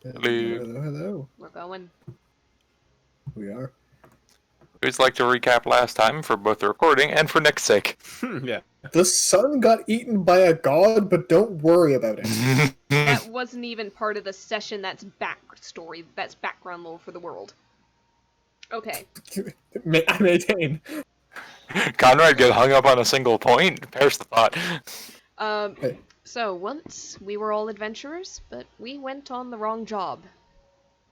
Hello. Hello, hello. We're going. We are. We'd just like to recap last time for both the recording and for Nick's sake. Yeah. The sun got eaten by a god, but don't worry about it. That wasn't even part of the session. That's backstory. That's background lore for the world. Okay. I maintain. Conrad get hung up on a single point. Perish the thought. Hey. So once we were all adventurers, but we went on the wrong job.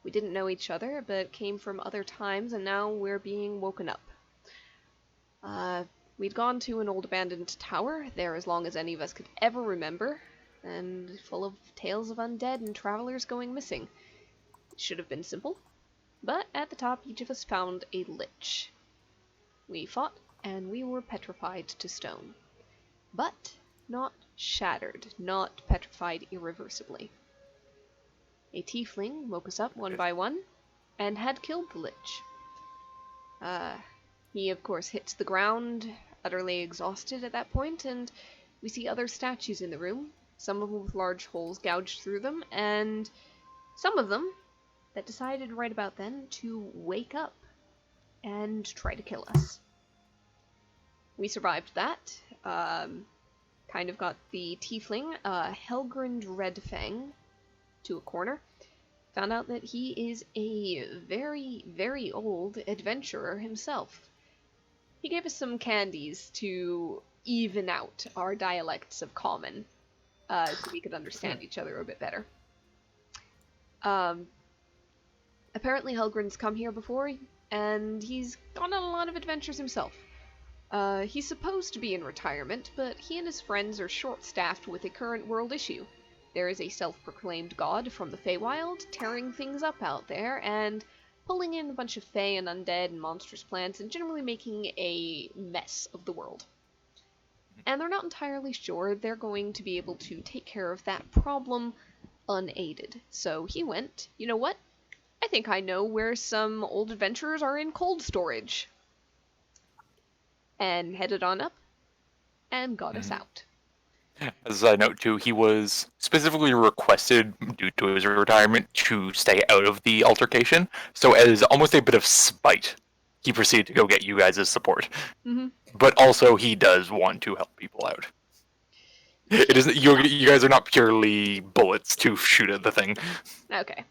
We didn't know each other, but came from other times, and now we're being woken up. We'd gone to an old abandoned tower, there as long as any of us could ever remember, and full of tales of undead and travelers going missing. It should have been simple, but at the top each of us found a lich. We fought, and we were petrified to stone. But not shattered, not petrified irreversibly. A tiefling woke us up one by one, and had killed the lich. He of course hits the ground, utterly exhausted at that point, and we see other statues in the room, some of them with large holes gouged through them, and some of them that decided right about then to wake up and try to kill us. We survived that, kind of got the tiefling, Helgrind Redfang, to a corner. Found out that he is a very, very old adventurer himself. He gave us some candies to even out our dialects of common, so we could understand each other a bit better. Apparently Helgrind's come here before, and he's gone on a lot of adventures himself. He's supposed to be in retirement, but he and his friends are short-staffed with a current world issue. There is a self-proclaimed god from the Feywild tearing things up out there, and pulling in a bunch of Fey and undead and monstrous plants, and generally making a mess of the world. And they're not entirely sure they're going to be able to take care of that problem unaided. So he went, you know what? I think I know where some old adventurers are in cold storage. And headed on up, and got us out. As a note too, he was specifically requested due to his retirement to stay out of the altercation. So as almost a bit of spite, he proceeded to go get you guys' support. Mm-hmm. But also he does want to help people out. It isn't you guys are not purely bullets to shoot at the thing. Okay.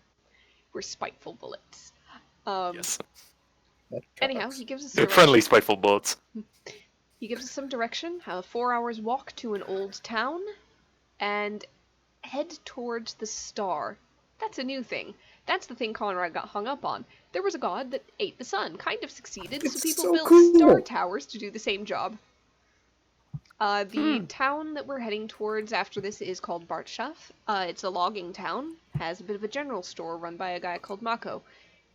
We're spiteful bullets. Yes. Anyhow, he gives us They're friendly, spiteful bullets. He gives us some direction, a 4 hours walk to an old town, and head towards the star. That's a new thing. That's the thing Conrad got hung up on. There was a god that ate the sun, kind of succeeded, so people built star towers to do the same job. The town that we're heading towards after this is called Bartshaf. It's a logging town, has a bit of a general store run by a guy called Mako.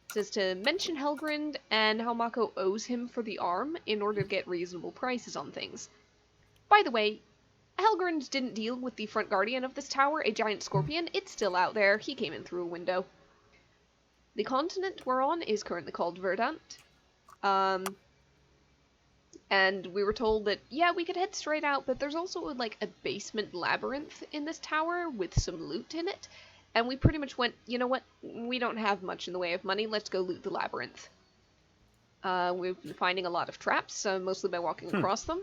It says to mention Helgrind and how Mako owes him for the arm in order to get reasonable prices on things. By the way, Helgrind didn't deal with the front guardian of this tower, a giant scorpion. It's still out there. He came in through a window. The continent we're on is currently called Verdant. And we were told that, yeah, we could head straight out, but there's also like a basement labyrinth in this tower with some loot in it. And we pretty much went, you know what, we don't have much in the way of money, let's go loot the labyrinth. We've been finding a lot of traps, mostly by walking across them.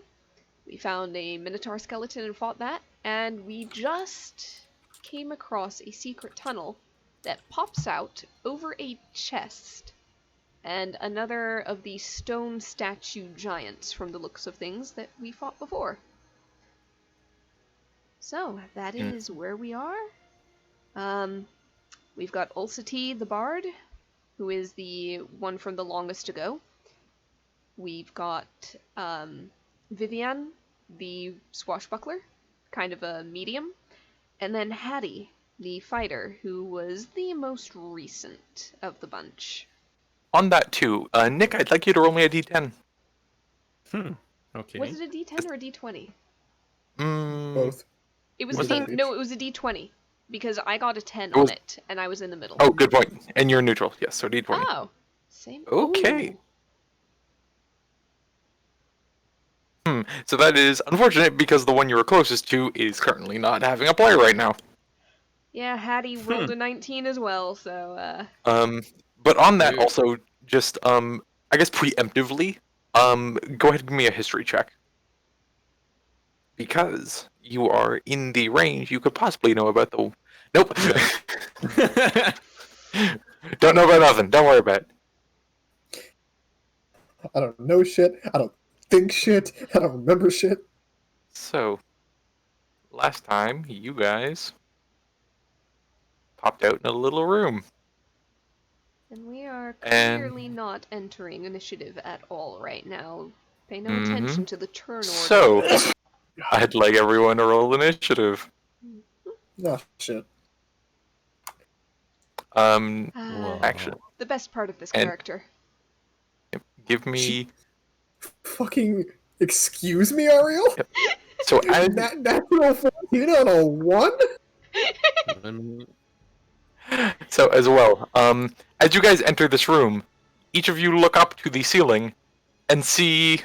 We found a minotaur skeleton and fought that, and we just came across a secret tunnel that pops out over a chest, and another of the stone statue giants from the looks of things that we fought before. So, that is where we are. We've got Ulcity the Bard, who is the one from the longest to go. We've got Vivian, the swashbuckler, kind of a medium. And then Hattie, the fighter, who was the most recent of the bunch. On that too, Nick, I'd like you to roll me a d10. Okay. Was it a d10 or a d20? Both. It was Was a it? no, it was a d20. Because I got a 10 on it, and I was in the middle. Oh, good point. And you're neutral, yes, so d20. Oh, same. Okay. Ooh. So that is unfortunate because the one you were closest to is currently not having a player right now. Yeah, Hattie rolled a 19 as well, so, But on that, Ooh. also, just I guess preemptively, go ahead and give me a history check because you are in the range. You could possibly know about the. Nope. Don't know about nothing. Don't worry about it. I don't know shit. I don't think shit. I don't remember shit. So, last time you guys popped out in a little room, and we are and clearly not entering initiative at all right now. Pay no Mhm. attention to the turn order. So I'd like everyone to roll initiative. Oh, shit. Whoa. Action. The best part of this And- character. Give me. Fucking excuse me, Ariel? Yep. So as Natural 14 on a 1? so as well, as you guys enter this room, each of you look up to the ceiling and see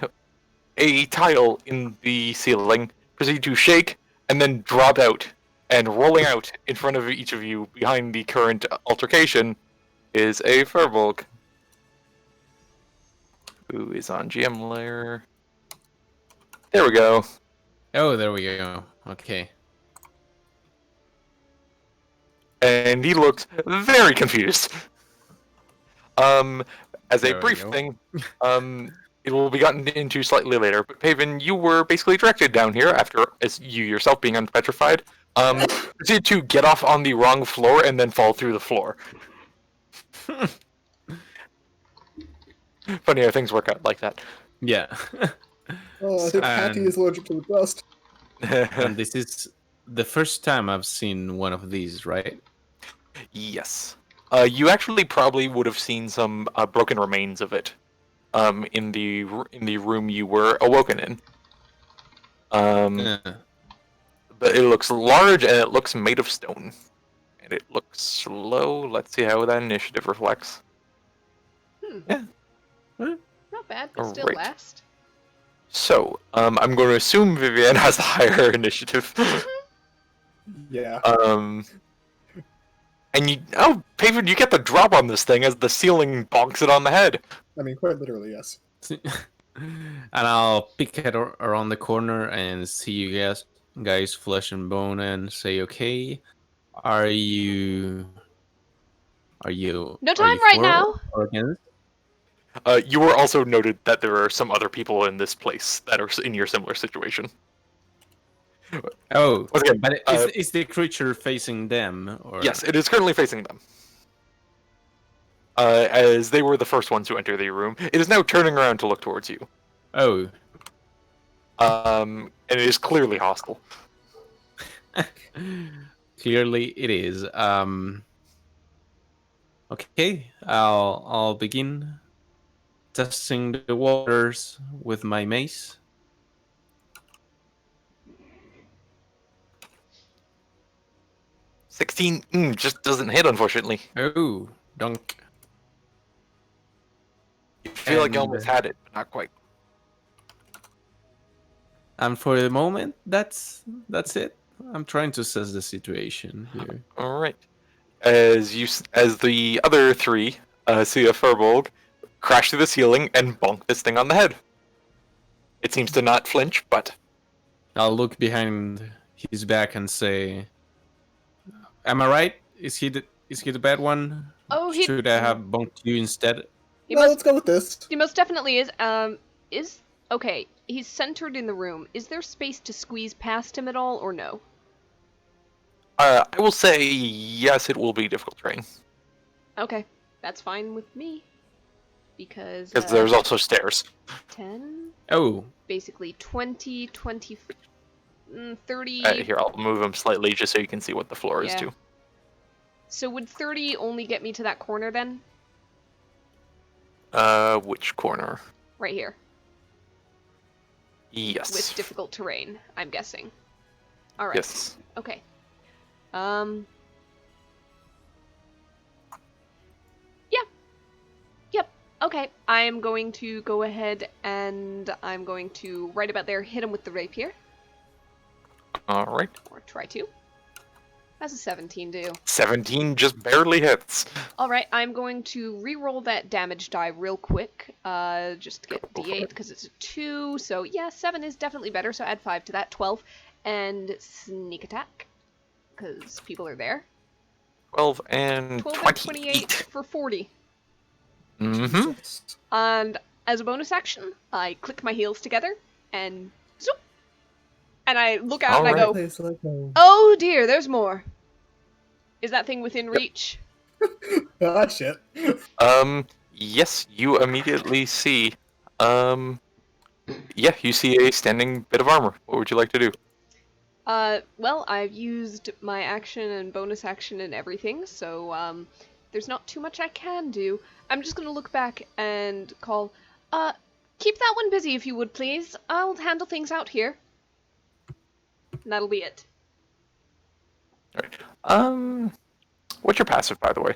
a tile in the ceiling proceed to shake and then drop out. And rolling out in front of each of you behind the current altercation is a Furbolg, who is on GM layer. There we go. Oh, there we go. Okay. And he looks very confused. As a There we brief go. thing, it will be gotten into slightly later. But Paven, you were basically directed down here after, as you yourself being unpetrified, proceeded to get off on the wrong floor and then fall through the floor. Funny how things work out like that. Yeah. Oh, I think Hattie is allergic to the dust. And this is the first time I've seen one of these, right? Yes. You actually probably would have seen some broken remains of it, in the room you were awoken in. Uh, But it looks large and it looks made of stone, and it looks slow. Let's see how that initiative reflects. Yeah. Not bad, but still Alright. last. So, I'm going to assume Vivienne has the higher initiative. Yeah. And Paven, you get the drop on this thing as the ceiling bonks it on the head. I mean, quite literally, yes. and I'll pick it around the corner and see you guys flesh and bone and say, okay, are you No are you time right for now. or against? You were also noted that there are some other people in this place that are in your similar situation. Oh, Once again, but is the creature facing them? Or yes, it is currently facing them. As they were the first ones to enter the room, it is now turning around to look towards you. Oh, And it is clearly hostile. clearly it is. Okay, I'll begin testing the waters with my mace. 16 just doesn't hit, unfortunately. Oh, dunk. You feel like you And- almost had it, but not quite. And for the moment, that's it. I'm trying to assess the situation here. All right. As the other three see a Furbolg crash through the ceiling and bonk this thing on the head. It seems to not flinch, but I'll look behind his back and say, "Am I right? Is he the bad one? Oh, Should I have bunked you instead?" He No, must let's go with this. He most definitely is. Okay, he's centered in the room. Is there space to squeeze past him at all, or no? I will say yes, it will be difficult terrain. Okay, that's fine with me. Because, Because there's also stairs. 10, Oh, basically 20, 20, 30... Here, I'll move them slightly just so you can see what the floor is Yeah. too. So would 30 only get me to that corner then? Which corner? Right here. Yes. With difficult terrain, I'm guessing. Alright. Yes. Okay. Yeah. Yep. Okay. I'm going to go ahead and I'm going to, right about there, hit him with the rapier. All right. Or try to. How's a 17 do? 17 just barely hits. Alright, I'm going to re-roll that damage die real quick. Just to get Go for d8 it. because it's a 2. So yeah, 7 is definitely better. So add 5 to that, 12. And sneak attack because people are there. 12 and 12 and 28 28. for 40. Mm-hmm. Jesus. And as a bonus action, I click my heels together and zoop. And I look out and I Alright. go, Place like home. oh dear, there's more. Is that thing within reach? Ah, shit. Yes, you immediately see, yeah, you see a standing bit of armor. What would you like to do? Well, I've used my action and bonus action and everything, so, there's not too much I can do. I'm just gonna look back and call, keep that one busy if you would, please. I'll handle things out here. And that'll be it. Alright. What's your passive, by the way?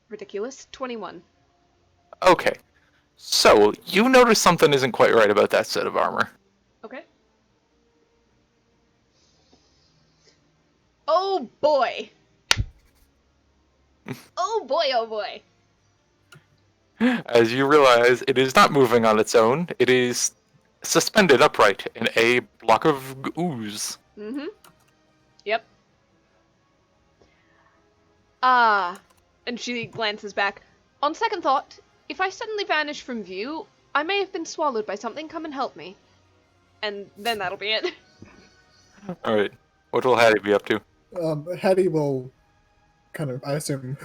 Ridiculous. 21. Okay. So, you notice something isn't quite right about that set of armor. Okay. Oh boy! Oh boy, oh boy! As you realize, it is not moving on its own. It is suspended upright in a block of ooze. Mm-hmm. Yep. Ah. And she glances back. On second thought, if I suddenly vanish from view, I may have been swallowed by something. Come and help me. And then that'll be it. Alright. What will Hattie be up to? Hattie will kind of, I assume,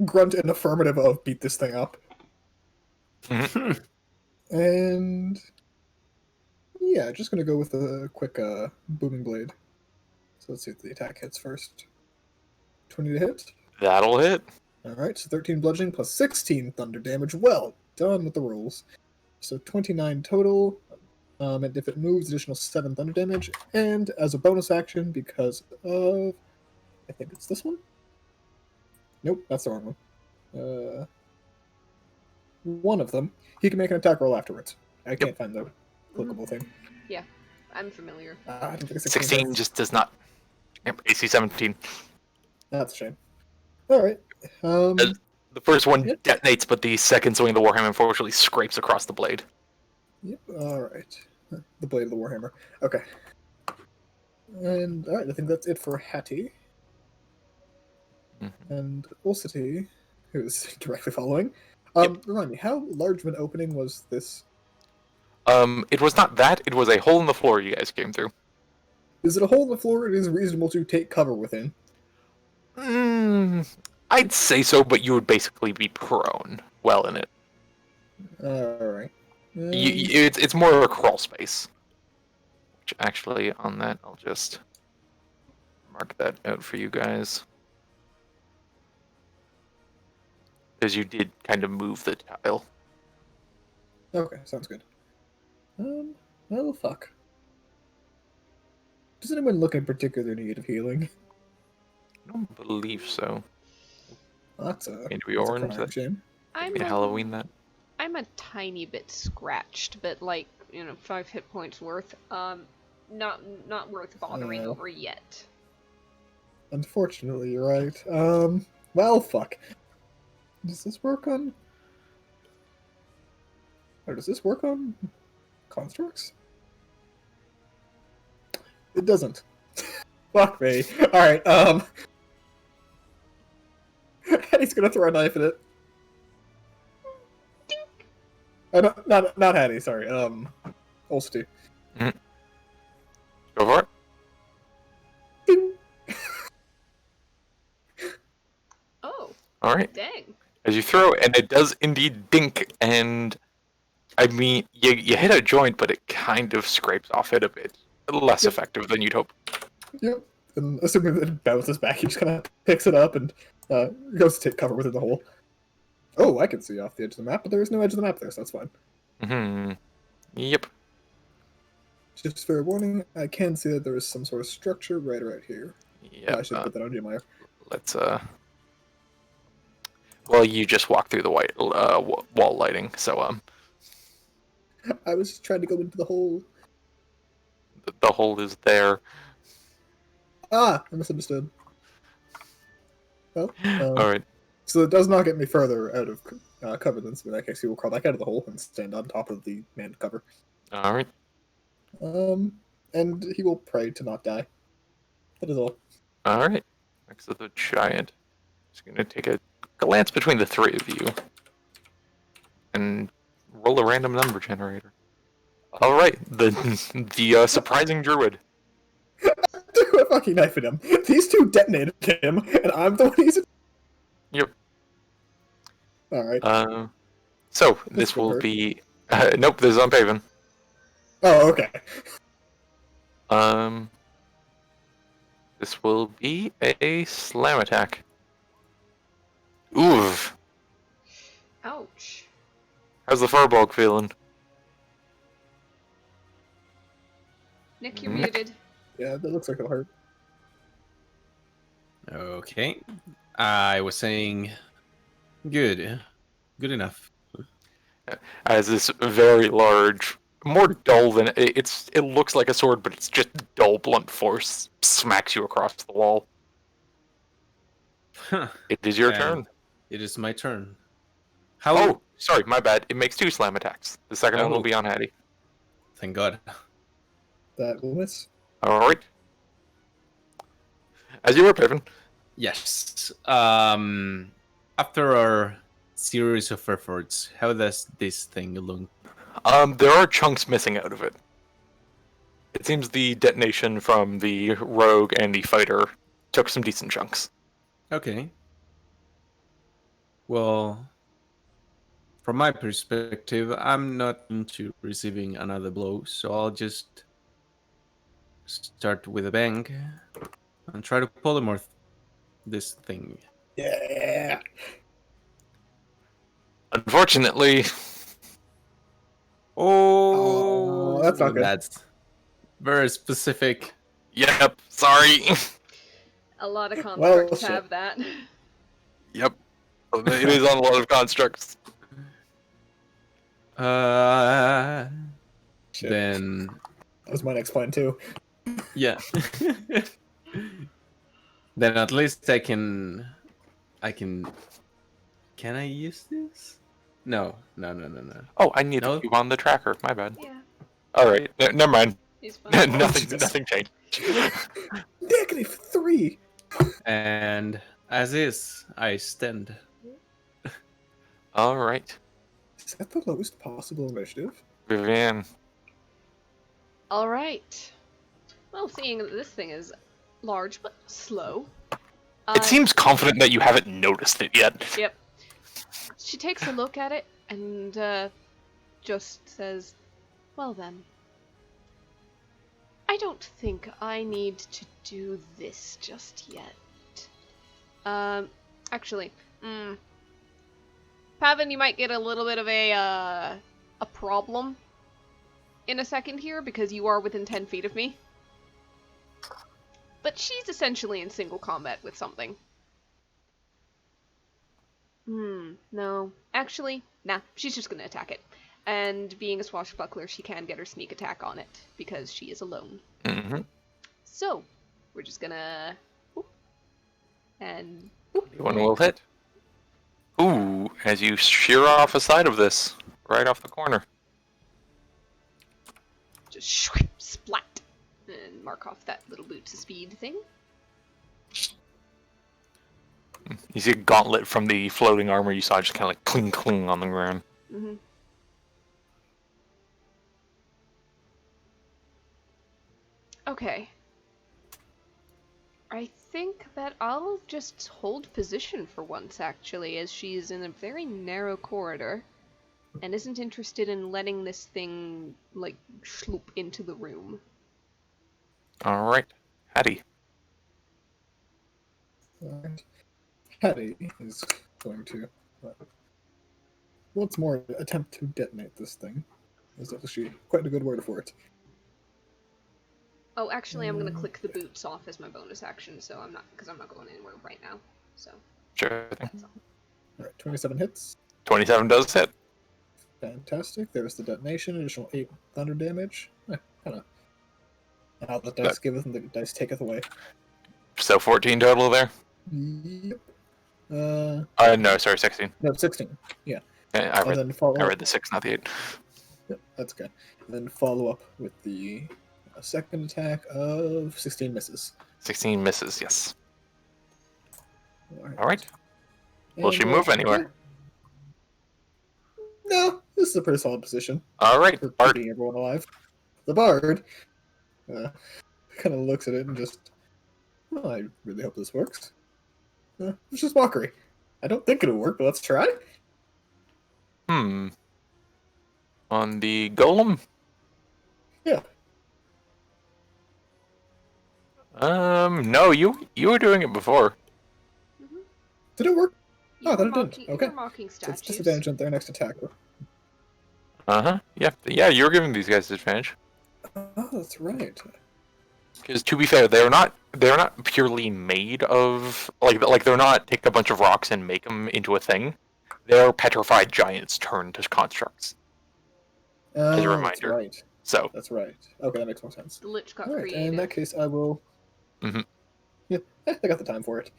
grunt an affirmative of beat this thing up. And yeah, just gonna go with a quick booming blade. So let's see if the attack hits first. 20 to hit. That'll hit. Alright, so 13 bludgeoning plus 16 thunder damage. Well done with the rolls. So 29 total. And if it moves, additional 7 thunder damage. And as a bonus action, because of, I think it's this one? Nope, that's the wrong one. One of them. He can make an attack roll afterwards. I can't find the clickable thing. Yeah, I'm familiar. I don't think it's 16 hits. just does not. Yep, AC 17. That's a shame. Alright. The first one Yep. detonates, but the second swing of the Warhammer unfortunately scrapes across the blade. Yep, alright. The blade of the Warhammer. Okay. And alright, I think that's it for Hattie. Mhm. And Ulcity, who's directly following. Remind me, how large of an opening was this? It was not that, it was a hole in the floor you guys came through. Is it a hole in the floor it is reasonable to take cover within? I'd say so, but you would basically be prone well in it. Alright. It's more of a crawl space. Which actually, on that, I'll just mark that out for you guys. Because you did kind of move the tile. Okay, sounds good. Well, fuck. Does anyone look in particular need of healing? I don't believe so. That's a, Maybe that's a orange, crying that- shame. I'm Yeah, Halloween that. I'm a tiny bit scratched, but like, 5 hit points worth. Not worth bothering Oh. over yet. Unfortunately, you're right. Well, fuck. Does this work on... Or does this work on constructs? It doesn't. Fuck me. Alright, Hattie's gonna throw a knife at it. No, not Hattie, sorry. Ulcity. Go for it. Ding! Oh, Alright. dang. As you throw, and it does indeed dink, and I mean, you hit a joint, but it kind of scrapes off it a bit. Less Yep. effective than you'd hope. Yep. And assuming that it bounces back, he just kind of picks it up and goes to take cover within the hole. Oh, I can see off the edge of the map, but there is no edge of the map there, so that's fine. Yep. Just fair warning, I can see that there is some sort of structure right here. Yeah. I should put that on Gemini. Let's Well, you just walked through the white wall lighting, so I was just trying to go into the hole. the hole is there. I misunderstood. Well, All right. so it does not get me further out of cover, then, so in that case he will crawl back out of the hole and stand on top of the manned cover. All right. And he will pray to not die. That is all. All right. Next up, the giant. Just gonna take a glance between the three of you and roll a random number generator. All right. The surprising druid. Threw a fucking knife at him. These two detonated him, and I'm the one he's. Yep. Alright. So this This will will hurt. be. Nope. This is on Paven. Oh, okay. This will be a slam attack. Oof. Ouch. How's the fireball feeling? Nick, you're Nick. muted. Yeah, that looks like it'll hurt. Okay. I was saying good. Good enough. As this very large, more dull than it looks like a sword, but it's just dull blunt force smacks you across the wall. It is your And turn. It is my turn. How? Oh, sorry, my bad. It makes 2 slam attacks. The second one will Oh. be on Hattie. Thank God. That will miss. All right. As you were, Pippin. Yes. After our series of efforts, how does this thing look? There are chunks missing out of it. It seems the detonation from the rogue and the fighter took some decent chunks. Okay. Well, from my perspective, I'm not into receiving another blow, so I'll just start with a bang and try to polymorph this thing. Yeah. Unfortunately, Oh, that's not good. That's very specific. yep, sorry. A lot of Well, constructs shit. have that. Yep. It is on a lot of constructs. Shit. Then That was my next plan, too. yeah. Then at least I can. Can I use this? No. Oh, I need No? you on the tracker. My bad. Yeah, Alright, never mind. he's fine. nothing, Jesus. nothing changed. Negative 3! And as is, I stand. Alright, Is that the lowest possible initiative? Vivian. All right. Well, seeing that this thing is large but slow. It seems confident that you haven't noticed it yet. Yep. She takes a look at it and just says, "Well then, I don't think I need to do this just yet. Actually, Pavan, you might get a little bit of a problem in a second here because you are within 10 feet of me. But she's essentially in single combat with something. No. Actually, nah, she's just gonna attack it. And being a swashbuckler, she can get her sneak attack on it, because she is alone. Mm-hmm. So, we're just gonna... whoop, and... One will hit. Ooh, as you shear off a side of this, right off the corner. just splat! And mark off that little boot to speed thing. You see a gauntlet from the floating armor you saw just kind of like cling cling on the ground. Mm-hmm. Okay. I think that I'll just hold position for once, actually, as she's in a very narrow corridor and isn't interested in letting this thing, like, sloop into the room. Alright, Hattie. Alright. Hattie is going to once more attempt to detonate this thing. Is actually quite a good word for it. Oh, actually, I'm gonna click the boots off as my bonus action, so I'm not going anywhere right now. So Sure thing. that's all. Alright, 27 hits. 27 does hit. Fantastic. There's the detonation, additional 8 thunder damage. Kinda. Now the dice giveth and the dice taketh away. So 14 total there? Yep. No, sorry, 16. No, 16. Yeah. I And read, then follow I up. read the 6, not the 8. Yep, that's good. And then follow up with the second attack of 16 misses. 16 misses, yes. Alright. Alright. Will she And, move anywhere? No, this is a pretty solid position Alright, for Bard. keeping everyone alive. The bard kind of looks at it and just, oh, I really hope this works. It's just mockery. I don't think it'll work, but let's try. On the golem? Yeah. No, you were doing it before. Mm-hmm. Did it work? You Oh, were that it didn't. mocking, Okay. You were mocking So it's statues. disadvantage on their next attack. Uh-huh. Yeah, you're giving these guys advantage. Oh, that's right. Because to be fair, they're not purely made of like they're not take a bunch of rocks and make them into a thing. They're petrified giants turned to constructs. As a That's reminder. right. So That's right. Okay, that makes more sense. The Lich got Alright, creative. in that case, I will... Mhm. Yeah, I got the time for it.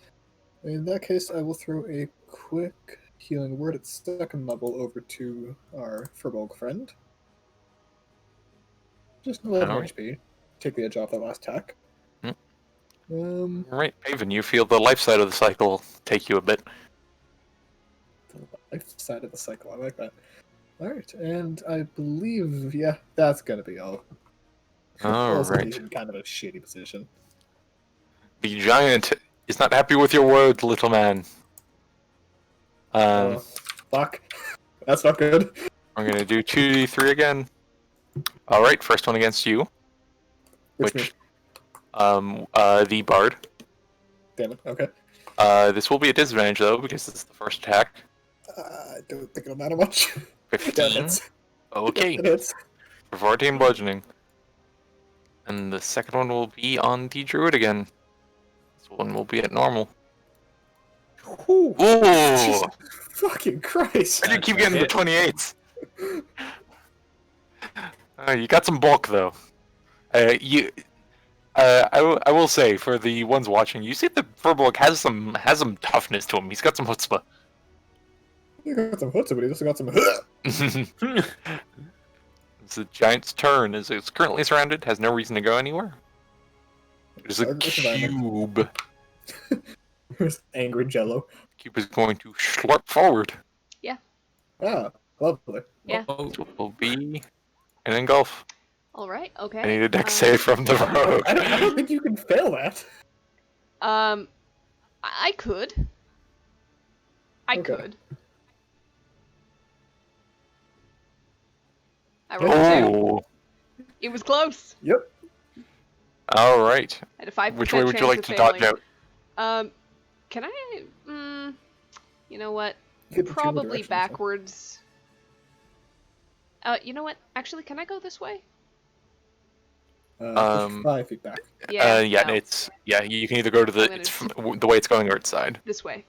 In that case, I will throw a quick healing word at second level over to our Furbolg friend. Just 11 Alright. HP. Take the edge off that last attack. right, Paven, you feel the life side of the cycle take you a bit. The life side of the cycle, I like that. Alright, and I believe, yeah, that's gonna be all. Also, Alright. he's in kind of a shitty position. The giant is not happy with your words, little man. Oh, fuck. That's not good. We're gonna do 2d3 again. Alright, first one against you. Which The bard. damn it, okay. This will be a disadvantage though, because it's the first attack. I don't think it'll matter much. 15. That hits. Okay. It hits. For 14 bludgeoning. And the second one will be on the druid again. This one will be at normal. Ooh, Ooh! Jesus fucking Christ. Why'd you keep getting the 28s? You got some bulk though. I will say for the ones watching, you see the Furbolg has some toughness to him. He's got some chutzpah. He got some chutzpah, but he also got some. It's the giant's turn. As it's currently surrounded, has no reason to go anywhere. It is a cube. There's angry Jello. Cube is going to slurp forward. Ah, lovely. Yeah. It will be an engulf. All right. Okay. I need a dex save from the rogue. I don't think you can fail that. I could. I Okay. could. I rolled a 2. Oh, It was close. Yep. all right. I had a 5% Which way would you chance like of to failing. dodge out? Can I? You know what? You get the two Probably directions, backwards. You know what? Actually, can I go this way? Push 5 feet back. Yeah. Yeah, no. you can either go to the I'm gonna it's from the way it's going or its side. This way.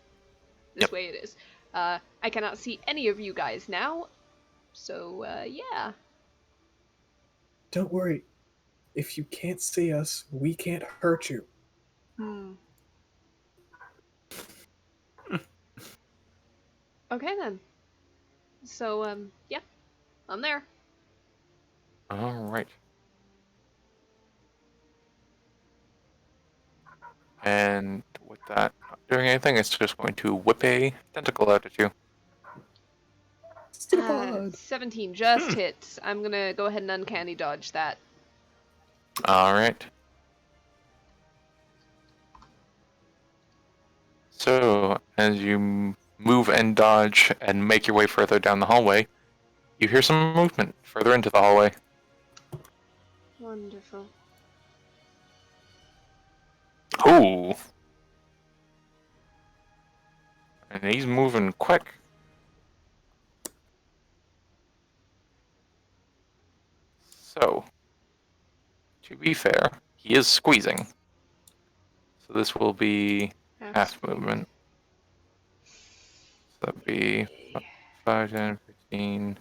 This Yep. way it is. I cannot see any of you guys now. So, yeah. Don't worry. If you can't see us, we can't hurt you. Okay then. So, yeah. I'm there. All right. And with that not doing anything, it's just going to whip a tentacle out at you. Pseudopod. 17 just hits. I'm gonna go ahead and uncanny dodge that. All right. So as you move and dodge and make your way further down the hallway, you hear some movement further into the hallway. Wonderful. Ooh. And he's moving quick. So, to be fair, he is squeezing. So this will be half movement. So that'd be 5, 10, 15.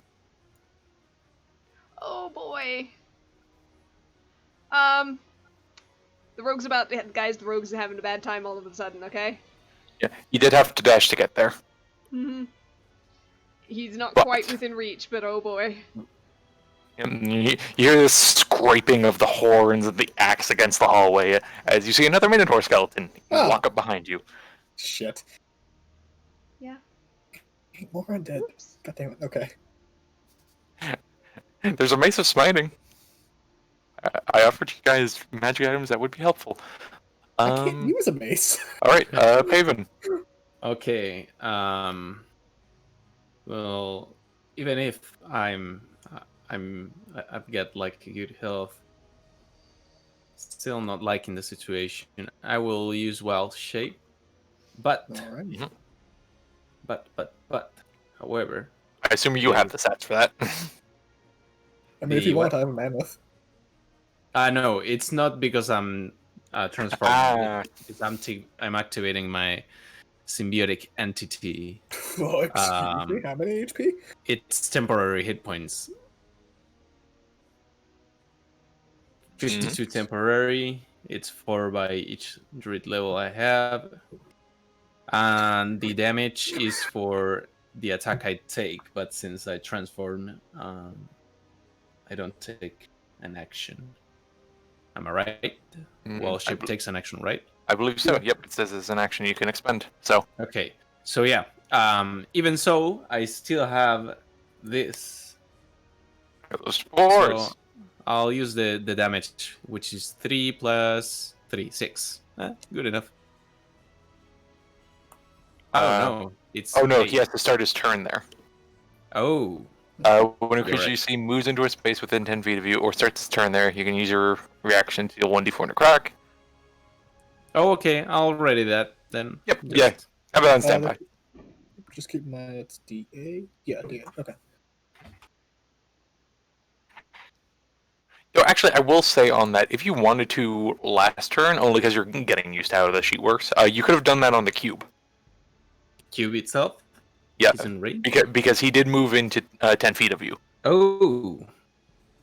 Oh boy. The rogue's having a bad time all of a sudden, okay? Yeah, you did have to dash to get there. Mm-hmm. He's not But- quite within reach, but oh boy. And you hear the scraping of the horns and the axe against the hallway as you see another Minotaur skeleton Ah. walk up behind you. Shit. Yeah. More undead. Oops. God damn it. Okay. There's a mace of smiting. I offered you guys magic items that would be helpful. I can't use a mace. All right, Paven. Okay. Well, even if I've got like a good health, still not liking the situation. I will use wild shape, but Alright. however, I assume you have the stats for that. I mean, if The you want, what? I have a mammoth. no, it's not because I'm transforming. I'm activating my symbiotic entity. Oh, excuse me. How many HP? It's temporary hit points. 52 temporary. It's 4 by each druid level I have. And the damage is for the attack I take, but since I transform, I don't take an action. Am I right? Well, ship takes an action, right? I believe so. Yep, it says it's an action you can expend. So Okay. So yeah. Even so, I still have this. those spores. So I'll use the damage, which is 3 plus 3, 6. Good enough. Oh no, it's Oh no, 8. he has to start his turn there. Oh, When a creature right. you see moves into a space within 10 feet of you or starts its turn there, you can use your reaction to deal 1d4 to crack. Oh, okay. I'll ready that then. Yep, Just- yeah. Have it on standby. Just keep my it's DA. Yeah, DA. Okay. No, actually, I will say on that, if you wanted to last turn, only because you're getting used to how the sheet works, you could have done that on the cube. Cube itself Yeah, is in range. because he did move into 10 feet of you Oh.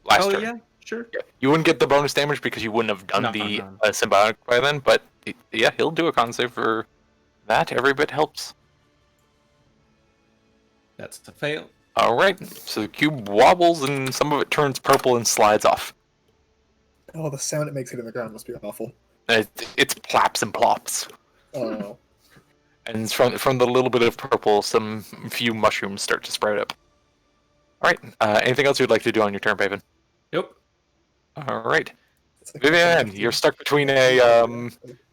last Oh turn. yeah, sure. Yeah. You wouldn't get the bonus damage because you wouldn't have done No, the no. symbiotic by then, but yeah, he'll do a con save for that. Every bit helps. That's a fail. Alright, so the cube wobbles and some of it turns purple and slides off. Oh, the sound it makes hitting the ground must be awful. It's plaps and plops. Oh. And from the little bit of purple, some few mushrooms start to sprout up. Alright, anything else you'd like to do on your turn, Paven? Nope. Alright. It's like Vivian, you're stuck between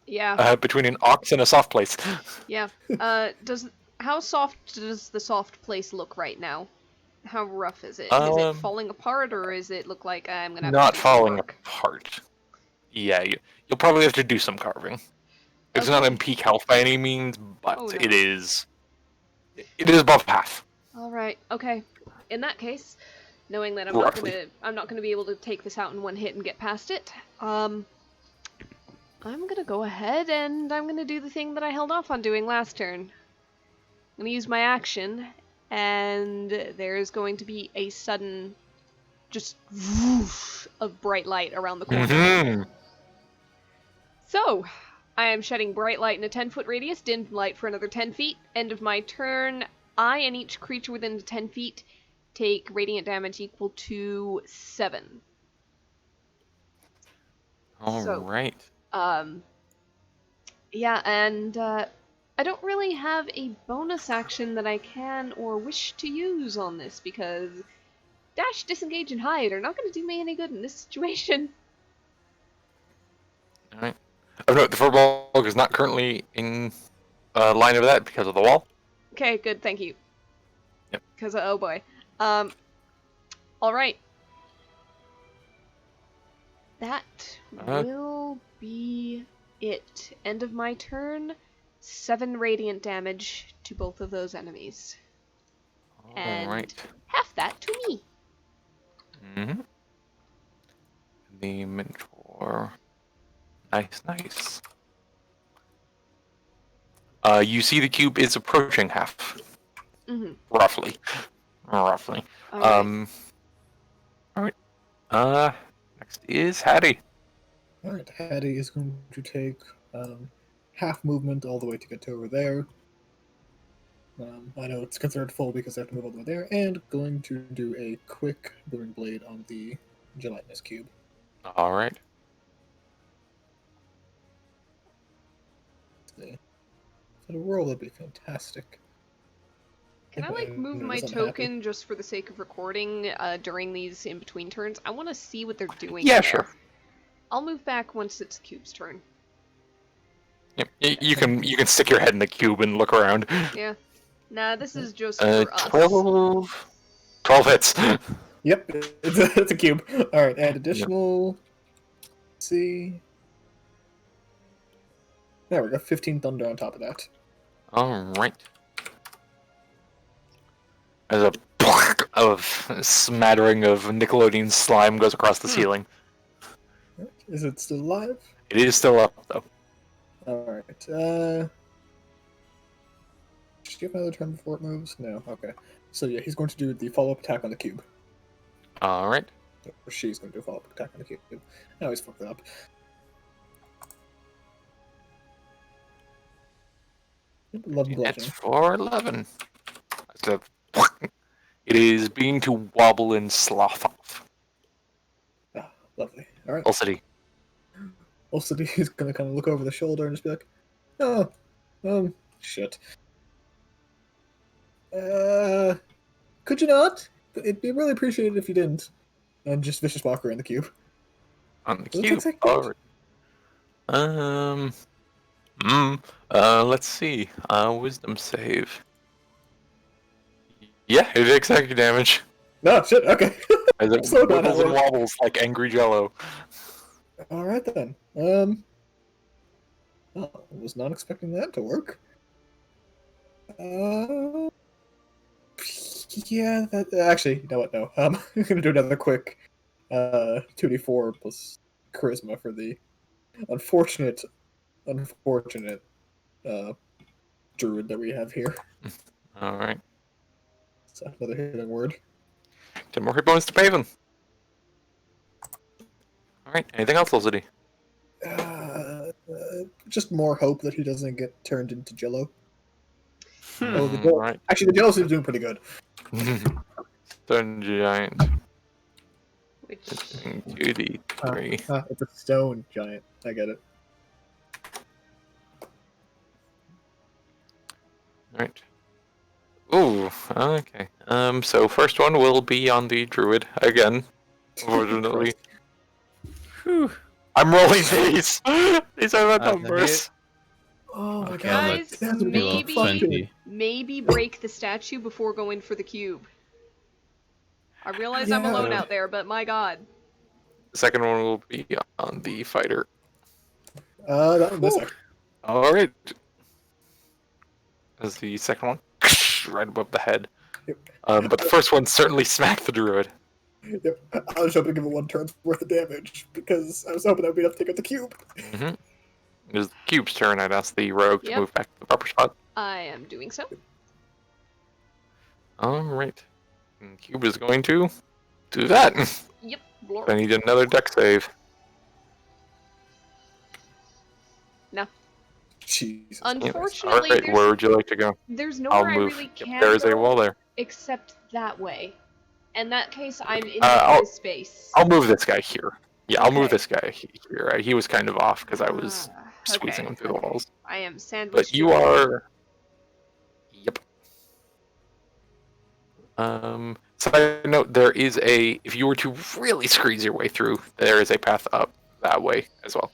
Yeah. between an ox and a soft place. Yeah. How soft does the soft place look right now? How rough is it? Is it falling apart, or is it look like I'm gonna have Not to do some falling work? apart. Yeah, you'll probably have to do some carving. It's not Okay. in peak health by any means, but Oh, no. it is above half. All right. Okay. In that case, knowing that Roughly. I'm not gonna be able to take this out in one hit and get past it, I'm gonna go ahead and I'm gonna do the thing that I held off on doing last turn. I'm gonna use my action, and there's going to be a sudden, just whoosh of bright light around the corner. Mm-hmm. So, I am shedding bright light in a 10-foot radius, dim light for another 10 feet. End of my turn, I and each creature within 10 feet take radiant damage equal to 7. Alright. Yeah, and I don't really have a bonus action that I can or wish to use on this because dash, disengage, and hide are not going to do me any good in this situation. Alright. Oh no, the furball is not currently in line of that because of the wall. Okay, good, thank you. Yep. Because, oh boy. Alright. That will be it. End of my turn. 7 radiant damage to both of those enemies. And Alright. half that to me. Mm-hmm. The Minotaur. Nice. You see the cube is approaching half. Mm-hmm. Roughly. Alright. Alright. Next is Hattie. Alright, Hattie is going to take half movement all the way to get to over there. I know it's considered full because they have to move all the way there, and going to do a quick booming blade on the gelatinous cube. All right. If it roll, that'd be fantastic. Can I If like move anyone my is unhappy. token just for the sake of recording during these in between turns? I want to see what they're doing. Yeah, there. sure. I'll move back once it's Cube's turn. Yep. You can stick your head in the cube and look around. Yeah. Nah, this is just for us. 12. 12 hits. Yep, it's a cube. Alright, add additional. Let's see. There we go, 15 thunder on top of that. All right. As a smattering of Nickelodeon slime goes across the ceiling. Is it still alive? It is still up though. Alright, Should you have another turn before it moves? No, okay. So yeah, he's going to do the follow-up attack on the cube. All right. Or she's going to do a follow-up attack on the cube. I always fuck that up. Yep, 11 That's bludgeoning. for 11. So, it is beginning to wobble and slough off. Ah, lovely. Alright. Ulcity. Also, he's going to kind of look over the shoulder and just be like, oh, shit. Could you not? It'd be really appreciated if you didn't. And just vicious walk around the cube. On the Does it cube. take All right. Let's see. Wisdom save. Yeah, it takes psychic damage. No, shit, okay. As it So bad wibbles at and work. wobbles like angry jello. Alright then. I was not expecting that to work. Yeah, that actually, you know what? No, I'm gonna do another quick 2d4 plus charisma for the unfortunate druid that we have here. All right. It's another healing word. 10 more hit points to Paven. All right. Anything else, Ulcity? Just more hope that he doesn't get turned into Jello. Oh, the Hmm, Jello. right. Actually, the Jello seems doing pretty good. Stone giant. Which 2d3. It's a stone giant. I get it. Right. Ooh, okay. So first one will be on the druid again. Unfortunately. Whew. I'm rolling these. These are the That's a numbers. Oh my Okay, god. Guys, That's a big maybe- fucking- maybe break the statue before going for the cube. I realize I'm Yeah. alone out there, but my god. The second one will be on the fighter. That one missed. All right. That's the second one, right above the head. Yep. But the first one certainly smacked the druid. Yep. I was hoping to give it 1 turn's worth of damage because I was hoping I'd be able to take out the cube. Mm-hmm. It was the cube's turn. I'd ask the rogue to Yep. move back to the proper spot. I am doing so. All right. And cube is going to do that. Yep. I need another deck save. No. Jesus. Unfortunately, All right. Where would you like to go? there's I'll nowhere I move. really Yep, can there is a go wall there. except that way. In that case, I'm in I'll- this space. I'll move this guy here. Yeah, I'll move Okay. this guy here. He was kind of off because I was squeezing Okay, him through the okay. walls. I am sandwiched. But you here. are. Yep. Side note: there is a. If you were to really squeeze your way through, there is a path up that way as well.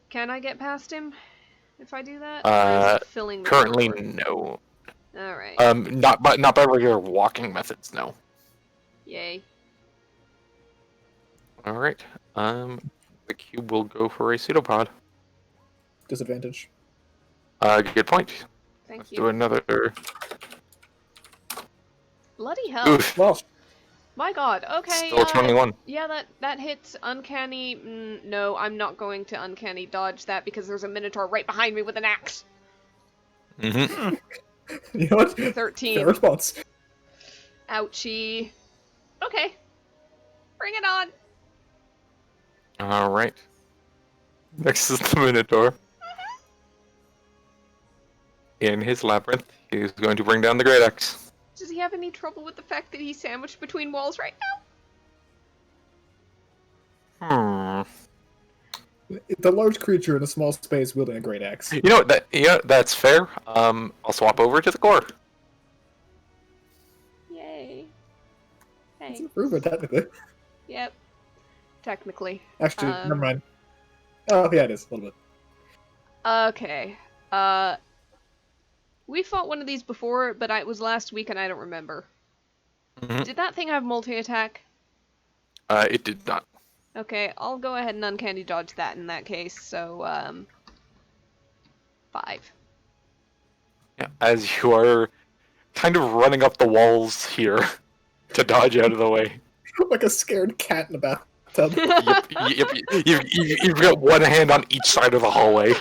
Can I get past him if I do that? Or is it filling the Currently, board? no. All right. Not by regular walking methods. No. Yay. All right. The cube will go for a pseudopod. Disadvantage. Good point. Thank Let's you. do another. Bloody hell. Oof. Well, My god. Okay. Still 21. Yeah, that hits uncanny. No, I'm not going to uncanny dodge that because there's a minotaur right behind me with an axe. Mm-hmm. you know what? 13. Fair response. Ouchie. Okay. Bring it on. All right. Next is the Minotaur. In his labyrinth, he is going to bring down the Great Axe. Does he have any trouble with the fact that he's sandwiched between walls right now? The large creature in a small space wielding a great axe. You know what? That's fair. I'll swap over to the core. Yay. It's Thanks. an improvement, technically. Yep. Technically. Actually, never mind. Oh, yeah, it is, a little bit. Okay. We fought one of these before, but it was last week and I don't remember. Mhm. Did that thing have multi-attack? It did not. Okay, I'll go ahead and uncanny dodge that in that case, so, 5. Yeah, as you are kind of running up the walls here to dodge out of the way. Like a scared cat in a bathtub. Yep. You've got one hand on each side of the hallway.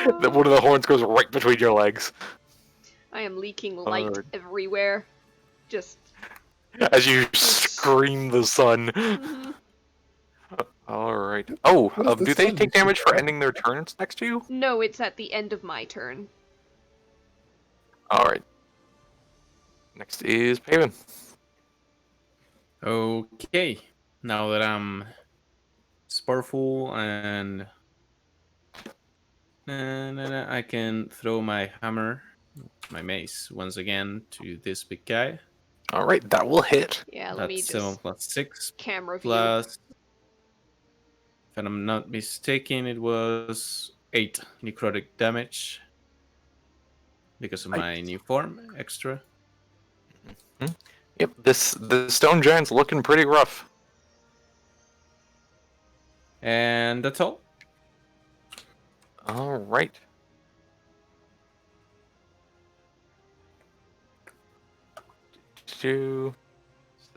One of the horns goes right between your legs. I am leaking light Alright. everywhere. Just... As you scream the sun. Mhm. Alright. Oh, What is do the they sun take damage for doing? ending their turns next to you? No, it's at the end of my turn. Alright. Next is Paven. Okay. Now that I'm sporeful and I can throw my hammer, my mace, once again to this big guy. Alright, that will hit. Yeah, let me That's just 7 plus 6 camera view. plus. If I'm not mistaken, it was 8 necrotic damage because of my new form extra. Yep, the stone giant's looking pretty rough. And that's all. Alright.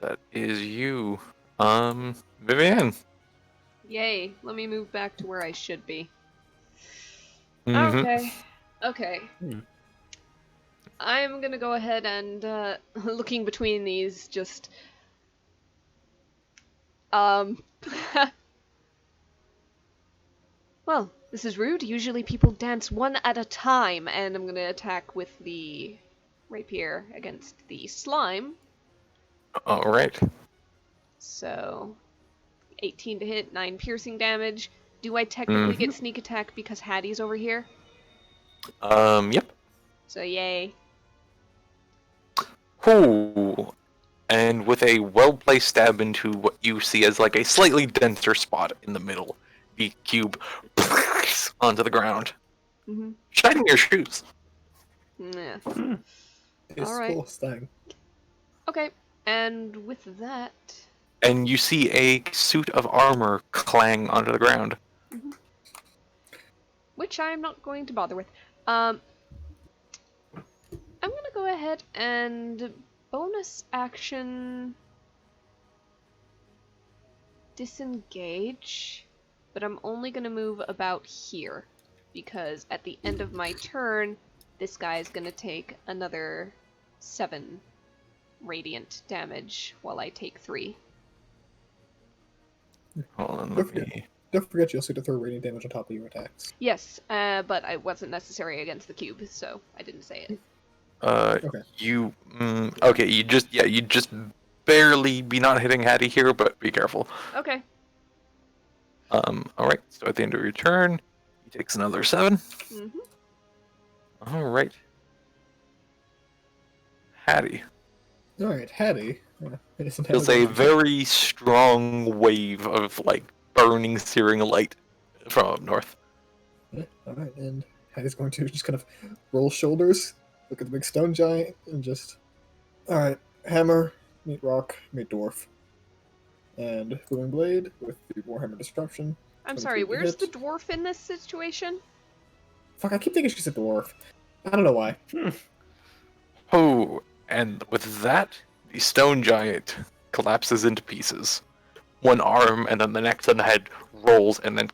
That is you. Vivian. Yay, let me move back to where I should be. Mhm. Okay. Hmm. I'm gonna go ahead and, looking between these, just... Well, this is rude. Usually people dance one at a time, and I'm gonna attack with the rapier against the slime. Alright. So, 18 to hit, 9 piercing damage. Do I technically Mhm. get sneak attack because Hattie's over here? Yep. So yay. Ooh. And with a well-placed stab into what you see as like a slightly denser spot in the middle, the cube onto the ground, Mm-hmm. shining your shoes. Yeah. It's Alright. full thing. Okay, and with that... And you see a suit of armor clang onto the ground. which I'm not going to bother with. I'm gonna go ahead and bonus action disengage, but I'm only gonna move about here because at the end of my turn, this guy is gonna take another 7 radiant damage while I take 3. Hold on, let me... Don't forget you also get to throw radiant damage on top of your attacks. Yes, but it wasn't necessary against the cube, so I didn't say it. Okay. You... okay, you just barely be not hitting Hattie here, but be careful. Okay. Alright, so at the end of your turn, he takes another 7. Mm-hmm. Alright. Hattie. Alright, Hattie. Feels a very strong wave of, like, burning, searing light from up north. Yeah, alright, and Hattie's going to just kind of roll shoulders, look at the big stone giant, and just... Alright, hammer, meet rock, meet dwarf. And booming blade with the Warhammer Disruption. I'm 23 sorry, to where's hit. the dwarf in this situation? Fuck, I keep thinking she's a dwarf. I don't know why. Oh, and with that, the stone giant collapses into pieces. One arm, and then the next and the head rolls, and then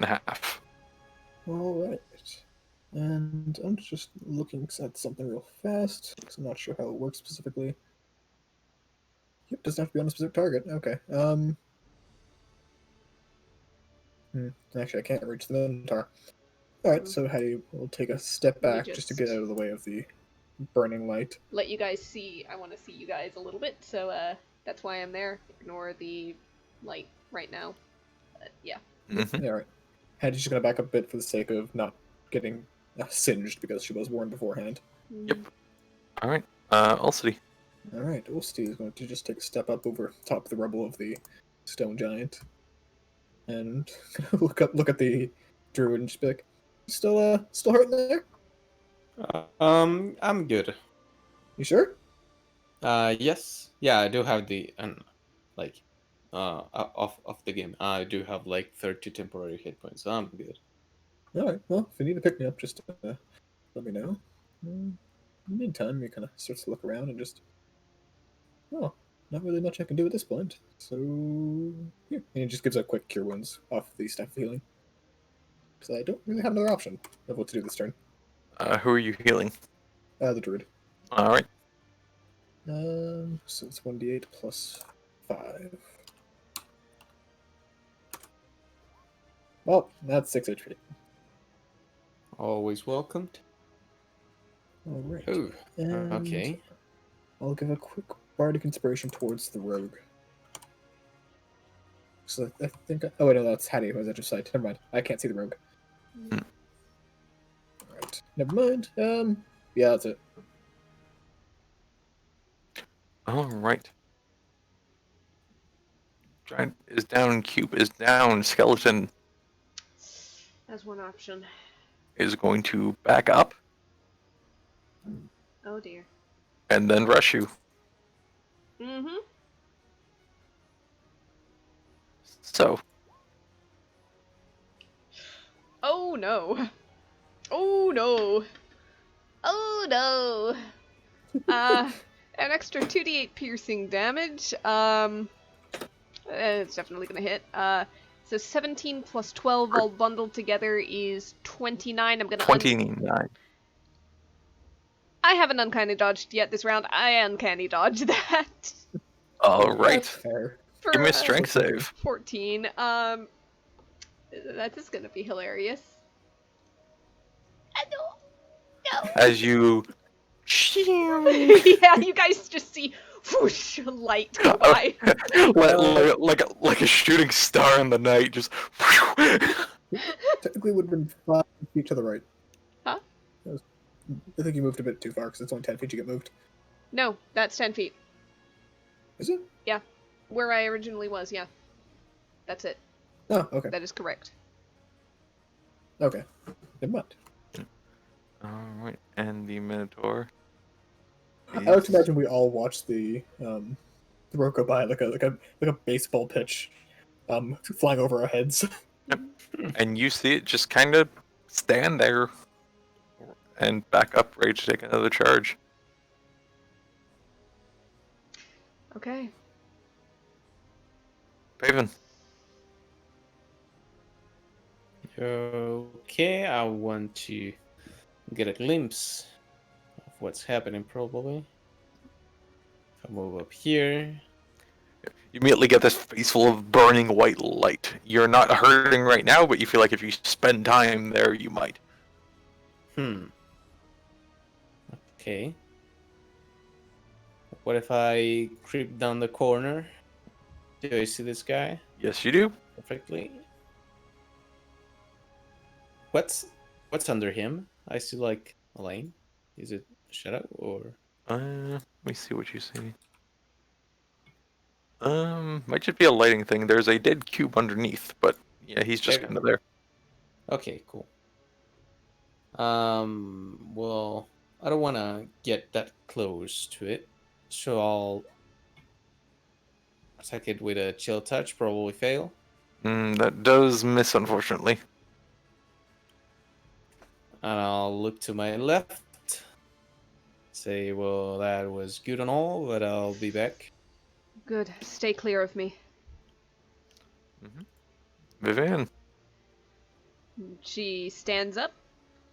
in half. Alright. And I'm just looking at something real fast, because I'm not sure how it works specifically. Yep, doesn't have to be on a specific target. Okay. Actually, I can't reach the Minotaur. Alright, so Hattie will take a step Let me back just to get out of the way of the burning light. Let you guys see. I want to see you guys a little bit, so that's why I'm there. Ignore the light right now. Yeah. Mhm. Yeah, alright. Hattie's just gonna back up a bit for the sake of not getting singed because she was warned beforehand. Yep. All right. Ulcity. Alright, Ulsti is going to just take a step up over top of the rubble of the stone giant. And look at the druid and just be like, still hurting there? I'm good. You sure? Yes. Yeah, I do have the like off the game. I do have like 30 temporary hit points, so I'm good. Alright, well, if you need to pick me up, just let me know. In the meantime, he kind of starts to look around and just, oh, not really much I can do at this point. So, here. And he just gives out quick cure wounds off the staff of healing. Because I don't really have another option of what to do this turn. Who are you healing? The druid. All right. So it's 1d8 plus 5. Well, that's 6 HP. Always welcomed. Alright. Oh, And okay. I'll give a quick bardic inspiration towards the rogue. So I think. Oh, wait, no, that's Hattie who has edge of sight. Never mind. I can't see the rogue. Hmm. Alright. Never mind. Yeah, that's it. All right. Giant is down. Cube is down. Skeleton That's one option. is going to back up Oh dear. and then rush you. Mm-hmm. So, Oh no. Oh no. Oh no. An extra 2d8 piercing damage. It's definitely gonna hit. So 17 plus 12 all bundled together is 29. I'm gonna 29. I haven't uncanny dodged yet this round. I uncanny dodge that. All right. That's fair. For, Give me a strength save. 14. That is gonna be hilarious. No. As you. Yeah, you guys just see whoosh light go by. like a shooting star in the night, just. Technically, would have been 5 feet to the right. Huh? I think you moved a bit too far because it's only 10 feet you get moved. No, that's 10 feet. Is it? Where I originally was, yeah. That's it. Oh, okay. That is correct. Okay. Never mind. Alright, and the Minotaur. I like to imagine we all watched the rogue go by like a baseball pitch, flying over our heads. And you see it just kind of stand there and back up, ready to take another charge. Okay. Raven. Okay, I want to get a glimpse of what's happening, probably. If I move up here. You immediately get this face full of burning white light. You're not hurting right now, but you feel like if you spend time there, you might. Okay. What if I creep down the corner? Do I see this guy Yes, you do. perfectly? What's under him? I see like a lane. Is it a shadow or? Let me see what you see. Might just be a lighting thing. There's a dead cube underneath, but yeah, he's just There. kind of there. Okay, cool. Well, I don't want to get that close to it, so I'll attack it with a chill touch. Probably fail. That does miss, unfortunately. And I'll look to my left. Say, well, that was good and all, but I'll be back. Good. Stay clear of me. Vivian. She stands up,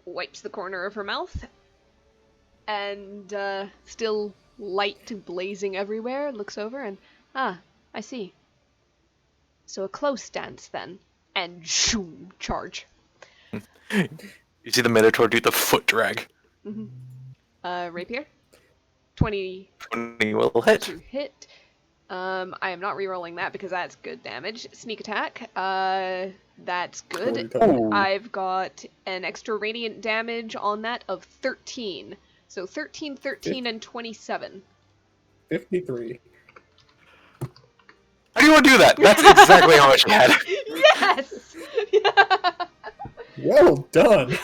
wipes the corner of her mouth, and still light blazing everywhere, looks over and, I see. So a close dance then. and shoom, charge. You see the Minotaur do the foot drag. Rapier. 20 20 will hit. to hit. I am not rerolling that because that's good damage. Sneak attack. That's good. Ooh. I've got an extra radiant damage on that of 13. So 13, 13, and 27. 53. How do you want to do that? That's exactly how much you had. Yes! Well done.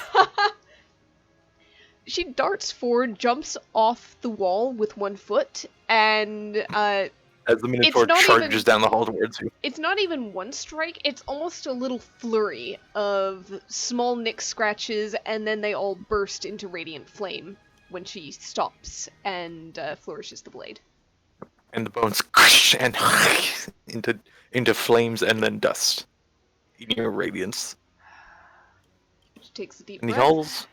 She darts forward, jumps off the wall with one foot, and As the Minotaur not charges even- down the hall towards you. it's not even one strike, it's almost a little flurry of small nick scratches, and then they all burst into radiant flame when she stops and flourishes the blade. And the bones and into flames and then dust. In your radiance. She takes a deep And the breath, halls,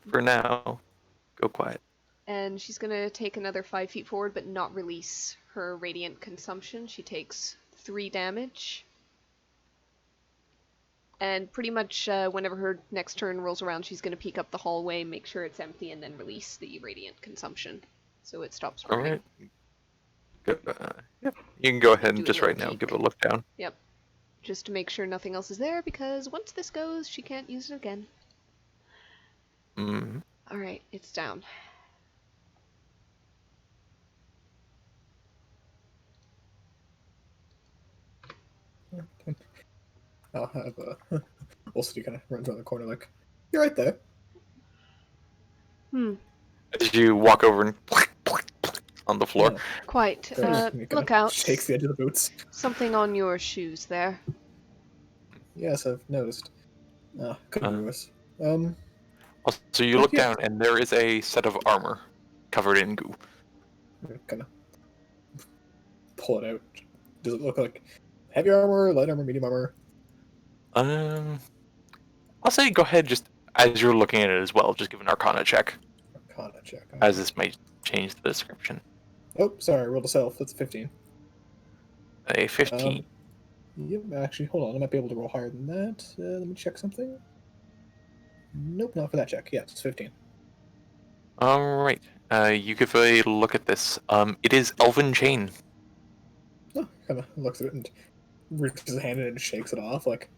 for now, go quiet. and she's gonna take another 5 feet forward, but not release her radiant consumption. She takes 3 damage. And pretty much whenever her next turn rolls around, she's going to peek up the hallway, make sure it's empty, and then release the radiant consumption. So it stops burning. Alright. Yep. You can go ahead Do and a just little right now peek. give it a look down. Yep. Just to make sure nothing else is there, because once this goes, she can't use it again. Mm-hmm. Alright, it's down. I'll have also kind of runs around the corner like, you're right there. As you walk over and on the floor. Yeah. Quite. He kinda Look out. Shakes the edge of the boots. Something on your shoes there. Yes, I've noticed. Could be worse. So you look Yeah. down and there is a set of armor covered in goo. Kind of pull it out. Does it look like heavy armor, light armor, medium armor? I'll say go ahead just as you're looking at it as well, just give an Arcana check, Arcana check. as this might change the description. Oh, sorry, I rolled a self. That's a 15. A 15. Yep, actually, hold on. I might be able to roll higher than that. Let me check something. Nope, not for that check. Yeah, it's 15. Alright. You give a look at this. It is Elven Chain. Oh, kind of looks at it and reaches his hand in and shakes it off. Like,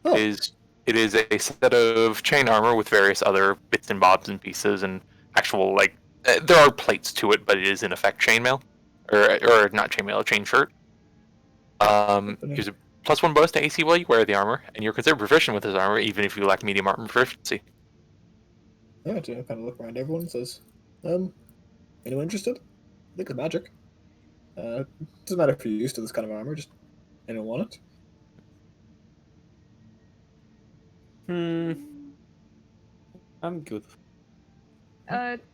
oh, It is a set of chain armor with various other bits and bobs and pieces and actual, like, there are plates to it, but it is in effect chainmail. Or not chainmail, a chain shirt. Here's a +1 bonus to AC while you wear the armor, and you're considered proficient with this armor, even if you lack medium armor proficiency. yeah, to kind of look around everyone and says, anyone interested? I think it's magic. Doesn't matter if you're used to this kind of armor, just anyone want it? I'm good.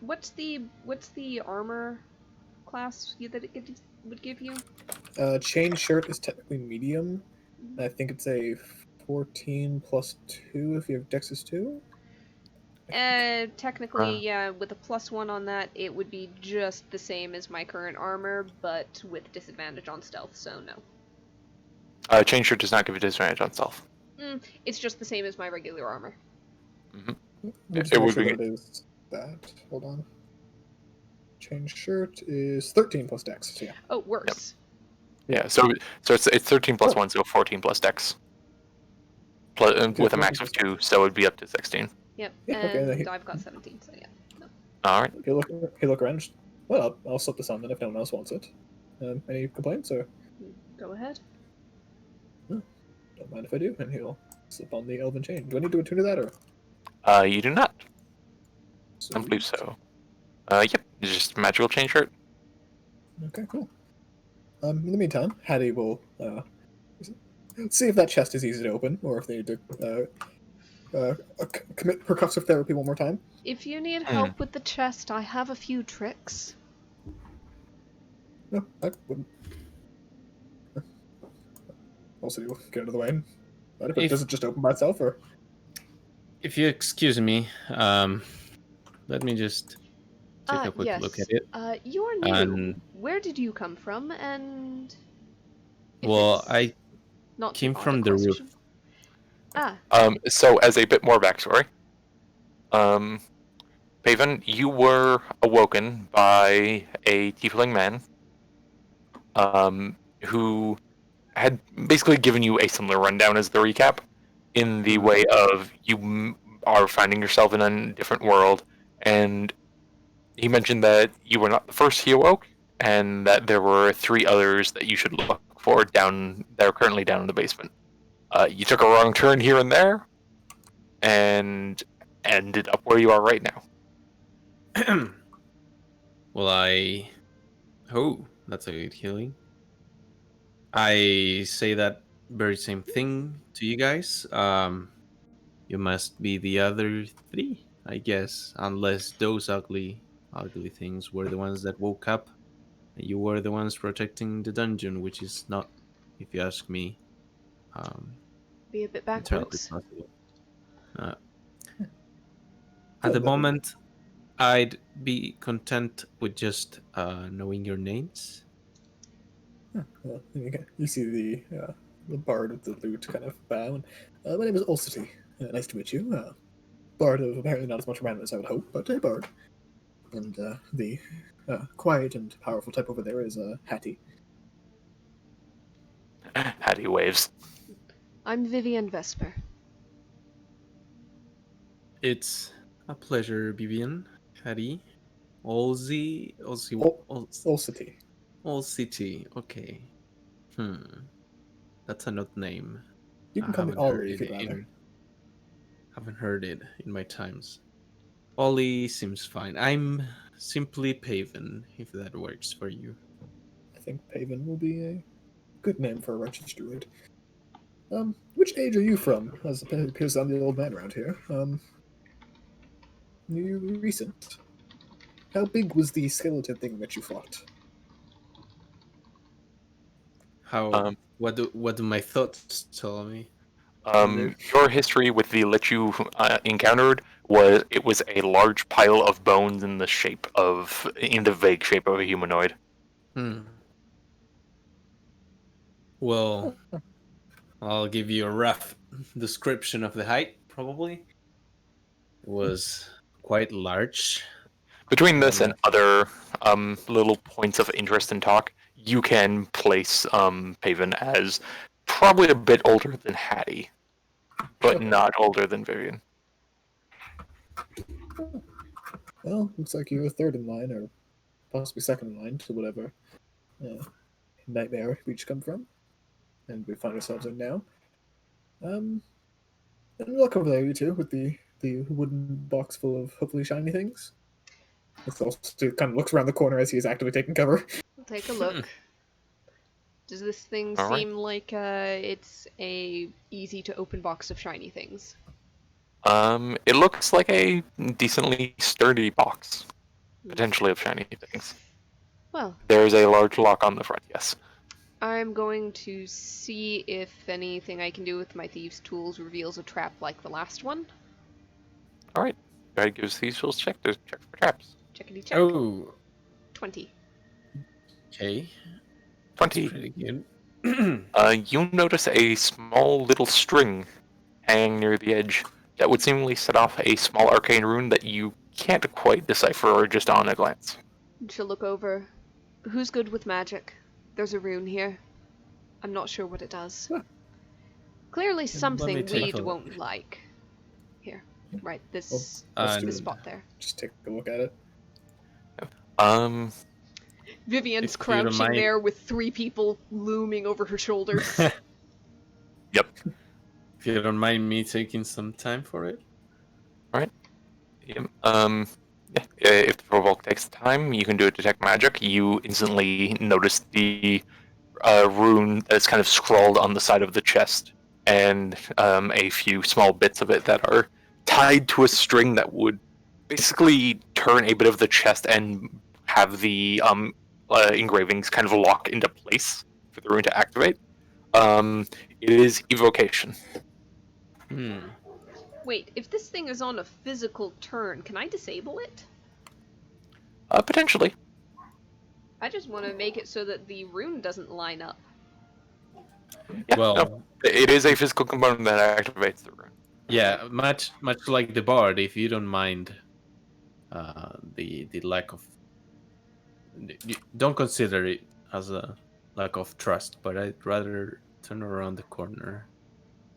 What's the armor class that it would give you? Chain shirt is technically medium. I think it's a 14 plus 2 if you have Dex's 2. Technically, yeah, with a +1 on that, it would be just the same as my current armor, but with disadvantage on stealth, so no. Chain shirt does not give a disadvantage on stealth. It's just the same as my regular armor. It would be- It is that. Hold on. Chain shirt is 13 plus Dex. So yeah. Oh, worse. Yeah, so it's 13 plus 1, so 14 plus dex. With a max of 2, so it would be up to 16. Yep, Yeah, okay, and then I've got 17, so yeah. No. Alright. He look around. Well, I'll slip this on then if no one else wants it. Any complaints or Go ahead. don't mind if I do? And he'll slip on the elven chain. Do I need to attune to that or? You do not. I believe so. Yep, it's just a magical chain shirt. Okay, cool. In the meantime, Hattie will see if that chest is easy to open, or if they need to commit percussive therapy one more time. If you need help with the chest, I have a few tricks. No, I wouldn't. Also, you'll get out of the way. But if it doesn't just open by itself, or If you excuse me, let me just take a quick yes. look at it. You're new. And Where did you come from? And if well, it's I not came too odd from a the roof. question. Ah, So as a bit more backstory, um, Paven, you were awoken by a tiefling man, who had basically given you a similar rundown as the recap, in the Mm. way of are finding yourself in a different world, and he mentioned that you were not the first he awoke, and that there were 3 others that you should look for down that are currently down in the basement. You took a wrong turn here and there, and ended up where you are right now. Well, oh, that's a good healing. I say that very same thing to you guys. You must be the other 3, I guess, unless those ugly things were the ones that woke up. And you were the ones protecting the dungeon, which is not, if you ask me, um, be a bit entirely backwards. possible. Uh, at Well, the that would moment, I'd be content with just knowing your names. you see the bard of the lute kind of bow. And, my name is Ulcity. Nice to meet you. Bard of apparently not as much random as I would hope, but a bard. And the quiet and powerful type over there is Hattie. Hattie waves. I'm Vivian Vesper. It's a pleasure, Vivian, Hattie, Ul- Ulcity. All City. Okay. That's an odd name. You I can call me haven't Ollie heard if it you'd rather. in my times. Ollie seems fine. I'm simply Paven, if that works for you. I think Paven will be a good name for a righteous druid. Which age are you from? As it appears I'm the old man around here. You recent. How big was the skeleton thing that you fought? How? Um, What do my thoughts tell me? Thunder. your history with the lich you encountered was a large pile of bones in the vague shape of a humanoid. Hmm. Well, I'll give you a rough description of the height. Probably it was quite large. Between this Uh, and other little points of interest and talk, you can place Paven as probably a bit older than Hattie, but Okay. not older than Vivian. Well, looks like you're third in line, or possibly second in line to whatever nightmare we each come from, and we find ourselves in now. Um, and look over there, you two, with the wooden box full of hopefully shiny things. It's also kind of looks around the corner as he is actively taking cover. We'll take a look. Does this thing All right. seem like it's a easy to open box of shiny things? It looks like a decently sturdy box, potentially of shiny things. Well, There is a large lock on the front. Yes. I'm going to see if anything I can do with my thieves' tools reveals a trap like the last one. All right. Go ahead, give us these tools check. There's check for traps. Checkity check. oh, 20. okay. That's 20. pretty good. You notice a small little string hanging near the edge that would seemingly set off a small arcane rune that you can't quite decipher or just on a glance. She'll look over. Who's good with magic? There's a rune here. I'm not sure what it does. Huh. Clearly Let me something take Weed a look. won't like. Here. Right, this Let's Uh, do this it. spot there. Just take a look at it. Um, Vivian's If you don't crouching mind- there with 3 people looming over her shoulders. yep. If you don't mind me taking some time for it. Yep. Yeah. If the provoke takes the time, you can do a detect magic. You instantly notice the rune that's kind of scrawled on the side of the chest, and a few small bits of it that are tied to a string that would basically turn a bit of the chest and have the engravings kind of lock into place for the rune to activate. It is evocation. Wait, if this thing is on a physical turn, can I disable it? Potentially. I just want to make it so that the rune doesn't line up. Yeah, Well, no, it is a physical component that activates the rune. yeah, much like the bard. If you don't mind the lack of, don't consider it as a lack of trust, but I'd rather turn around the corner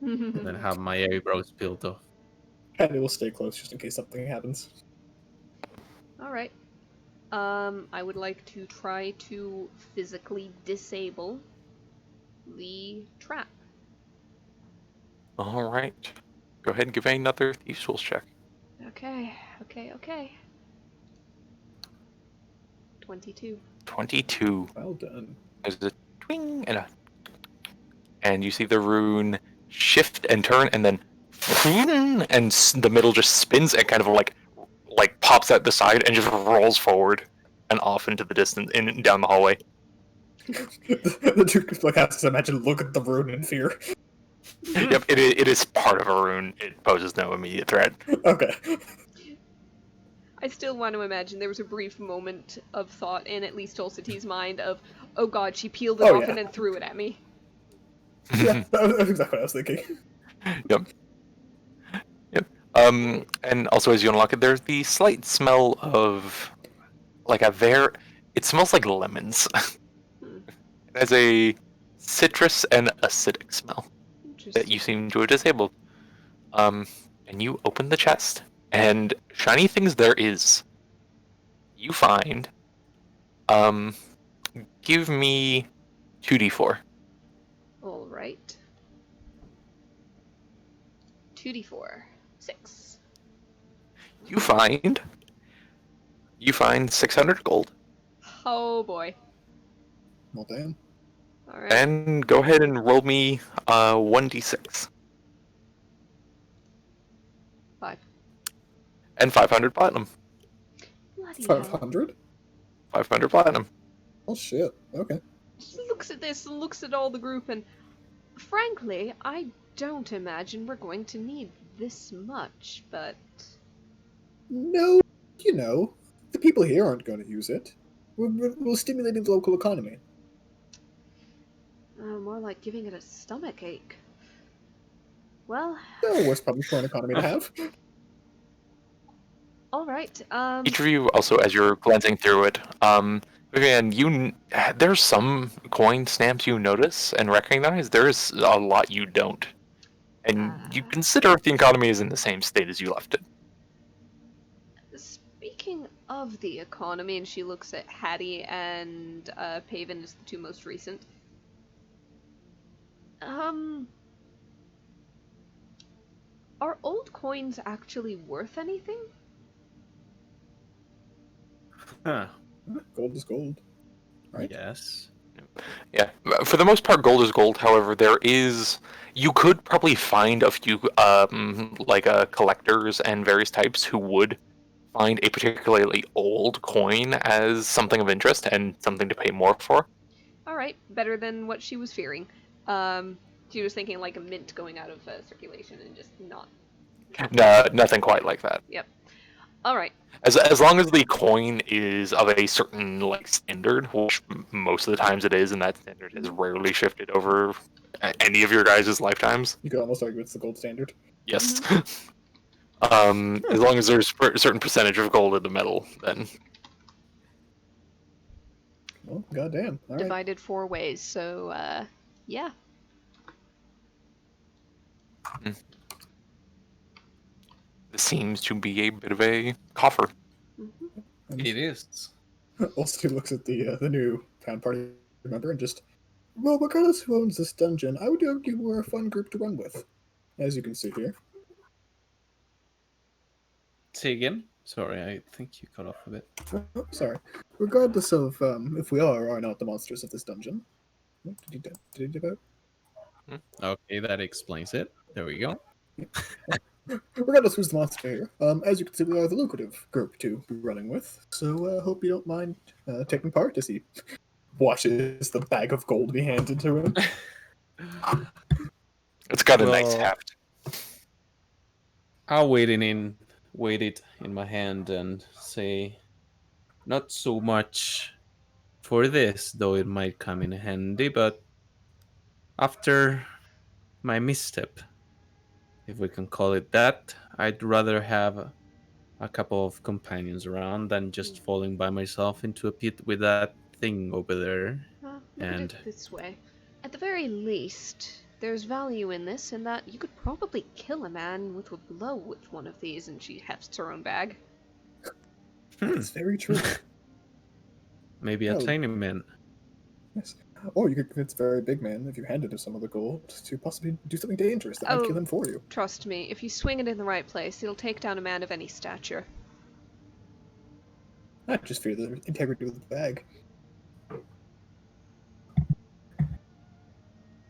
than have my eyebrows peeled off. Patty will stay close just in case something happens. All right. I would like to try to physically disable the trap. All right. Go ahead and give me another Thieves' Tools check. Okay. 22. 22. Well done. There's a twing and you see the rune shift and turn, and then and the middle just spins and kind of like pops out the side and just rolls forward and off into the distance in down the hallway. The Duke like has to imagine look at the rune in fear. Yep, it is part of a rune. It poses no immediate threat. Okay. I still want to imagine there was a brief moment of thought in at least Tulsati's mind of, oh god, she peeled it Oh, off yeah. and then threw it at me. Yeah, that's exactly what I was thinking. Yep. And also as you unlock it, there's the slight smell of like it smells like lemons. Hmm. It has a citrus and acidic smell that Interesting. you seem to have disabled. And you open the chest, and shiny things there is. You find, give me 2d4. Alright. 2d4. 6. You find 600 gold, Oh boy. Well, damn. Alright. and go ahead and roll me 1d6 5. and 500 platinum. Bloody hell. 500? 500 platinum. Oh shit. Okay. She looks at this and looks at all the group and frankly, I don't imagine we're going to need this much, but No, the people here aren't going to use it. We're stimulating the local economy. more like giving it a stomach ache. Well, No worst problem for an economy to have. alright, Each of you also, as you're glancing through it, Vivian, there's some coin stamps you notice and recognize. There's a lot you don't, and you consider if the economy is in the same state as you left it. speaking of the economy, and she looks at Hattie and Paven as the two most recent. Are old coins actually worth anything? Huh. Gold is gold. Right? Yes. Yeah, for the most part, gold is gold. However, you could probably find a few collectors and various types who would find a particularly old coin as something of interest and something to pay more for. Alright, better than what she was fearing. She was thinking like a mint going out of circulation and just not. No, nothing quite like that. Yep. Alright. As long as the coin is of a certain standard, which most of the times it is, and that standard has rarely shifted over any of your guys' lifetimes. You could almost argue it's the gold standard. Yes. As long as there's a certain percentage of gold in the metal, then Well, goddamn. All right. Divided 4 ways, so yeah. this seems to be a bit of a coffer. It is. Also looks at the new found party member and just, well, regardless who owns this dungeon, I would argue we're a fun group to run with, as you can see here. Say again? Sorry, I think you cut off a bit. Oh, sorry. Regardless of if we are or are not the monsters of this dungeon. What did he devote? Okay, that explains it. There we go. Regardless who's the monster here, as you can see, we are the lucrative group to be running with. So hope you don't mind taking part as he watches the bag of gold be handed to him. It's got a nice Well- heft. I'll wait it in my hand and say, not so much for this, though it might come in handy, but After my misstep, if we can call it that, I'd rather have a couple of companions around than just falling by myself into a pit with that thing over there. Look at it And this way. At the very least, there's value in this in that you could probably kill a man with a blow with one of these, and she hefts her own bag. That's very true. maybe a Oh. tiny man. Yes. Or you could convince a very big man, if you handed him some of the gold, to possibly do something dangerous that might kill him for you. Trust me, if you swing it in the right place, it'll take down a man of any stature. I just fear the integrity of the bag.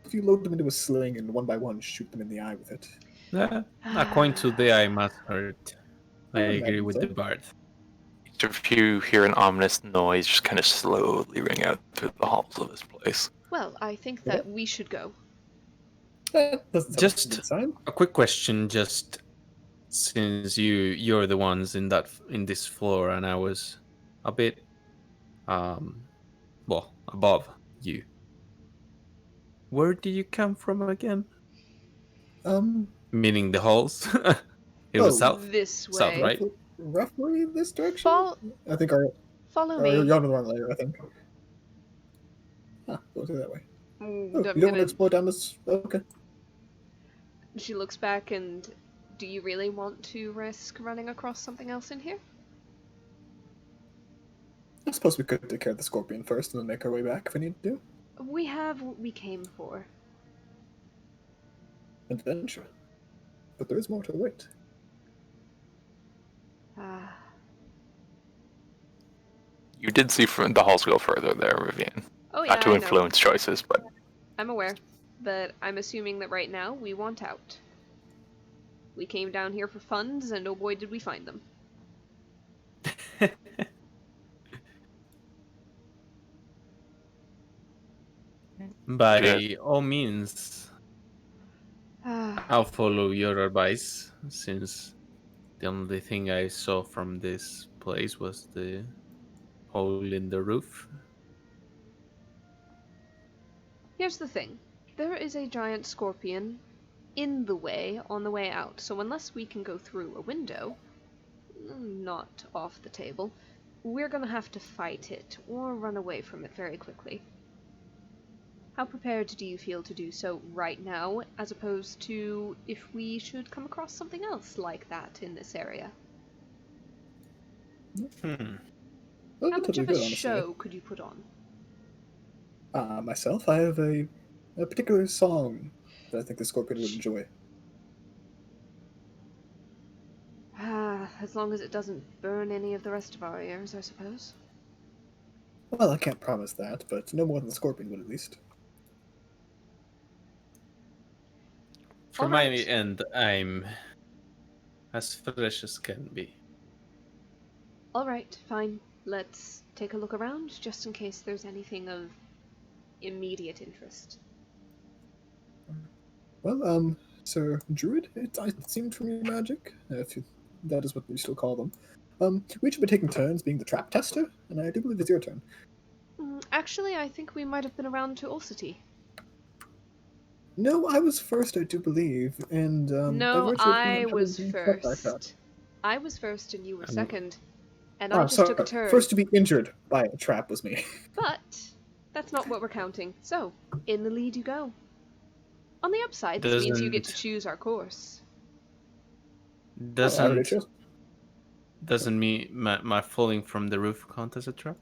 If you load them into a sling and one by one shoot them in the eye with it. A coin to the eye must hurt. I agree with so. the bard. Each of you hear an ominous noise just kind of slowly ring out through the halls of this place. Well, I think that we should go. That doesn't sound like a good Just sign. a quick question, just since you're the ones in this floor, and I was a bit above you. Where do you come from again? Meaning the halls. It was south. This way. South, right? Roughly this direction? I think Follow you're me. on the wrong layer, I think. Go through that way. Mm, Oh, I'm you don't want gonna- to explore down this... Okay. She looks back and... Do you really want to risk running across something else in here? I suppose we could take care of the scorpion first and then make our way back if we need to. We have what we came for. Adventure. But there is more to wait. You did see the halls go further there, Vivian. Oh yeah, Not to influence choices, but I'm aware. But I'm assuming that right now we want out. We came down here for funds, and oh boy did we find them. By all means, I'll follow your advice, since the only thing I saw from this place was the hole in the roof. Here's the thing. There is a giant scorpion in the way on the way out, so unless we can go through a window, not off the table, we're gonna have to fight it or run away from it very quickly. How prepared do you feel to do so right now, as opposed to if we should come across something else like that in this area? Well, How much totally of a good, honestly. show could you put on? Myself, I have a particular song that I think the scorpion would enjoy. As long as it doesn't burn any of the rest of our ears, I suppose. Well, I can't promise that, but no more than the scorpion would at least. From my Alright. end, I'm as fresh as can be. Alright, fine. Let's take a look around, just in case there's anything of immediate interest. Well, Sir Druid, it seemed from your magic, that is what we still call them. We each have been taking turns being the trap tester, and I do believe it's your turn. Actually, I think we might have been around to Ulcity. No, I was first, I do believe, and No, I was I first. I was first and you were second. And I Oh, just sorry. took a turn. First to be injured by a trap was me. But that's not what we're counting. So, in the lead you go. On the upside, this means you get to choose our course. Doesn't mean my falling from the roof count as a trap?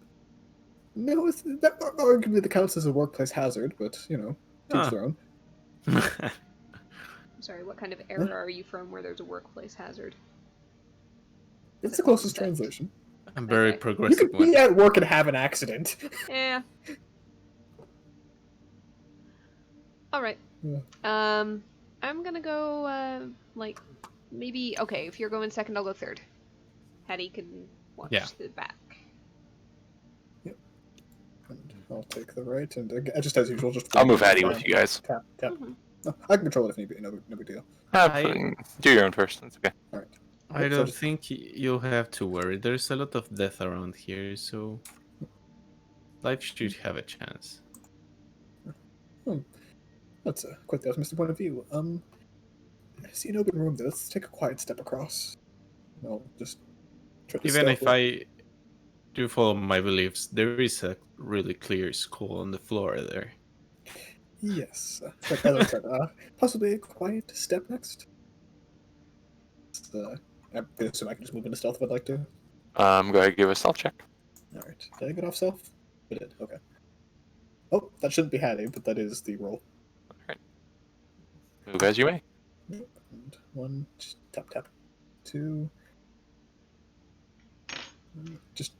No, that arguably counts as a workplace hazard, but, to each their own. I'm sorry, what kind of era are you from where there's a workplace hazard? It's the closest translation. I'm very Okay. progressive. You could be at work and have an accident. Yeah. Alright. Yeah. I'm gonna go, maybe... Okay, if you're going second, I'll go third. Hattie can watch the back. Yep. And I'll take the right, and just as usual, just... I'll move Hattie with you guys. Tap. Mm-hmm. No, I can control it if need be, no big deal. Do your own first, that's okay. Alright. I don't think you'll have to worry. There's a lot of death around here, so life should have a chance. That's quite the optimistic point of view. I see an open room there. Let's take a quiet step across. I'll just try to Even stealth if I do follow my beliefs, there is a really clear skull on the floor there. Yes. But as I said, possibly a quiet step next. I assume I can just move into stealth if I'd like to. Go ahead and give a stealth check. Alright. Did I get off stealth? I did. Okay. Oh, that shouldn't be handy, but that is the roll. Move as you may. And 1, just tap, tap. 2. Just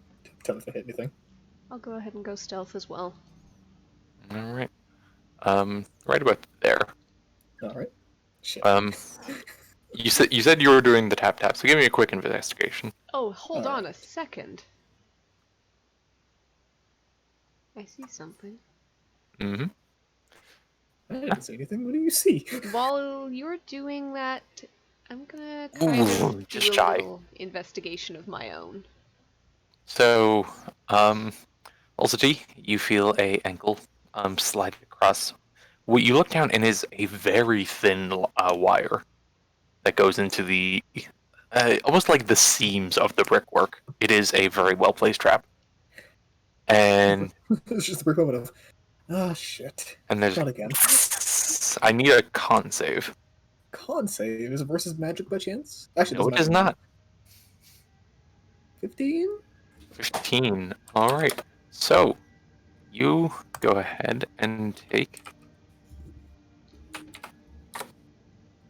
tell me if I hit anything. I'll go ahead and go stealth as well. All right. Right about there. Alright. Shit. You said you were doing the tap tap, so give me a quick investigation. Oh, hold All on right. a second. I see something. Mm-hmm. I didn't say anything. What do you see? While you're doing that, I'm gonna kind of do just a shy. little investigation of my own. So, also T, you feel a ankle slide across. What you look down and is a very thin wire that goes into the almost like the seams of the brickwork. It is a very well placed trap. And It's just a brief moment of, shit. there's Not again. I need a con save. Con save is it versus magic by chance? Actually, No, it doesn't is matter. not. 15? 15. All right. So you go ahead and take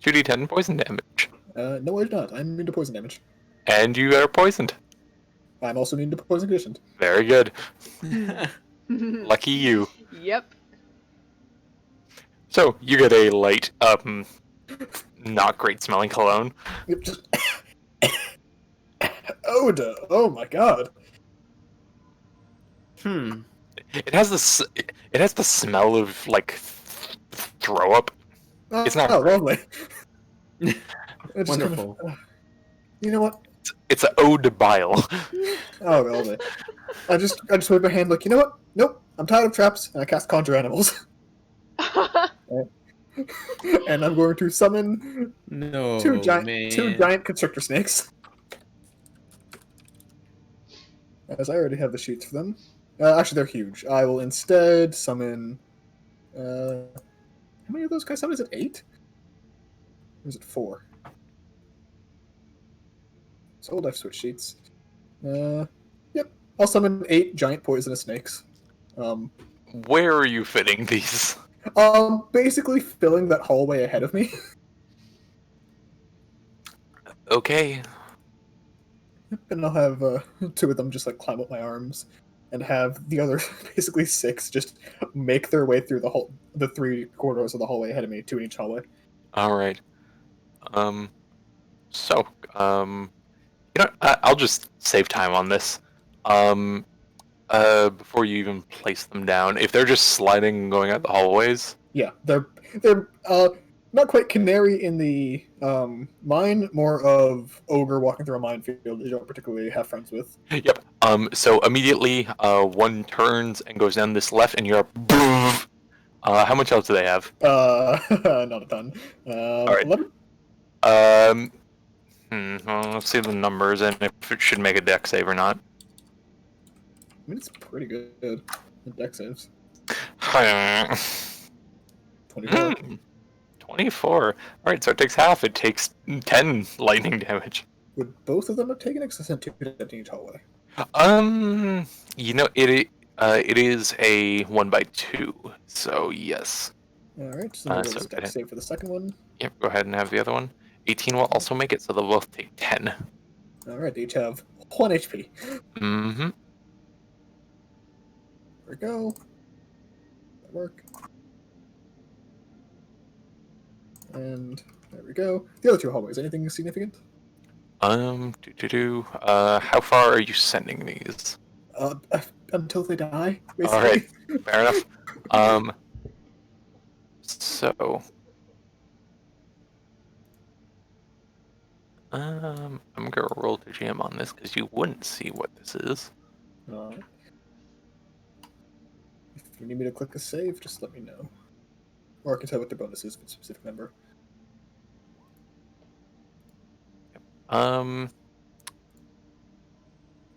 2d10 poison damage, No, I'm not. I'm immune to poison damage. and you are poisoned. I'm also immune to poison conditioned. Very good. Lucky you. Yep. So you get a light, not great smelling cologne. Yep, just Oda. Oh my god. It has this. It has the smell of like throw up. It's not Oh, great. lovely. It just Wonderful. Kind of, you know what? It's an ode to bile. Oh, lovely. I just wave my hand like, you know what? Nope. I'm tired of traps, and I cast Conjure Animals. And I'm going to summon No, two giant man. constrictor snakes. As I already have the sheets for them. Actually, they're huge. I will instead summon. How many of those guys summon? Is it 8? Or is it 4? So old I've switched sheets. Yep. I'll summon 8 giant poisonous snakes. Where are you fitting these? Basically filling that hallway ahead of me. Okay. And I'll have 2 of them just like climb up my arms, and have the other basically 6 just make their way through the 3 corridors of the hallway ahead of me, 2 in each hallway. All right. So, I'll just save time on this. Before you even place them down, if they're just sliding and going out the hallways. Yeah, they're not quite canary in the mine, more of ogre walking through a minefield you don't particularly have friends with. Yep. So immediately, one turns and goes down this left, and you're up. How much else do they have? Not a ton. All right. 11? Well, let's see the numbers and if it should make a deck save or not. I mean, it's pretty good. The deck saves. 24. 24. Alright, so it takes half. It takes 10 lightning damage. Would both of them have taken it? 'Cause I sent 2 to each hallway. It is a 1x2, so yes. Alright, so I'm going So to deck save for the second one. Yep, go ahead and have the other one. 18 will also make it, so they'll both take 10. Alright, they each have 1 HP. Mm-hmm. There we go. That work. And there we go. The other 2 hallways, anything significant? How far are you sending these? Until they die, basically. Alright, fair enough. So... I'm gonna roll to jam on this, because you wouldn't see what this is. If you need me to click a save, just let me know. Or I can tell what their bonus is for a specific number.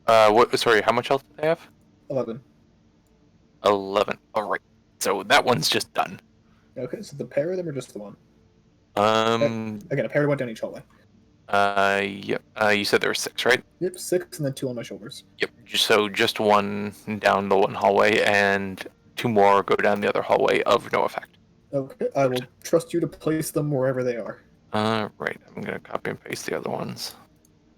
What? Sorry, how much health do they have? 11. 11. All right. So that one's just done. Okay, so the pair of them or just the one? Um. Again, a pair went down each hallway. Yep. You said there were 6, right? Yep, 6 and then 2 on my shoulders. Yep. So just one down the one hallway, and 2 more go down the other hallway of no effect. Okay, I will trust you to place them wherever they are. Right. I'm gonna copy and paste the other ones.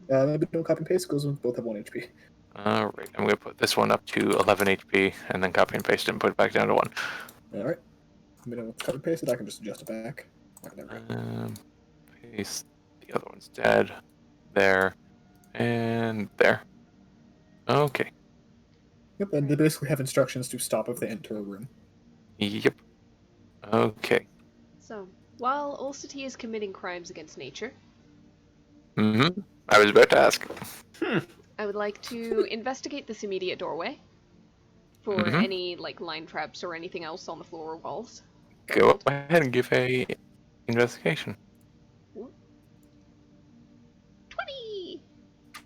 Maybe don't copy and paste because both have 1 HP. Right. I'm gonna put this one up to 11 HP, and then copy and paste it and put it back down to 1. Alright. Let me know what's copy and pasted. I can just adjust it back. There we go. Paste. The other one's dead. There. And there. Okay. Yep, and they basically have instructions to stop if they enter a room. Yep. Okay. So, while Ulcity is committing crimes against nature, Mm-hmm. I was about to ask. I would like to investigate this immediate doorway for any like line traps or anything else on the floor or walls. Go ahead and give a investigation. 20.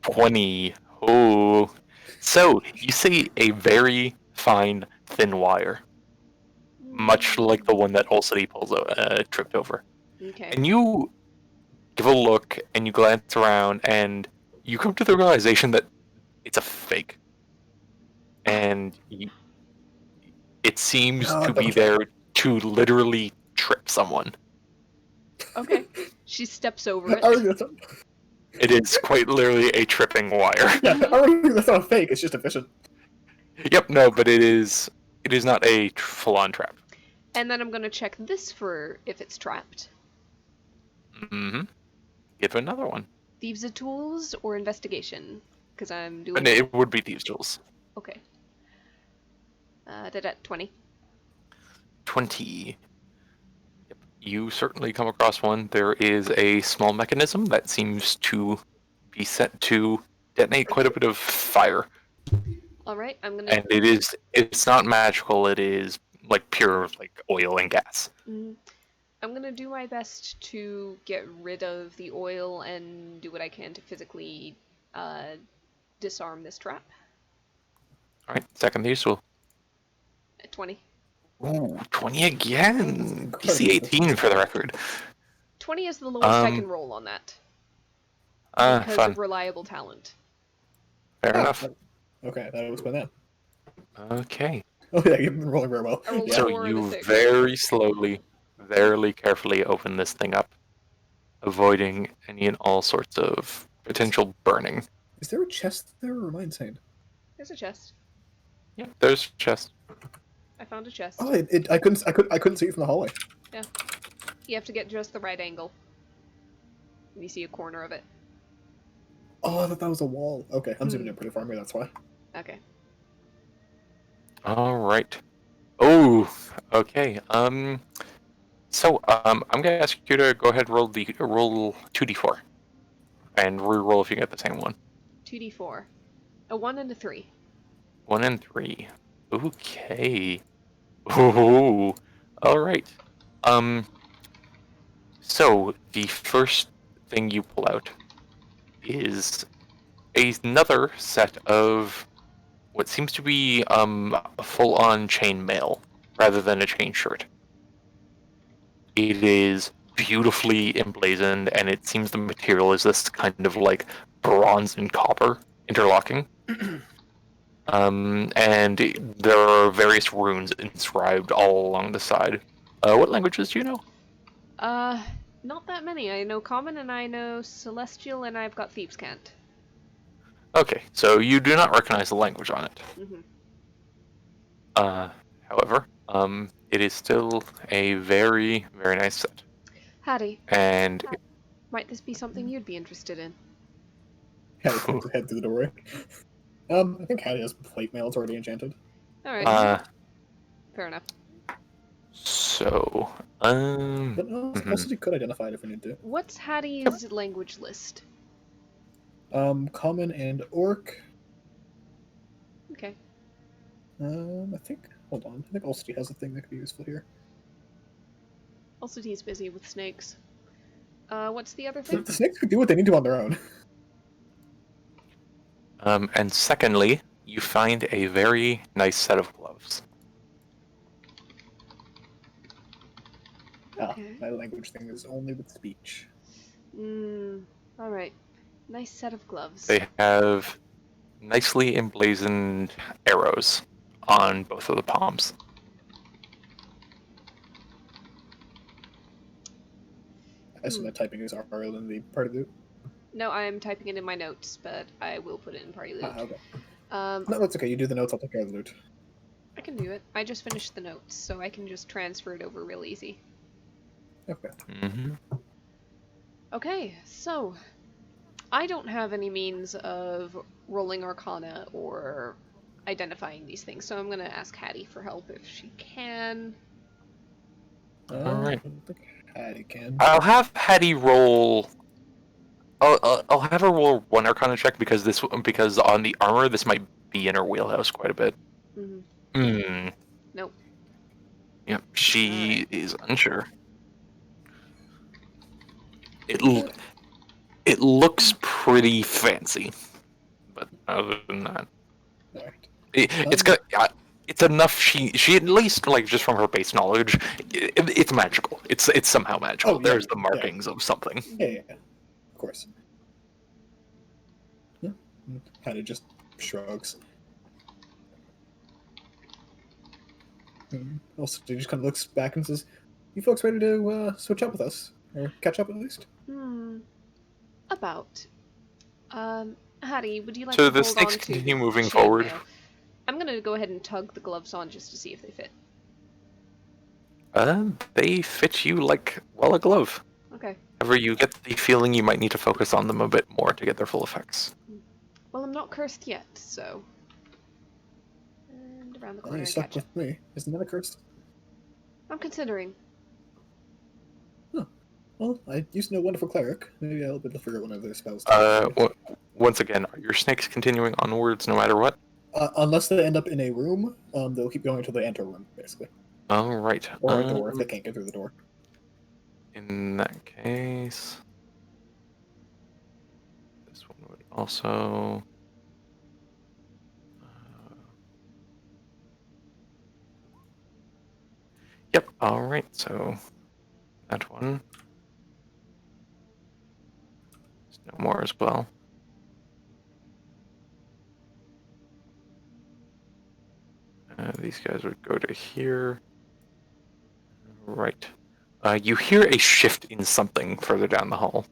20. Oh. So you see a very fine thin wire, much like the one that Olsity tripped over. Okay. And you give a look and you glance around and you come to the realization that it's a fake. And it seems to be there to literally trip someone. Okay. She steps over it. It is quite literally a tripping wire. Yeah, that's not fake. It's just efficient. Yep, no, but it is not a full-on trap. And then I'm gonna check this for if it's trapped. Mm-hmm. Give another one. Thieves' tools or investigation? Because I'm doing. And it would be thieves' tools. Okay. Did at 20. 20. Yep. You certainly come across one. There is a small mechanism that seems to be set to detonate quite a bit of fire. Alright, I'm gonna. And it's not magical, it is like pure like oil and gas. I'm gonna do my best to get rid of the oil and do what I can to physically disarm this trap. Alright, second thieves' tool. At 20. Ooh, 20 again! DC 18 for the record. 20 is the lowest I can roll on that. Because Fun. of reliable talent. Fair enough. Okay, that was by that. Okay. Oh yeah, you've been rolling very well. I rolled Yeah. So 4 and a you 6. very slowly, very carefully open this thing up, avoiding any and all sorts of potential burning. Is there a chest there, or am I insane? There's a chest. Yeah, there's a chest. I found a chest. Oh, I couldn't see it from the hallway. Yeah. You have to get just the right angle. And you see a corner of it. Oh, I thought that was a wall. Okay, I'm zooming in pretty far, maybe that's why. Okay. All right. Oh, okay. So I'm gonna ask you to go ahead and roll 2d4, and re-roll if you get the same one. 2d4. A 1 and a 3. 1 and 3. Okay. Ooh. All right. So the first thing you pull out is another set of what seems to be a full-on chain mail rather than a chain shirt. It is beautifully emblazoned, and it seems the material is this kind of like bronze and copper interlocking. And there are various runes inscribed all along the side. What languages do you know? Not that many. I know Common and I know Celestial and I've got Thieves' Cant. Okay, so you do not recognize the language on it. However, it is still a very nice set. Hattie, And might this be something you'd be interested in? Hattie pokes her head through the doorway. I think Hattie has plate mail. It's already enchanted. Alright. Fair enough. So, But also you could identify it if we need to. What's Hattie's language list? Common and Orc. Okay. I think. Hold on. I think Ulster has a thing that could be useful here. Also, he's busy with snakes. What's the other thing? The snakes could do what they need to on their own. And secondly, you find a very nice set of gloves. Okay. My language thing is only with speech. Alright. Nice set of gloves. They have nicely emblazoned arrows on both of the palms. I assume that typing is RL in the part of the. No, I'm typing it in my notes, but I will put it in Party Loot. Okay. Um, No, that's okay. You do the notes, I'll take care of the loot. I can do it. I just finished the notes, so I can just transfer it over real easy. Okay. Mm-hmm. Okay, so I don't have any means of rolling Arcana or identifying these things, so I'm gonna ask Hattie for help if she can. Alright. I don't think Hattie can. I'll have Hattie roll. I'll have her roll one Arcana check because on the armor this might be in her wheelhouse quite a bit. Mm-hmm. Nope. Yep, she Alright. is unsure. It looks pretty fancy, but other than that, Alright. it's got. It's enough. She at least like just from her base knowledge, it's magical. It's somehow magical. Oh, yeah, There's the markings of something. Yeah. Of course. Yeah. Hattie just shrugs. Also, he just kind of looks back and says, "You folks ready to switch up with us, or catch up at least?" About. Hattie, would you like So to the hold snakes on to continue the moving chainmail? forward. I'm gonna go ahead and tug the gloves on just to see if they fit. They fit you like a glove. Okay. However, you get the feeling you might need to focus on them a bit more to get their full effects. Well, I'm not cursed yet, so. And around the Oh, corner you and stuck catch up. with me. Isn't that a curse? I'm considering. Well, I used to know a wonderful cleric. Maybe I'll be able to figure out one of their spells. Once again, are your snakes continuing onwards no matter what? Unless they end up in a room, they'll keep going until they enter a room, basically. All right. Or a door if they can't get through the door. In that case, this one would also. Yep. All right. So that one. There's no more as well. These guys would go to here. Right. You hear a shift in something further down the hall.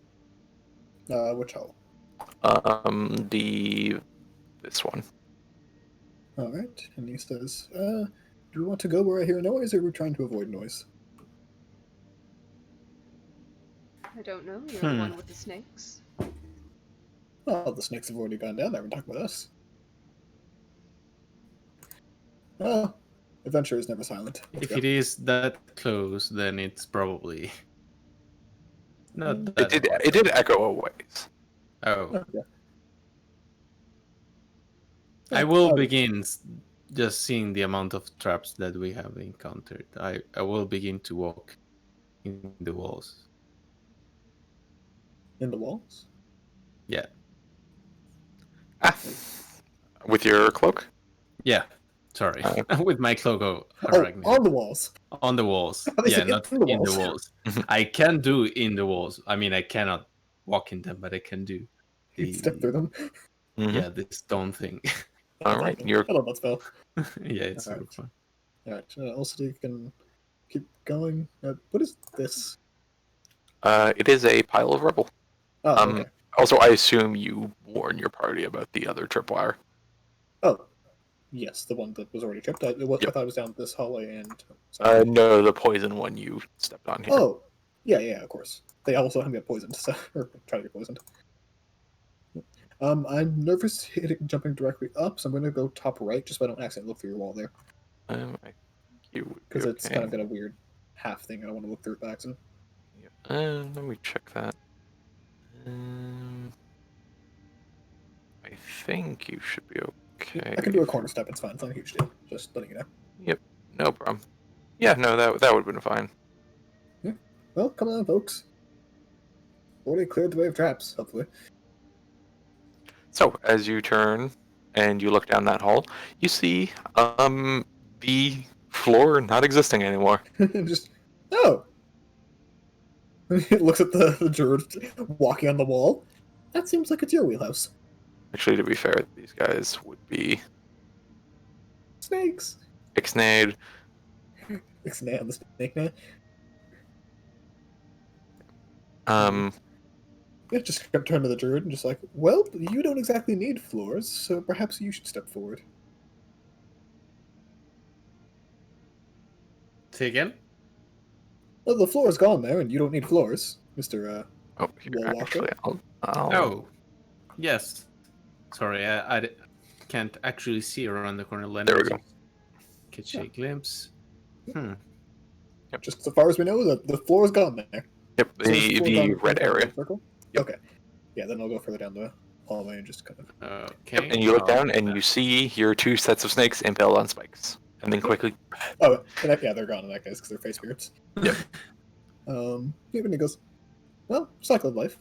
Which hall? This one. Alright, and he says, do we want to go where I hear noise, or are we trying to avoid noise? I don't know. You're the one with the snakes. Oh, the snakes have already gone down there and talked about us. Oh, adventure is never silent. Let's If go. it is that close, then it's probably not that far. It did echo a ways. Oh, Okay. I will begin just seeing the amount of traps that we have encountered. I will begin to walk in the walls. In the walls? Yeah. With your cloak? Yeah. Sorry. With my cloak of Oh, arachnid. on the walls. On the walls. They Yeah, said not in the in the walls. walls. I can do in the walls. I mean, I cannot walk in them, but I can do You step through them. yeah, the stone thing. All right, you're I love that spell. Yeah, it's Alright. super fun. Alright, also you can keep going. What is this? it is a pile of rubble. Oh, okay. Also, I assume you warn your party about the other tripwire. Oh, yes, the one that was already tripped. I thought it was down this hallway and... No, the poison one you stepped on here. Oh, yeah, of course. They also have to get poisoned, so, or try to get poisoned. I'm nervous jumping directly up, so I'm going to go top right, just so I don't accidentally look through your wall there. I think you would be Because it's okay. kind of got a weird half thing, I don't want to look through it by accident. Let me check that. I think you should be okay. I can do a corner step, it's fine, it's not a huge deal. Just letting you know. Yep, no problem. Yeah, no, that would have been fine. Yeah. Well, come on, folks. Already cleared the way of traps, hopefully. So, as you turn and you look down that hall, you see the floor not existing anymore. Just, oh! It looks at the druid walking on the wall. That seems like it's your wheelhouse. Actually, to be fair, these guys would be Snakes! Ixnade. Ixnay on the snake man. Yeah, just turn to the druid and just like, well, you don't exactly need floors, so perhaps you should step forward. Say again? Well, the floor is gone there, and you don't need floors, Mr. Oh, here, Wall actually, Walker. I'll Oh, yes. Sorry, I can't actually see around the corner. Let There me we go. just catch a glimpse. Hmm. Just so far as we know, the floor is gone there. Yep, So is the floor the gone red in area. the circle? Yep. Okay. Yeah, then I'll go further down the hallway and just kind of... Okay. And you look I'll down do and that. you see your two sets of snakes impaled on spikes. And then quickly, Oh, yeah, they're gone in that case, because they're face spirits. Yep. Yeah, and he goes, well, cycle of life.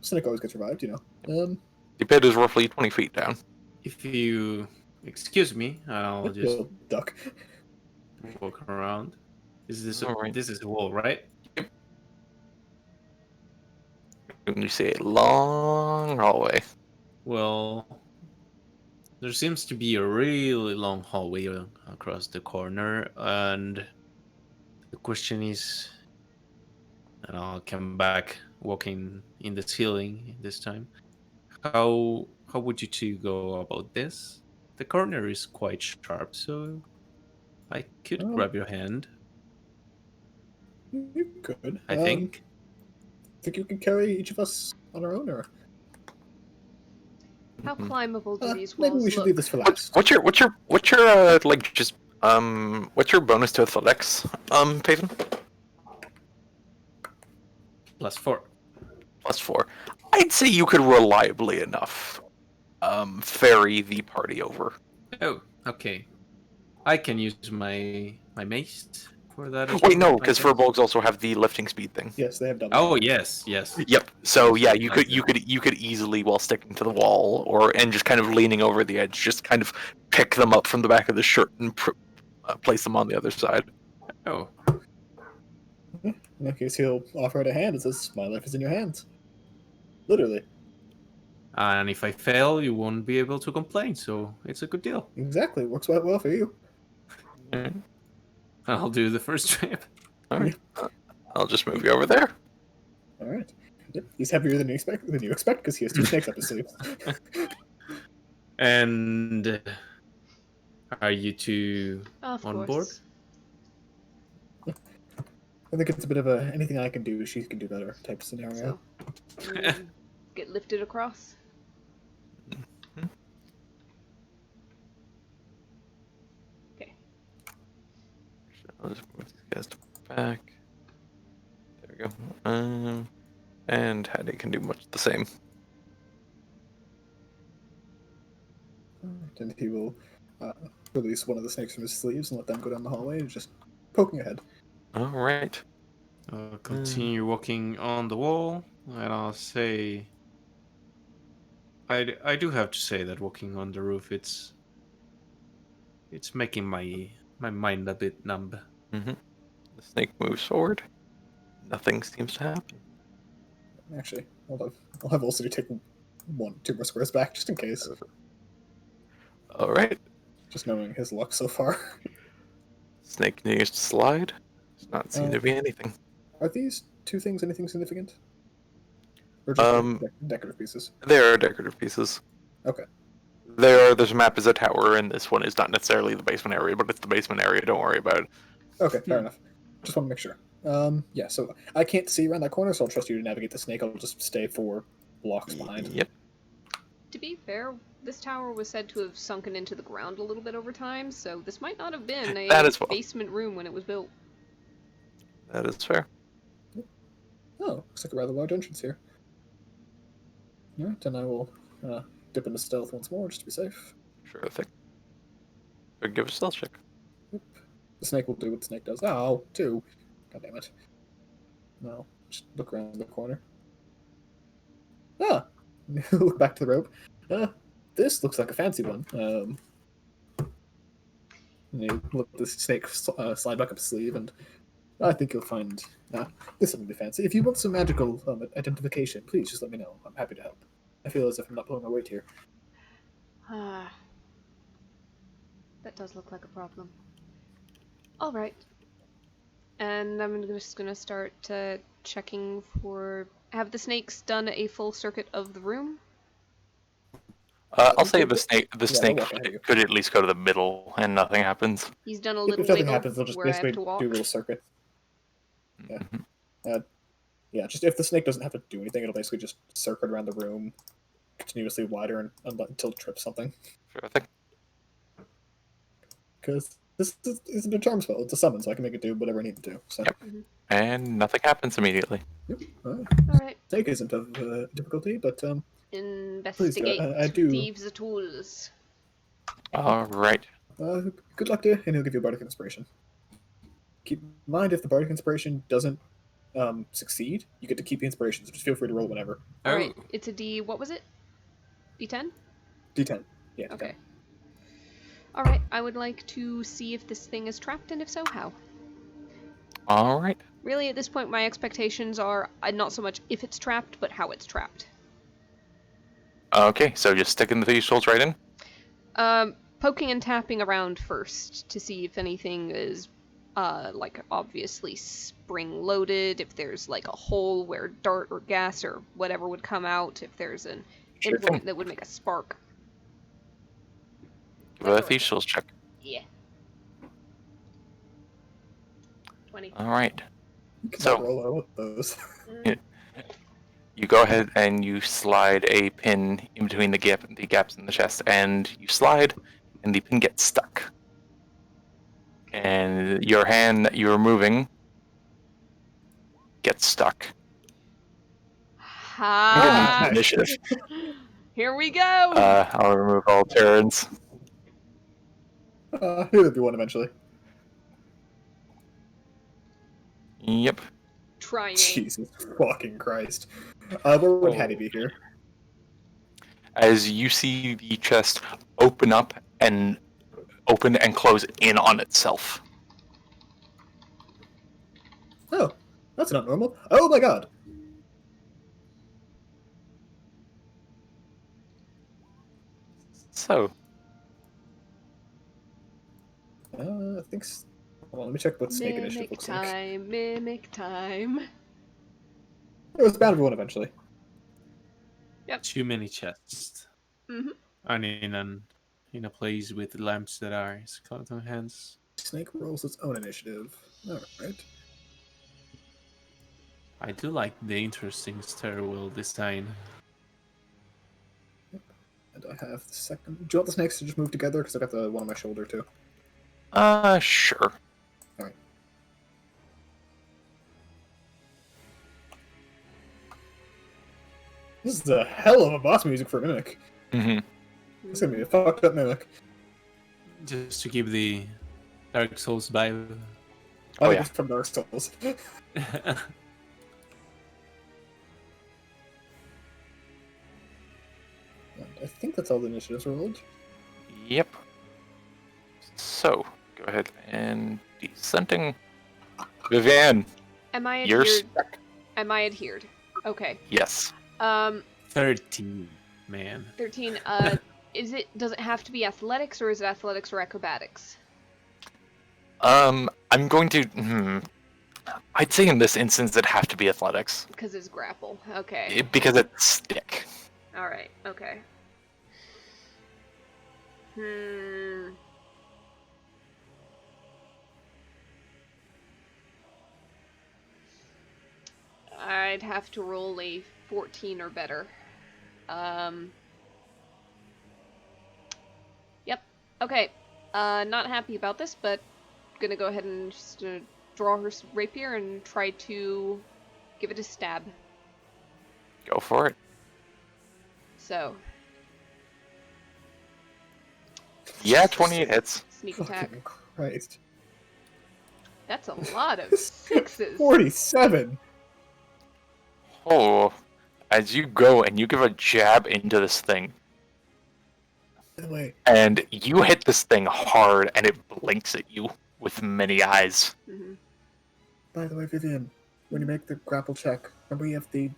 Snake always gets revived, you know. the pit is roughly 20 feet down. If you excuse me, I'll just He'll duck. walk around. Is this Alright. this is a wall, right? And you see a long hallway. Well, there seems to be a really long hallway across the corner, and the question is, and I'll come back walking in the ceiling this time. How would you two go about this? The corner is quite sharp, so I could Oh. grab your hand. You could. I think. Think you can carry each of us on our own, or How climbable do these maybe walls we should look? leave this for last. What's your like just what's your bonus to athletics, Paven? +4. +4. I'd say you could reliably enough ferry the party over. Oh, okay. I can use my mace for that. As Wait, well, no, I because guess. furbolgs also have the lifting speed thing. Yes, they have double. Oh yes, yes. Yep. So Yes, yeah, yes, you could easily, while sticking to the wall and just kind of leaning over the edge, just kind of pick them up from the back of the shirt and place them on the other side. Oh, In that case, he'll offer it a hand and says, my life is in your hands. Literally. and if I fail, you won't be able to complain, so it's a good deal. Exactly. Works quite well for you. Alright. I'll do the first trip. Alright. I'll just move you over there. Alright. Yep. He's heavier than you expect because he has 2 snakes up his sleeve. And are you two Of on course. board? I think it's a bit of a anything I can do, she can do better type scenario. So, get lifted across. Okay. I'll just move these guys back. There we go. And Hattie can do much the same. And he will release one of the snakes from his sleeves and let them go down the hallway, just poking ahead. All right. I'll continue walking on the wall, and I'll say, I do have to say that walking on the roof, it's making my mind a bit numb. Mm-hmm. The snake moves forward. Nothing seems to happen. Actually, I'll have Ulcity take 2 more squares back just in case. All right. Just knowing his luck so far. Snake continues to slide. Does not seem to be anything. Are these 2 things anything significant? Or just decorative pieces? They are decorative pieces. Okay. There's a map as a tower, and this one is not necessarily the basement area, but it's the basement area. Don't worry about it. Okay, fair enough. Just want to make sure. Yeah, so I can't see around that corner, so I'll trust you to navigate the snake. I'll just stay 4 blocks behind. Yep. To be fair, this tower was said to have sunken into the ground a little bit over time, so this might not have been a That as well. basement room when it was built. That is fair. Oh, looks like a rather large entrance here. Alright, then I will dip into stealth once more, just to be safe. Sure thing. Or give a stealth check. The snake will do what the snake does. Oh, 2. God damn it. No, just look around the corner. Ah, look back to the rope. This looks like a fancy one. And you let the snake slide back up his sleeve, and I think you'll find this something to fancy. If you want some magical identification, please just let me know. I'm happy to help. I feel as if I'm not pulling my weight here. Ah, that does look like a problem. All right. And I'm just gonna start checking for. Have the snakes done a full circuit of the room? I'll say the snake. The Yeah, snake they'll walk ahead of you. could at least go to the middle, and nothing happens. He's done a If little nothing wiggle happens, they'll just where I have basically to walk. do a little circuit. Yeah. Mhm. Yeah, just if the snake doesn't have to do anything, it'll basically just circuit around the room, continuously wider until it trips something. Sure thing. Because this isn't a charm spell; it's a summon, so I can make it do whatever I need it to. So, Yep. And nothing happens immediately. yep. All right. Snake isn't of difficulty, but Investigate. I do. Thieves' tools. All right. Good luck to you, and he'll give you a bardic inspiration. Keep in mind, if the bardic inspiration doesn't succeed, you get to keep the inspiration. So just feel free to roll whenever. All right. It's a D. What was it? D10. D10. Yeah. Okay. All right. I would like to see if this thing is trapped, and if so, how. All right. Really, at this point, my expectations are not so much if it's trapped, but how it's trapped. Okay, so just sticking the thieves' tools right in. Poking and tapping around first to see if anything is, like, obviously spring-loaded, if there's, like, a hole where dart or gas or whatever would come out, if there's an Sure implement thing. that would make a spark. Give a thieves' tools check. Yeah. 20. All right. You can So- roll out with those. You go ahead and you slide a pin in between the gaps in the chest, and you slide, and the pin gets stuck. And your hand that you're moving gets stuck. I'm gonna Ha! need initiative. Here we go! I'll remove all turns. He'll be one eventually. Yep. Trying. Jesus fucking Christ. Where would Hattie be here? As you see the chest open and close in on itself. Oh, that's not normal. Oh my god. So, I think. Hold on, let me check what snake initiative Mimic looks like. time, mimic time. It was bound to be one eventually. Too many chests. Mm-hmm. And in a place with lamps that are skeleton hands. Snake rolls its own initiative. Alright. I do like the interesting stairwell design. And I have the second. Do you want the snakes to just move together? Because I got the one on my shoulder too. sure. Alright. This is a hell of a boss music for a mimic. Mm-hmm. It's gonna be a fucked up mimic. Just to keep the Dark Souls vibe. I Oh, think yeah. it's from Dark Souls. And I think that's all the initiatives rolled. Yep. So, go ahead and descending. Vivian, Am I you're adhered? stuck. Am I adhered? Okay. Yes. 13, man. 13. Does it have to be athletics, or is it athletics or acrobatics? I'm going to. I'd say in this instance it'd have to be athletics. Because it's grapple. Okay. Because it's stick. Alright, okay. I'd have to roll a 14 or better. Yep. Okay. Not happy about this, but gonna go ahead and just draw her rapier and try to give it a stab. Go for it. So, Yeah, 28 hits. sneak attack. Fucking Christ. That's a lot of sixes. 47! Oh, as you go and you give a jab into this thing, By the way, and you hit this thing hard, and it blinks at you with many eyes. Hmm. Vivian, when you make the grapple check, remember you have the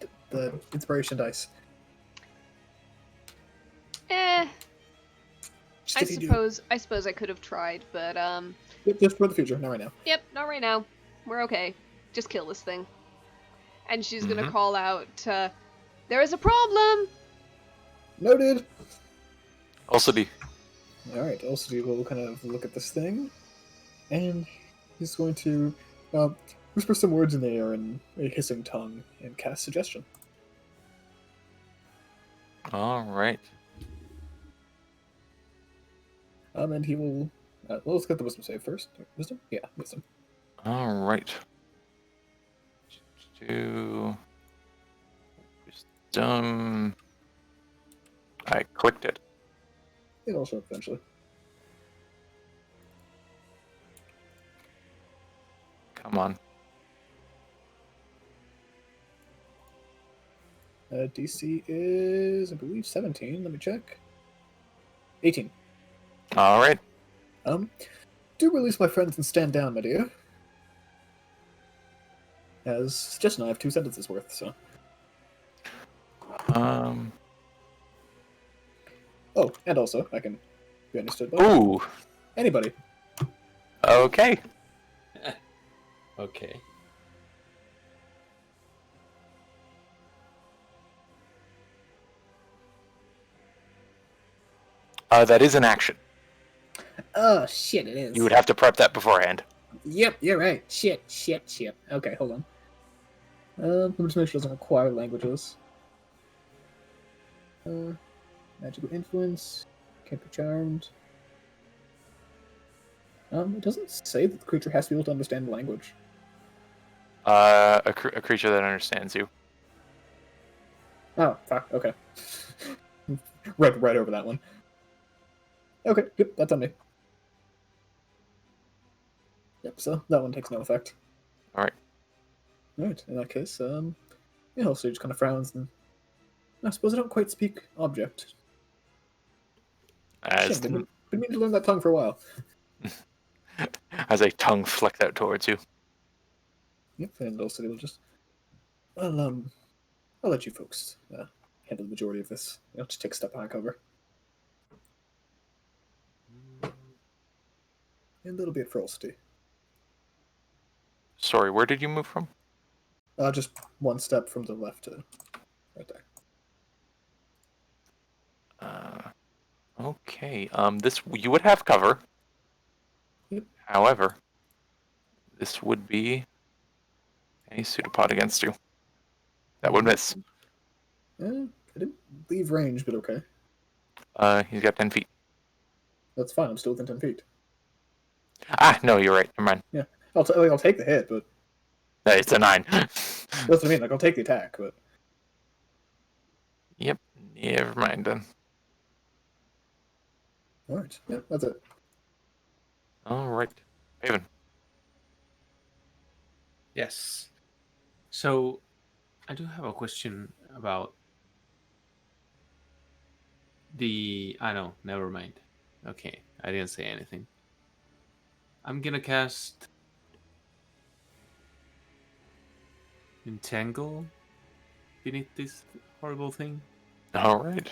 inspiration dice. Eh, Just I if you do. suppose I could have tried, but Yep, just for the future, not right now. yep, not right now. We're okay. Just kill this thing. And she's gonna Mhm. call out, there is a problem! Noted! Also, the Alright, also will kind of look at this thing, and he's going to whisper some words in the air in a hissing tongue and cast suggestion. all right. And he will. Well, let's get the wisdom save first. Wisdom? Yeah, wisdom. All right. Do wisdom. I clicked it. It'll show up eventually. Come on. DC is, I believe, 17. Let me check. 18. All right. Do release my friends and stand down, my dear. As suggestion, I have 2 sentences worth, so. Um. Oh, and also, I can be understood by Ooh. anybody. Okay. Okay. That is an action. Oh, shit, it is. You would have to prep that beforehand. Yep, you're right. Shit. Okay, hold on. Let me just make sure it doesn't require languages. Magical influence. Can't be charmed. It doesn't say that the creature has to be able to understand the language. A creature that understands you. Oh, fuck, okay. right over that one. Okay, yep, that's on me. Yep, so that one takes no effect. All right. Alright, in that case, yeah, so he just kind of frowns and... I suppose I don't quite speak object. As Shit, been meaning to learn that tongue for a while. as a tongue flicked out towards you. Yep, and also they will just... Well, I'll let you folks handle the majority of this. I'll just take a step behind cover. And that'll be it for Ulcity. Sorry, where did you move from? Just one step from the left to right there. Okay. This you would have cover. Yep. However, this would be a pseudopod against you. That would miss. I didn't leave range, but okay. He's got 10 feet. That's fine, I'm still within 10 feet. Ah, no, you're right. Never mind. Yeah, I'll take the hit, but... It's a 9. That's what I mean, like, I'll take the attack, but... Yep. Never mind then. Alright, yeah, that's it. All right. Haven. Yes. So, I do have a question about the. I know. Never mind. Okay, I didn't say anything. I'm gonna cast Entangle beneath this horrible thing. All right.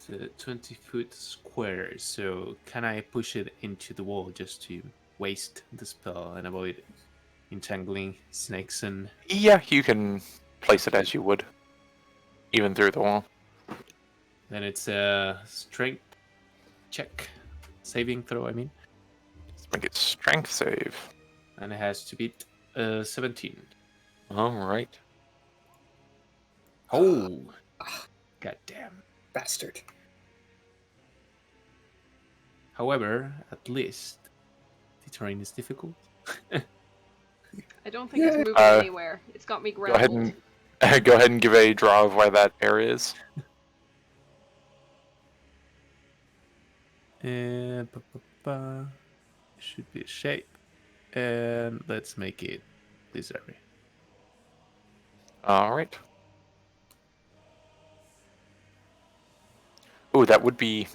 It's a 20-foot square, so can I push it into the wall just to waste the spell and avoid entangling snakes and... Yeah, you can place it as you would, even through the wall. Then it's a strength check. Saving throw, I mean. Let's make it strength save. And it has to beat 17. All right. Oh! Goddamn. Bastard. However, at least the terrain is difficult. I don't think it's moving anywhere. It's got me Go ahead grappled. and go ahead and give a draw of where that area is. And should be a shape. And let's make it this area. All right. Oh, that would be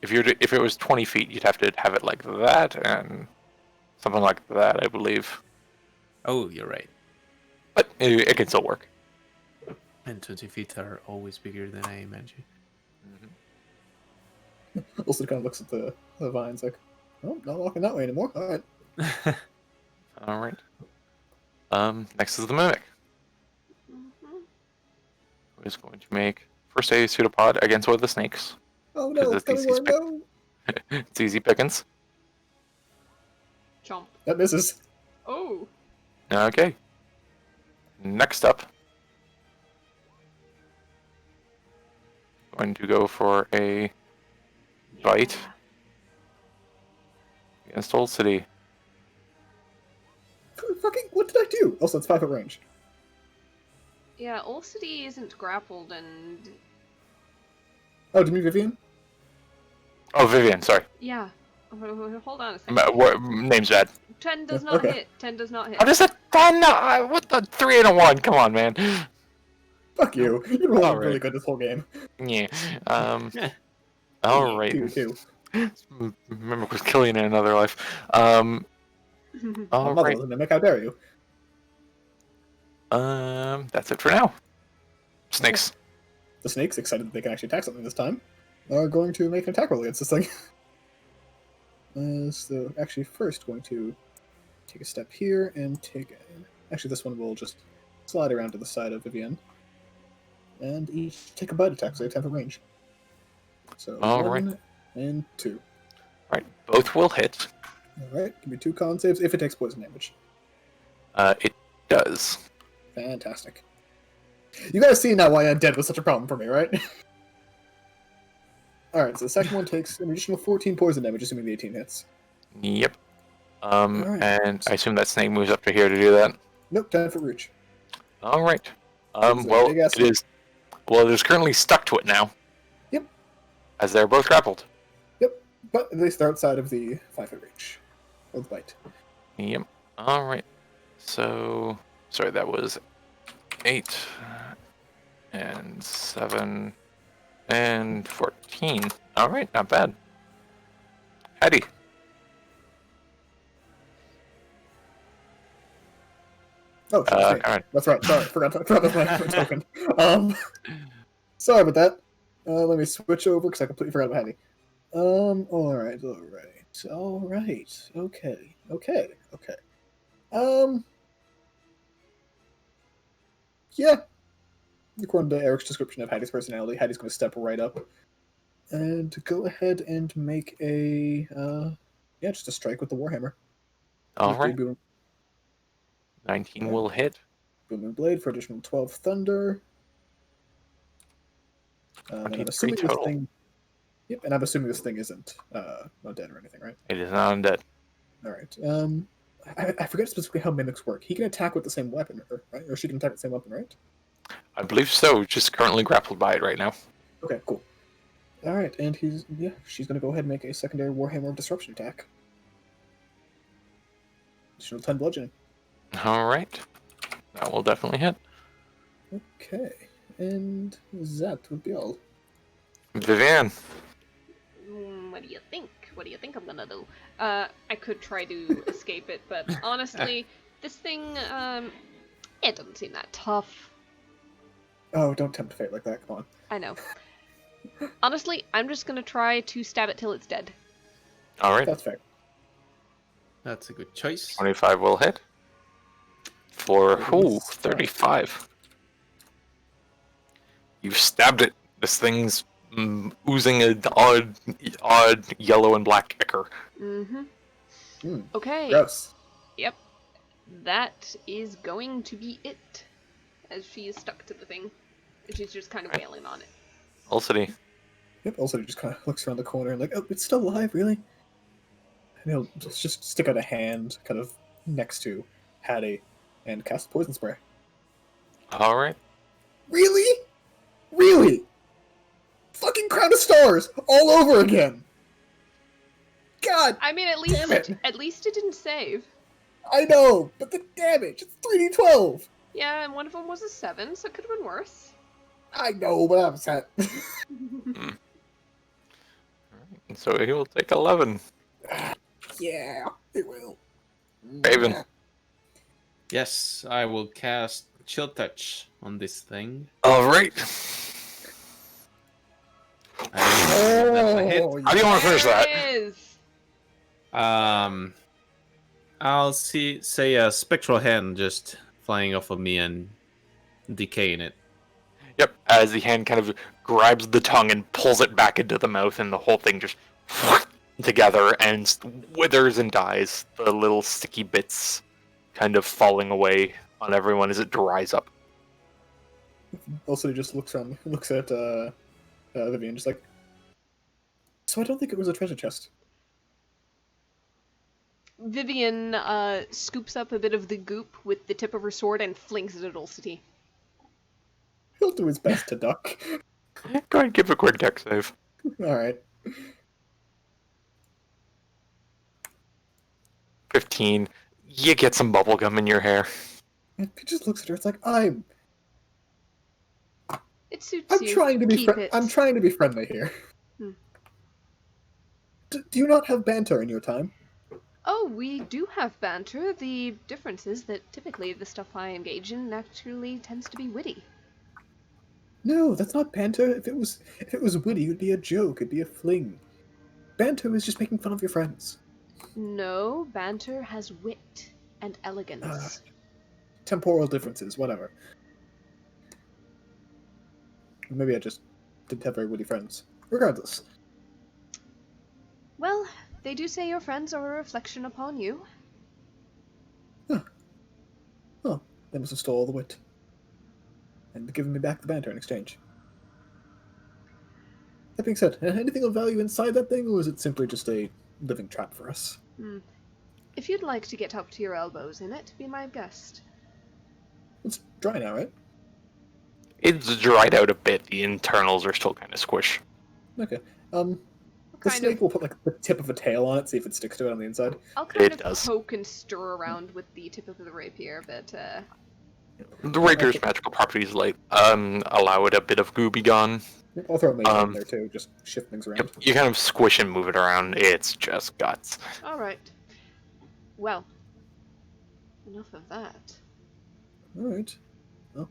if it was 20 feet, you'd have to have it like that and something like that, I believe. Oh, you're right. But it can still work. And 20 feet are always bigger than I imagine. Also, kind of looks at the vines like, oh, not walking that way anymore. All right. All right. Next is the mimic. Mhm. Who is going to make first a pseudopod against one of the snakes? Oh no, it's coming more. No. It's easy pickings. Chomp. That misses. Oh. Okay. Next up, going to go for a bite Yeah. against Old City. Fucking, what did I do? Also, it's 5-foot range. Yeah, Old City isn't grappled, and Oh, do you mean Vivian? Oh, Vivian, sorry. yeah. Hold on a second. Name's bad. 10 does not Okay. hit. 10 does not hit. How does a 10? What the 3 and a 1? Come on, man. Fuck you. You've been rolling Alright. really good this whole game. Yeah. Yeah. All right. 2-2. Remember was killing in another life. My All mother right. was a mimic, how dare you? That's it for now. Snakes. The snakes, excited that they can actually attack something this time, are going to make an attack roll against this thing. So, actually, first going to take a step here and take. Actually, this one will just slide around to the side of Vivian, and each take a bite attack, so they have a range. So All 1 and 2. Right. Both will hit. All right, give me 2 con saves if it takes poison damage. It does. Fantastic. You guys see now why undead was such a problem for me, right? Alright, so the second one takes an additional 14 poison damage, assuming the 18 hits. Yep. Alright. And I assume that snake moves up to here to do that. Nope, 10-foot reach. All right. It's a Well, big-ass it is. Well, it is currently stuck to it now. Yep. As they're both grappled. But at least they're outside of the 5-foot reach. Or the bite. Yep. All right. So, sorry, that was 8 and 7 and 14. All right, not bad. Hattie. Oh, shit, snake. Alright. That's right, sorry, forgot that's my token. Sorry about that. Let me switch over, because I completely forgot about Hattie. Alright. Okay. Yeah. According to Eric's description of Hattie's personality, Hattie's going to step right up and go ahead and make a, just a strike with the Warhammer. All right. Boom, 19 will hit. booming blade for additional 12 thunder. And I'm 23 assuming total. this thing. Yep, and I'm assuming this thing isn't undead or anything, right? It is not undead. All right. I forget specifically how mimics work. He can attack with the same weapon, right? Or she can attack with the same weapon, right? I believe so. Just currently grappled by it right now. Okay, cool. All right, and she's gonna go ahead and make a secondary Warhammer disruption attack. Additional 10 bludgeoning. All right. That will definitely hit. Okay, and that would be all. Vivian. What do you think? What do you think I'm gonna do? I could try to escape it, but honestly, this thing, it doesn't seem that tough. Oh, don't tempt fate like that. Come on. I know. Honestly, I'm just gonna try to stab it till it's dead. All right. That's fair. That's a good choice. 25 will hit. For 35. You've stabbed it. This thing's oozing an odd yellow and black ichor. Mm, Okay. gross. Yep. That is going to be it. As she is stuck to the thing. And she's just kind of wailing on it. Ulcity. Yep. Also, he just kind of looks around the corner and like, oh, it's still alive, really? And he'll just stick out a hand, kind of next to Hattie, and cast poison spray. All right. Really? Really? Fucking Crown of Stars all over again. God. I mean, Damn it. at least it didn't save. I know, but the damage, it's 3d12! Yeah, and one of them was a 7, so it could have been worse. I know, but I'm upset. So he'll take 11. Yeah, it will. Raven. Yes, I will cast Chill Touch on this thing. Alright. And that's a hit. How do you want to finish that? There it is! I'll say a spectral hand just flying off of me and decaying it. Yep, as the hand kind of grabs the tongue and pulls it back into the mouth, and the whole thing just together and withers and dies. The little sticky bits kind of falling away on everyone as it dries up. Also, he just looks at Vivian, just like, so I don't think it was a treasure chest. Vivian scoops up a bit of the goop with the tip of her sword and flings it at Ulcity. He'll do his best to duck. Go ahead and give a quick deck save. Alright. 15. You get some bubblegum in your hair. And he just looks at her, it's like, It suits I'm you. trying to be Keep it. I'm trying to be friendly here. Hmm. Do you not have banter in your time? Oh, we do have banter. The difference is that typically the stuff I engage in naturally tends to be witty. No, that's not banter. If it was witty, it'd be a joke, it'd be a fling. Banter is just making fun of your friends. No, banter has wit and elegance. Temporal differences, whatever. Maybe I just didn't have very witty friends. Regardless. Well, they do say your friends are a reflection upon you. Oh, they must have stole all the wit. And given me back the banter in exchange. That being said, anything of value inside that thing, or is it simply just a living trap for us? If you'd like to get up to your elbows in it, be my guest. It's dry now, right? It's dried out a bit. The internals are still kind of squish. Okay. I'll The snake will put like the tip of a tail on it, see if it sticks to it on the inside. I'll kind It of does. poke and stir around with the tip of the rapier, but The rapier's magical properties allow it a bit of goo be gone. I'll throw maybe in there too, just shift things around. Yep, you kind of squish and move it around. It's just guts. alright. Well, enough of that. Alright. Well,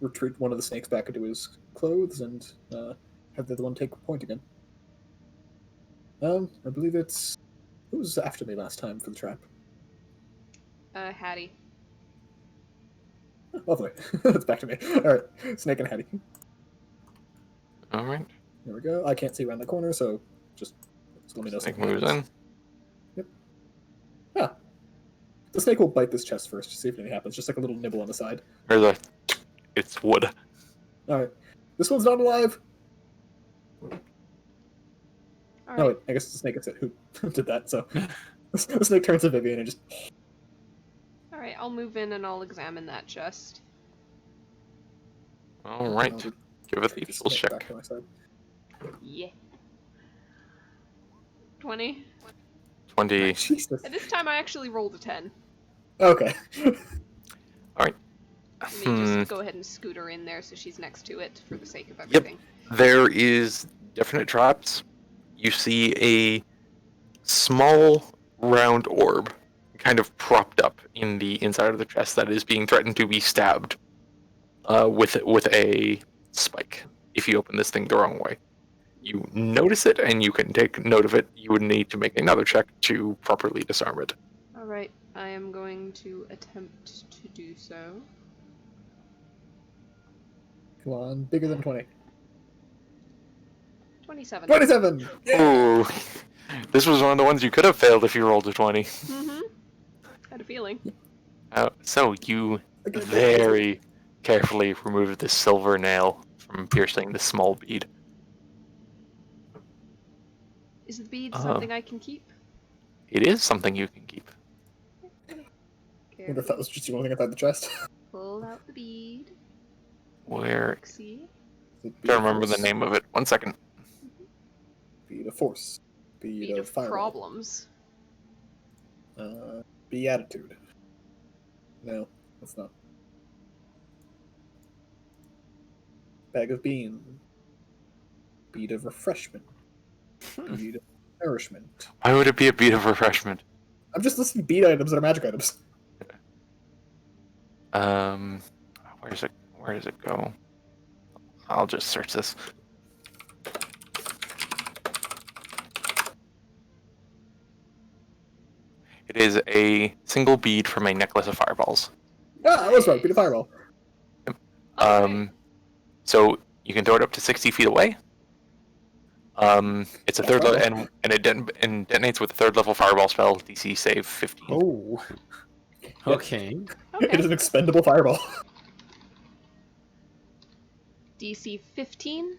retreat one of the snakes back into his clothes and have the other one take point again. I believe it's... Who was after me last time for the trap? Hattie. Oh, lovely. It's back to me. Alright, Snake and Hattie. Alright. There we go. I can't see around the corner, so just let me know. Snake something moves happens. in. Yep. Ah. The snake will bite this chest first to see if anything happens, just like a little nibble on the side. It's wood. Alright. This one's not alive! Alright. Oh, wait, I guess the snake is it who did that, so... the snake turns to Vivian and just... Alright, I'll move in and I'll examine that chest. Alright. I'll Give it take the the equals snake check. back to my side. Yeah. 20. 20. Jesus. And this time I actually rolled a 10. Okay. Alright. Let me just go ahead and scoot her in there so she's next to it for the sake of Yep. everything. There is definite traps. You see a small round orb kind of propped up in the inside of the chest that is being threatened to be stabbed with a spike if you open this thing the wrong way. You notice it and you can take note of it. You would need to make another check to properly disarm it. Alright, I am going to attempt to do so. Come on, bigger than 20. 27. 27! Ooh. This was one of the ones you could have failed if you rolled a 20. Mm-hmm. Had a feeling. So you Okay, very carefully remove the silver nail from piercing the small bead. Is the bead something I can keep? It is something you can keep. I wonder if that was just the only thing inside the chest. Pull out the bead. Where? See? Don't remember the name of it. 1 second. Bead of force. Bead Bead of of fireball. problems. Beatitude. No, that's not. Bag of beans. Bead of refreshment. Bead of nourishment. Why would it be a bead of refreshment? I'm just listing bead items that are magic items. Where's it? Where does it go? I'll just search this. It is a single bead from a necklace of fireballs. Ah, I was right. Bead of fireball. Alright. So you can throw it up to 60 feet away. It's a third level, and it detonates with a third level fireball spell. DC save 15. Oh. Okay. It Okay. is an expendable fireball. DC 15.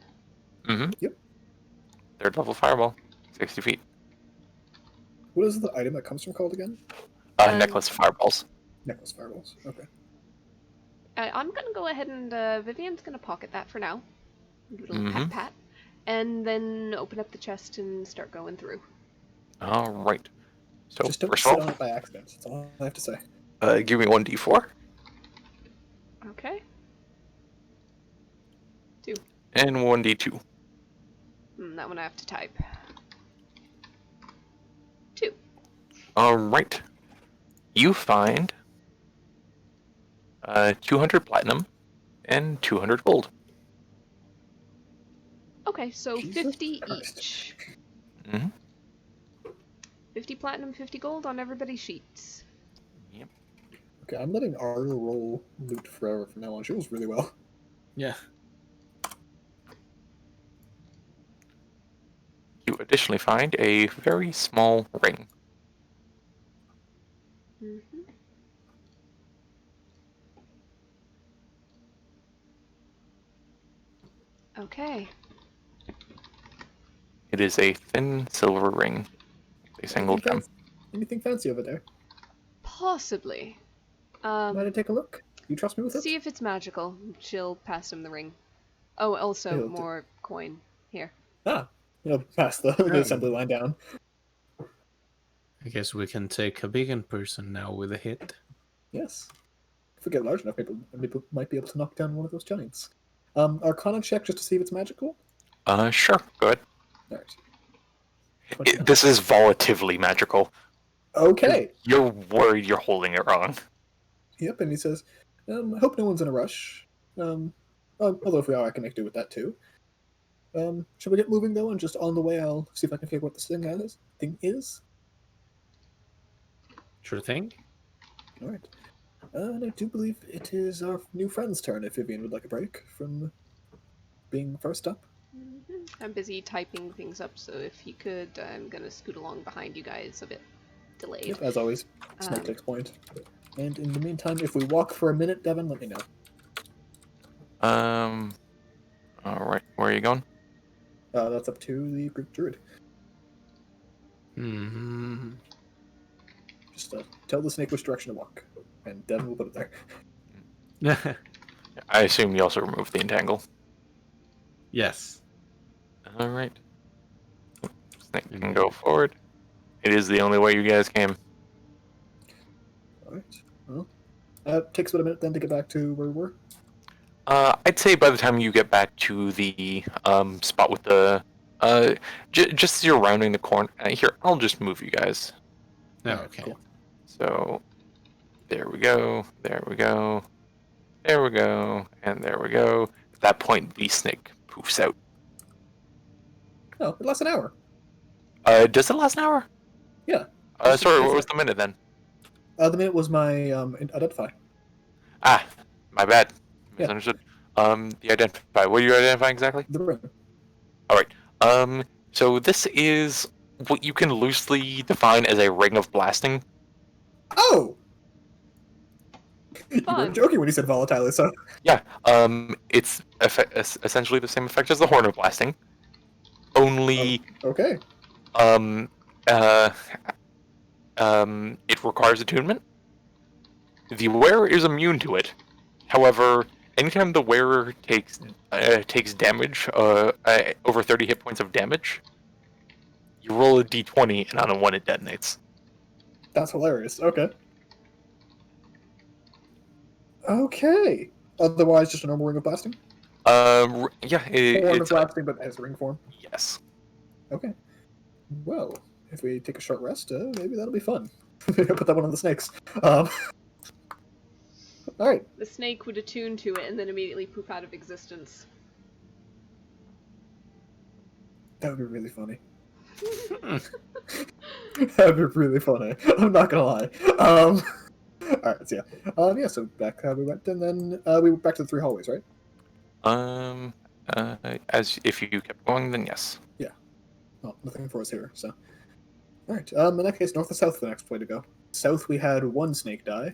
Mm-hmm. Yep. Third level fireball, 60 feet. What is the item that comes from called again? Necklace of fireballs. Necklace fireballs. Okay. I'm gonna go ahead and Vivian's gonna pocket that for now. Give it a little Mhm. pat, and then open up the chest and start going through. All right. So Just don't first sit of on all, it by accident. That's all I have to say. give me 1d4 Okay. 2. and 1d2. That one I have to type. 2. All right. You find 200 platinum and 200 gold. Okay, so Jesus 50 Christ. each. Mm-hmm. 50 platinum, 50 gold on everybody's sheets. Okay, I'm letting Arlo roll loot forever from now on. She rolls really well. Yeah. You additionally find a very small ring. hmm Okay. It is a thin silver ring, a single Anything gem. Anything fancy over there? Possibly. Might I take a look? You trust me with it? See if it's magical. She'll pass him the ring. Oh, also, He'll more coin. Here. Ah, pass the assembly line down. I guess we can take a big in person now with a hit. Yes. If we get large enough, people might be able to knock down one of those giants. Arcana check just to see if it's magical. Sure. Go ahead. All right. This is volatively magical. Okay. You're worried you're holding it wrong. Yep, and he says, I hope no one's in a rush. Although if we are, I can make do with that too. Should we get moving though? And just on the way, I'll see if I can figure out what this thing is. Sure thing. All right. And I do believe it is our new friend's turn if Vivian would like a break from being first up. I'm busy typing things up, so if you could, I'm gonna scoot along behind you guys a bit delayed. Yep, as always, Snake Um, takes point. And in the meantime, if we walk for a minute, Devin, let me know. All right. Where are you going? That's up to the Greek Druid. Hmm. Just tell the snake which direction to walk, and Devin will put it there. I assume you also removed the entangle. Yes. All right. Snake can go forward. It is the only way you guys came. All right. Well, takes about a minute then to get back to where we were. I'd say by the time you get back to the spot with the just as you're rounding the corner. Here, I'll just move you guys. Oh, Alright, okay. cool. So there we go. There we go. There we go. And there we go. At that point, the snake poofs out. Oh, it lasts an hour. Does it last an hour? Yeah. Sorry, what was the minute then? The minute was my identify. Ah, my bad. Yeah. Misunderstood. The identify. What are you identifying exactly? The ring. All right. So this is what you can loosely define as a ring of blasting. Oh! You Fun. weren't joking when you said volatile, so. Yeah. It's essentially the same effect as the horn of blasting. Only, Okay. it requires attunement. The wearer is immune to it. However, anytime the wearer takes damage, over 30 hit points of damage, you roll a d20, and on a 1 it detonates. That's hilarious. Okay. Okay. Otherwise, just a normal ring of blasting. Yeah, Horn of it's blasting, but as ring form. yes. Okay. Well, if we take a short rest, maybe that'll be fun. Put that one on the snakes. All right. The snake would attune to it and then immediately poof out of existence. That would be really funny. That would be really funny. I'm not gonna lie. Alright, so yeah. So back how we went, and then we went back to the 3 hallways, right? As if you kept going, then yes. Yeah. Well, nothing for us here, so. Alright, in that case, north and south the next way to go. South, we had 1 snake die.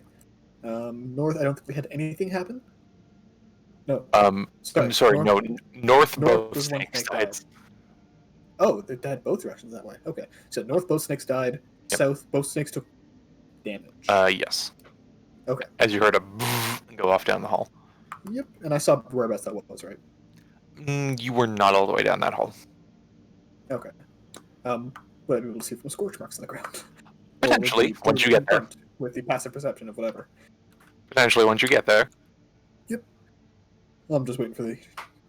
North, I don't think we had anything happen. No. I'm sorry, north, north north both was 1 snake snake sides. died. Oh, they died both directions that way. Okay. So north, both snakes died. Yep. South, both snakes took damage. Yes. Okay. As you heard a go off down the hall. Yep, and I saw whereabouts that was, right? You were not all the way down that hall. Okay. But I'd be able to see from scorch marks on the ground. Potentially, once you get there. With the passive perception of whatever. Potentially, once you get there. Yep. I'm just waiting for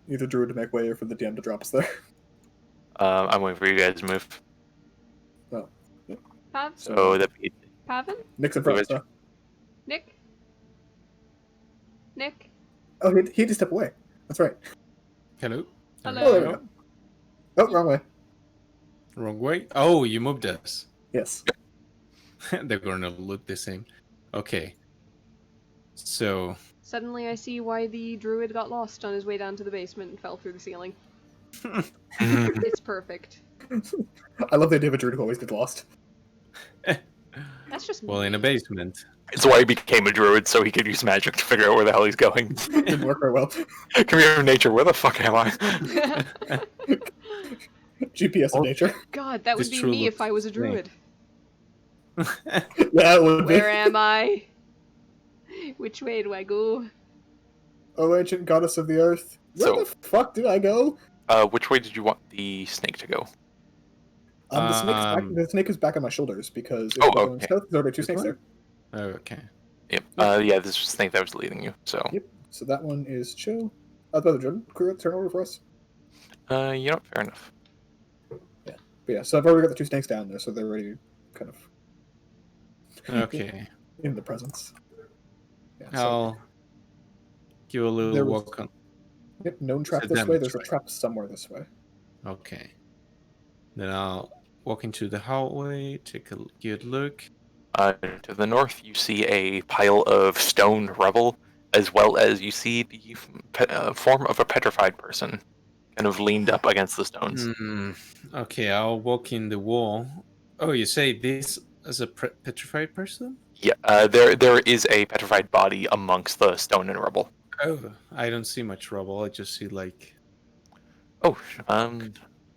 either Druid to make way or for the DM to drop us there. I'm waiting for you guys to move. Oh. Yep. Pav? So that be Pavin? Nick's in front, so. Nick? Nick? Oh, he had to step away. That's right. Hello. Hello. Oh, there we go. Oh, wrong way. Wrong way. Oh, you moved us. Yes. They're gonna look the same. Okay. So Suddenly I see why the druid got lost on his way down to the basement and fell through the ceiling. It's perfect. I love the idea of a Druid who always gets lost. That's just well, in a basement. it's why he became a druid, so he could use magic to figure out where the hell he's going. Didn't work very well. Come here, nature. Where the fuck am I? GPS of nature. God, that would This be true me if looks I was a strange. druid. Yeah, it would be. Where am I? Which way do I go? Oh, ancient goddess of the earth. Where So- the fuck did I go? Which way did you want the snake to go? The snake is back on my shoulders because if Oh, we're going okay. south, there are 2 This snakes one? there. Okay. Yep. Yeah, this was the snake that was leading you. So. Yep. So that one is chill. Brother Jordan, turn over for us. Fair enough. But yeah, so I've already got the 2 snakes down there, so they're already kind of Okay. in the presence. Yeah, I'll give a There little was- walk on. Yep, known trap It's a this way. damage, There's a right? trap somewhere this way. Okay. Then I'll walk into the hallway, take a good look. To the north, you see a pile of stone rubble, as well as you see the form of a petrified person, kind of leaned up against the stones. Okay, I'll walk in the wall. Oh, you say this as a petrified person? Yeah, there is a petrified body amongst the stone and rubble. Oh, I don't see much rubble. I just see like. Oh,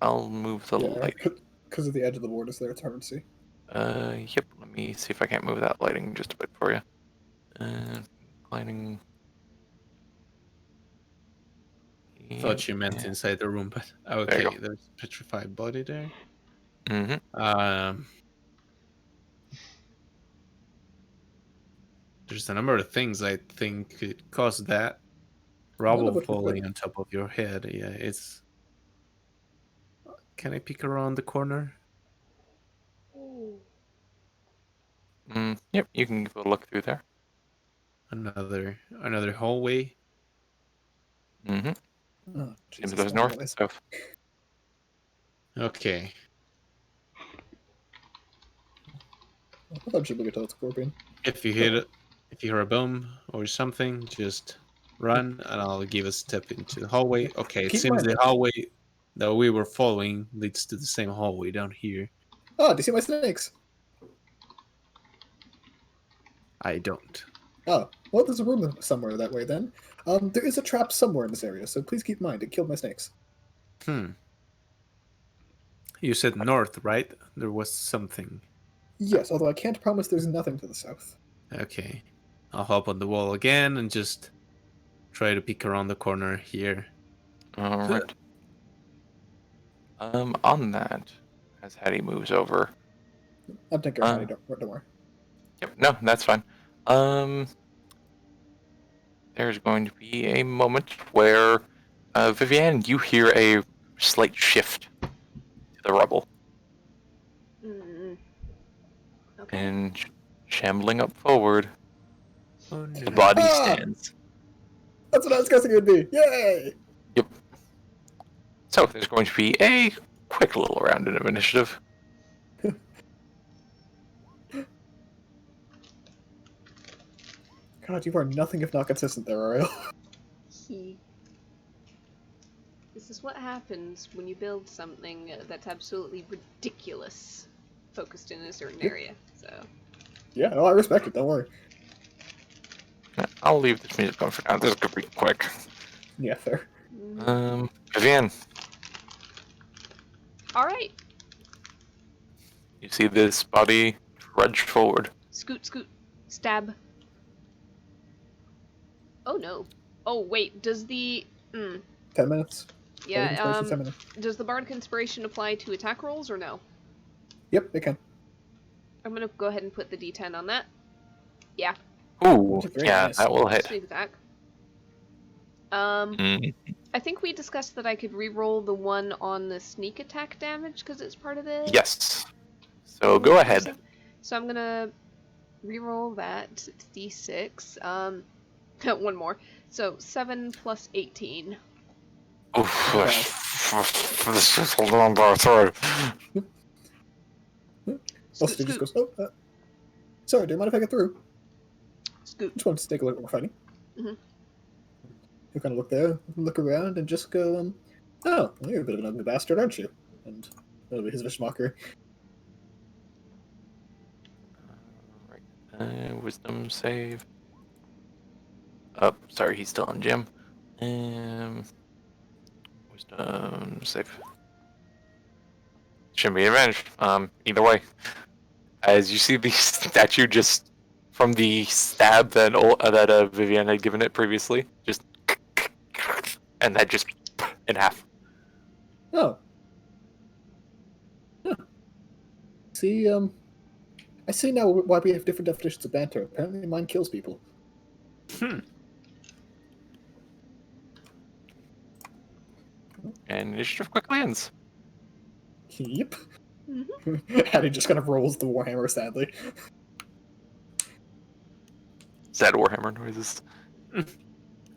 I'll move the Yeah, light. because of the edge of the borders there, it's hard to see. Yep. Let me see if I can't move that lighting just a bit for you. Lighting. Thought you meant inside the room, but There you okay. There's a petrified body there. Mm-hmm. There's a number of things I think could cause that. None of Rubble which would falling fit. on top of your head. Yeah, it's. Can I peek around the corner? Yep. You can give a look through there. Another hallway. Mm-hmm. Oh, Seems Jesus, there's not north really. and south. Okay. I thought she'd look at the scorpion. If you hear a boom or something, just run, and I'll give a step into the hallway. Okay, it Keep seems mine. the hallway that we were following leads to the same hallway down here. Oh, do you see my snakes? I don't. Oh, well, there's a room somewhere that way then. There is a trap somewhere in this area, so please keep in mind, it killed my snakes. You said north, right? There was something. Yes, although I can't promise there's nothing to the south. Okay. I'll hop on the wall again and just try to peek around the corner here. All right. On that, as Hattie moves over. I'm taking care of Hattie, don't worry. Yep. No, that's fine. there's going to be a moment where, Vivienne, you hear a slight shift to the rubble, Mm. Okay. and shambling up forward, Oh the no. body Ah! stands. That's what I was guessing it would be. Yay! Yep. So there's going to be a quick little round of initiative. God, you are nothing if not consistent there, Ariel. He. This is what happens when you build something that's absolutely ridiculous, focused in a certain area. So. Yeah, no, I respect it. Don't worry. I'll leave this music on for now. This could be quick. Yeah, fair. Vivienne, All right. you see this body trudge forward. Scoot, scoot, stab. Oh no. Oh wait. Does the 10 minutes. yeah Inspiration, 10 minutes. does the Bardic Inspiration apply to attack rolls or no? Yep, it can. I'm gonna go ahead and put the D10 on that. Yeah. Ooh, Very yeah, nice. that will hit. Sneak attack. Mm. I think we discussed that I could re-roll the one on the sneak attack damage because it's part of the. Yes. So go ahead. So I'm gonna re-roll that. It's D6. One more. So 7 plus 18. Oof. This is a long bar through. Also, he just goes, oh, sorry, do you mind if I get through? Scoot. Just wanted to take a look at what we're fighting. Mhm. You kind of look there, look around, and just go, oh, well, you're a bit of an ugly bastard, aren't you? And that'll be his vicious mockery. Wisdom save. Oh, sorry, he's still on gym. Wisdom save. Shouldn't be advantage. Either way, as you see the statue just from the stab that Vivienne had given it previously, just and that just in half. Oh. Huh. See, I see now why we have different definitions of banter. Apparently mine kills people. And initiative quickly ends. Yep. Mm-hmm. And he just kind of rolls the Warhammer, sadly. Sad Warhammer noises.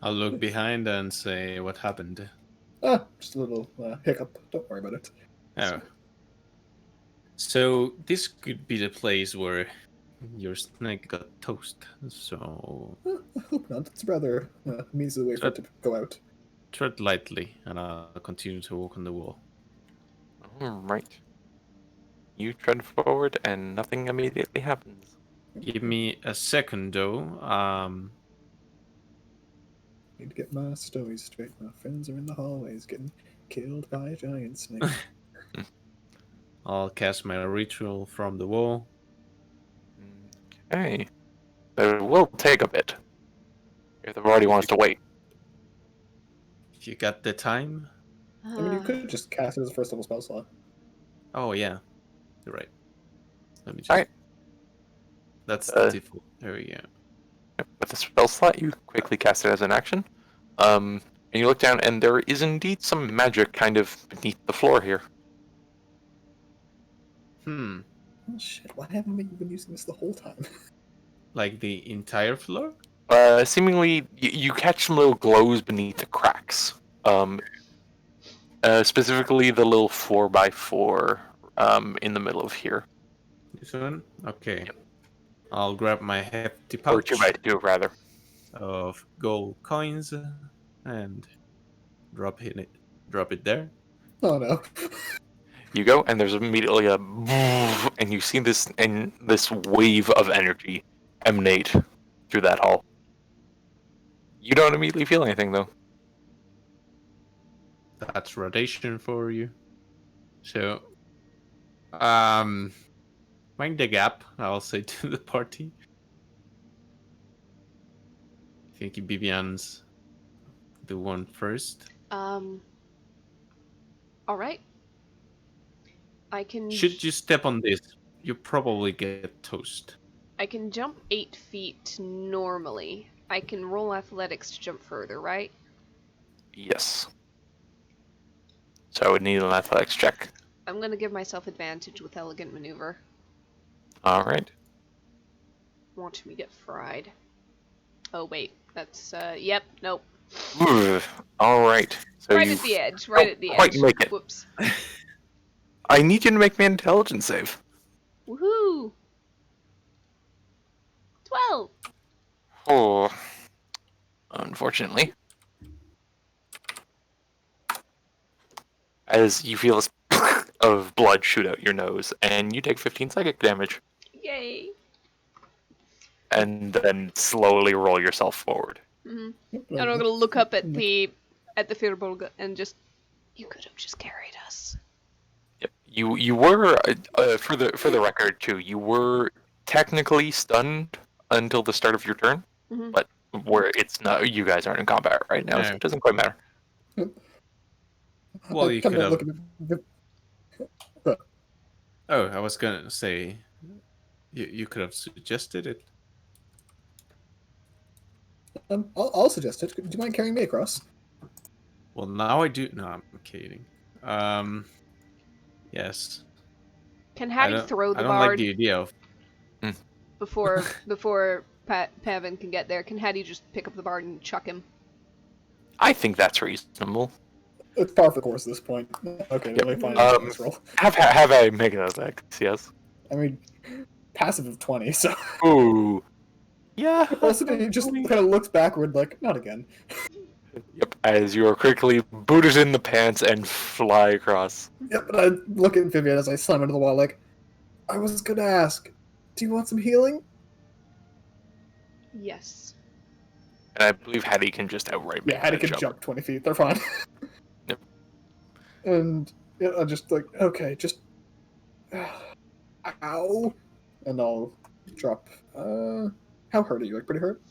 I'll look behind and say what happened. Just a little hiccup. Don't worry about it. Oh. So this could be the place where your snake got toast. So I hope not. It's rather means of the way for it to go out. tread lightly, and I'll continue to walk on the wall. Alright. You tread forward and nothing immediately happens. Give me a second, though. Need to get my stories straight. My friends are in the hallways getting killed by a giant snake. I'll cast my ritual from the wall. Okay. But it will take a bit. If the party wants to wait. If you got the time. I mean, you could just cast it as a first level spell slot. Oh, yeah. You're right. Let me just... Alright. That's the default. There we go. With the spell slot, you quickly cast it as an action. And you look down, and there is indeed some magic kind of beneath the floor here. Oh shit, why haven't we been using this the whole time? Like the entire floor? Seemingly, you catch some little glows beneath the cracks. Specifically the little 4x4 in the middle of here. This one? Okay. Yep. I'll grab my hefty pouch. Or 2x2, rather. Of gold coins and drop it there. Oh no. You go, and there's immediately a and you see this wave of energy emanate through that hall. You don't immediately feel anything, though. That's radiation for you. So, mind the gap, I'll say to the party. I think Vivian's the one first. All right. I can. Should you step on this, you probably get toast. I can jump 8 feet normally. I can roll athletics to jump further, right? Yes. So I would need an athletics check. I'm gonna give myself advantage with elegant maneuver. All right. Watch me get fried. Oh wait, that's yep, nope. Ooh, all right. So Right you at the edge, right don't at the quite edge. make it. Whoops. I need you to make me an intelligence save. Woohoo! 12! Oh, unfortunately. As you feel a of blood shoot out your nose, and you take 15 psychic damage, Yay! and then slowly roll yourself forward. Mm-hmm. Yep, And I'm gonna look up at the Firbolg and just, you could have just carried us. Yep. You were for the record too. You were technically stunned until the start of your turn, Mm-hmm. but where it's not, you guys aren't in combat right now, so Yeah. it doesn't quite matter. Well, I you kind could of look have. at the, Oh, I was gonna say, you could have suggested it. I'll suggest it. Do you mind carrying me across? Well, now I do. No, I'm kidding. Yes. Can Hattie throw I the don't like the bard idea of. before Pavin can get there? Can Hattie just pick up the bard and chuck him? I think that's reasonable. It's par for the course at this point. Okay, Yep. let me find a dice roll. Have I make an attack? Yes. I mean, passive of 20, so. Ooh. Yeah. Also, he just kind of looks backward, like, not again. Yep. As you are quickly booted in the pants and fly across. Yep, and I look at Vivian as I slam into the wall, like, I was gonna ask, do you want some healing? Yes. And I believe Hattie can just outright make Yeah, Hattie that can jump 20 feet, they're fine. Yep. And yeah, I'm just like, okay, just. Ow! And I'll drop. How hurt are you? Like, pretty hurt?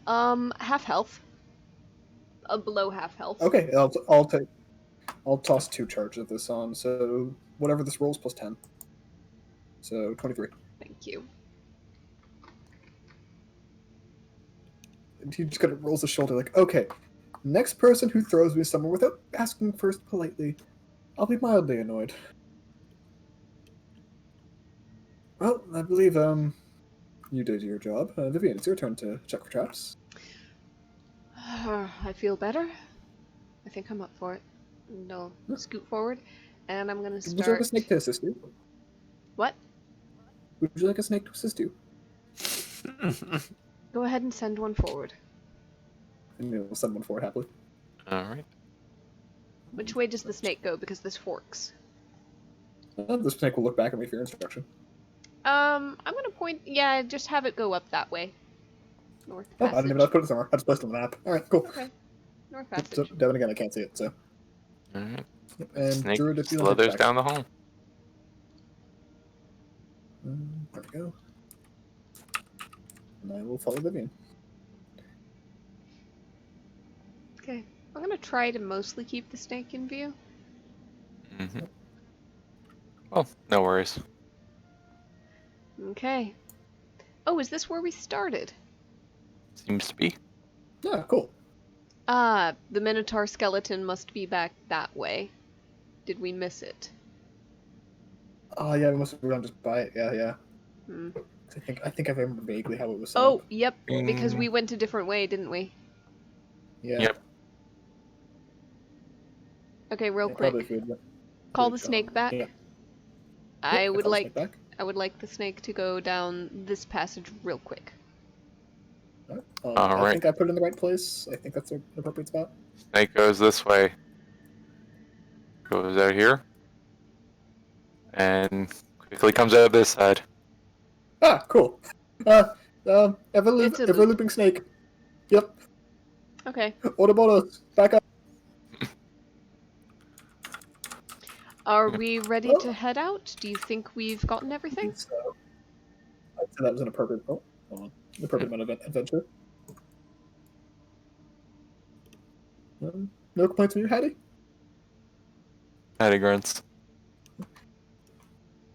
Half health. Below half health. Okay, I'll toss 2 charges of this on, so whatever this rolls plus 10. So 23. Thank you. And he just kind of rolls his shoulder, like, okay, next person who throws me somewhere without asking first politely, I'll be mildly annoyed. Well, I believe, you did your job. Vivian, it's your turn to check for traps. I feel better. I think I'm up for it. And I'll scoot forward, and I'm gonna Would you like a start. snake to assist you? What? Would you like a snake to assist you? Go ahead and send one forward. And you'll send one forward happily. Alright. Which way does the snake go? Because this forks. The snake will look back at me for your instruction. I'm gonna point. Yeah, just have it go up that way. North Oh, passage. I didn't even know to put it somewhere. I just placed it on the map. Alright, cool. Okay. North So, passage. Devin, again, I can't see it, so. Alright. And Snake Druid, if you slithers like down the hall. there we go. And I will follow Vivian. Okay. I'm gonna try to mostly keep the snake in view. Mm-hmm. Well, no worries. Okay. Oh, is this where we started? Seems to be. Yeah, cool. Ah, the Minotaur skeleton must be back that way. Did we miss it? Oh, yeah, we must have run just by it. Yeah, yeah. Hmm. I think I remember vaguely how it was set Oh, up. yep. Because Mm. we went a different way, didn't we? Yeah. Yep. Okay, real Yeah, quick. probably if we had- Call we'd the snake gone- back. Yeah. I Yep, would call the like snake back. I would like the snake to go down this passage real quick. Alright. All I right. think I put it in the right place. I think that's an appropriate spot. Snake goes this way. Goes out here. And quickly comes out this side. Ah, cool. Ever It's a loop. looping snake. Yep. Okay. Autobotos, back up. Are we ready Oh. to head out? Do you think we've gotten everything? So, I'd say that was an appropriate. Oh, hold on. An appropriate amount of adventure. No complaints from you, Hattie? Hattie grunts.